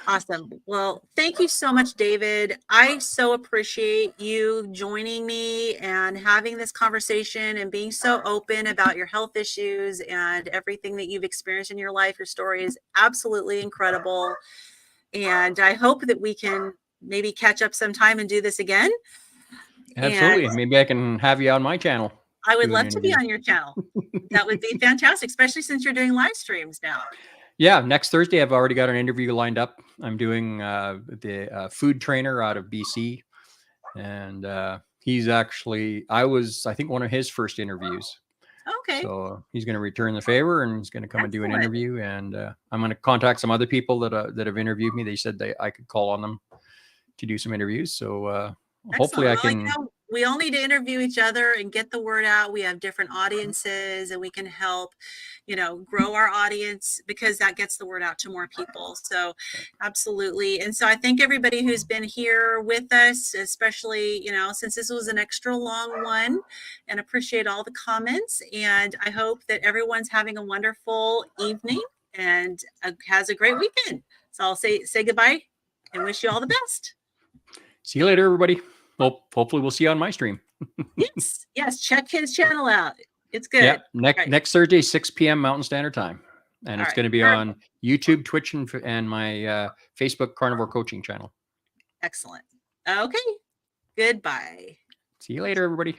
awesome. Well, thank you so much, David. I so appreciate you joining me and having this conversation and being so open about your health issues and everything that you've experienced in your life. Your story is absolutely incredible. And I hope that we can maybe catch up sometime and do this again. Absolutely. And Maybe I can have you on my channel. I would do an love to be interview. on your channel. That would be fantastic, especially since you're doing live streams now. Yeah, next Thursday I've already got an interview lined up. I'm doing the food trainer out of BC, and he's actually I think one of his first interviews. Okay. So he's going to return the favor, and he's going to come and do an Excellent. interview. And I'm going to contact some other people that have interviewed me. They said I could call on them to do some interviews. So hopefully I Excellent. can. Well, we all need to interview each other and get the word out. We have different audiences, and we can help, grow our audience, because that gets the word out to more people. So absolutely. And so I thank everybody who's been here with us, especially, since this was an extra long one, and appreciate all the comments. And I hope that everyone's having a wonderful evening and has a great weekend. So I'll say goodbye and wish you all the best. See you later, everybody. Well, hopefully we'll see you on my stream. Yes. Check his channel out. It's good. Yeah, Right. next Thursday, 6 p.m. Mountain Standard Time. And it's going to be on YouTube, Twitch, and my Facebook Carnivore Coaching channel. Excellent. Okay. Goodbye. See you later, everybody.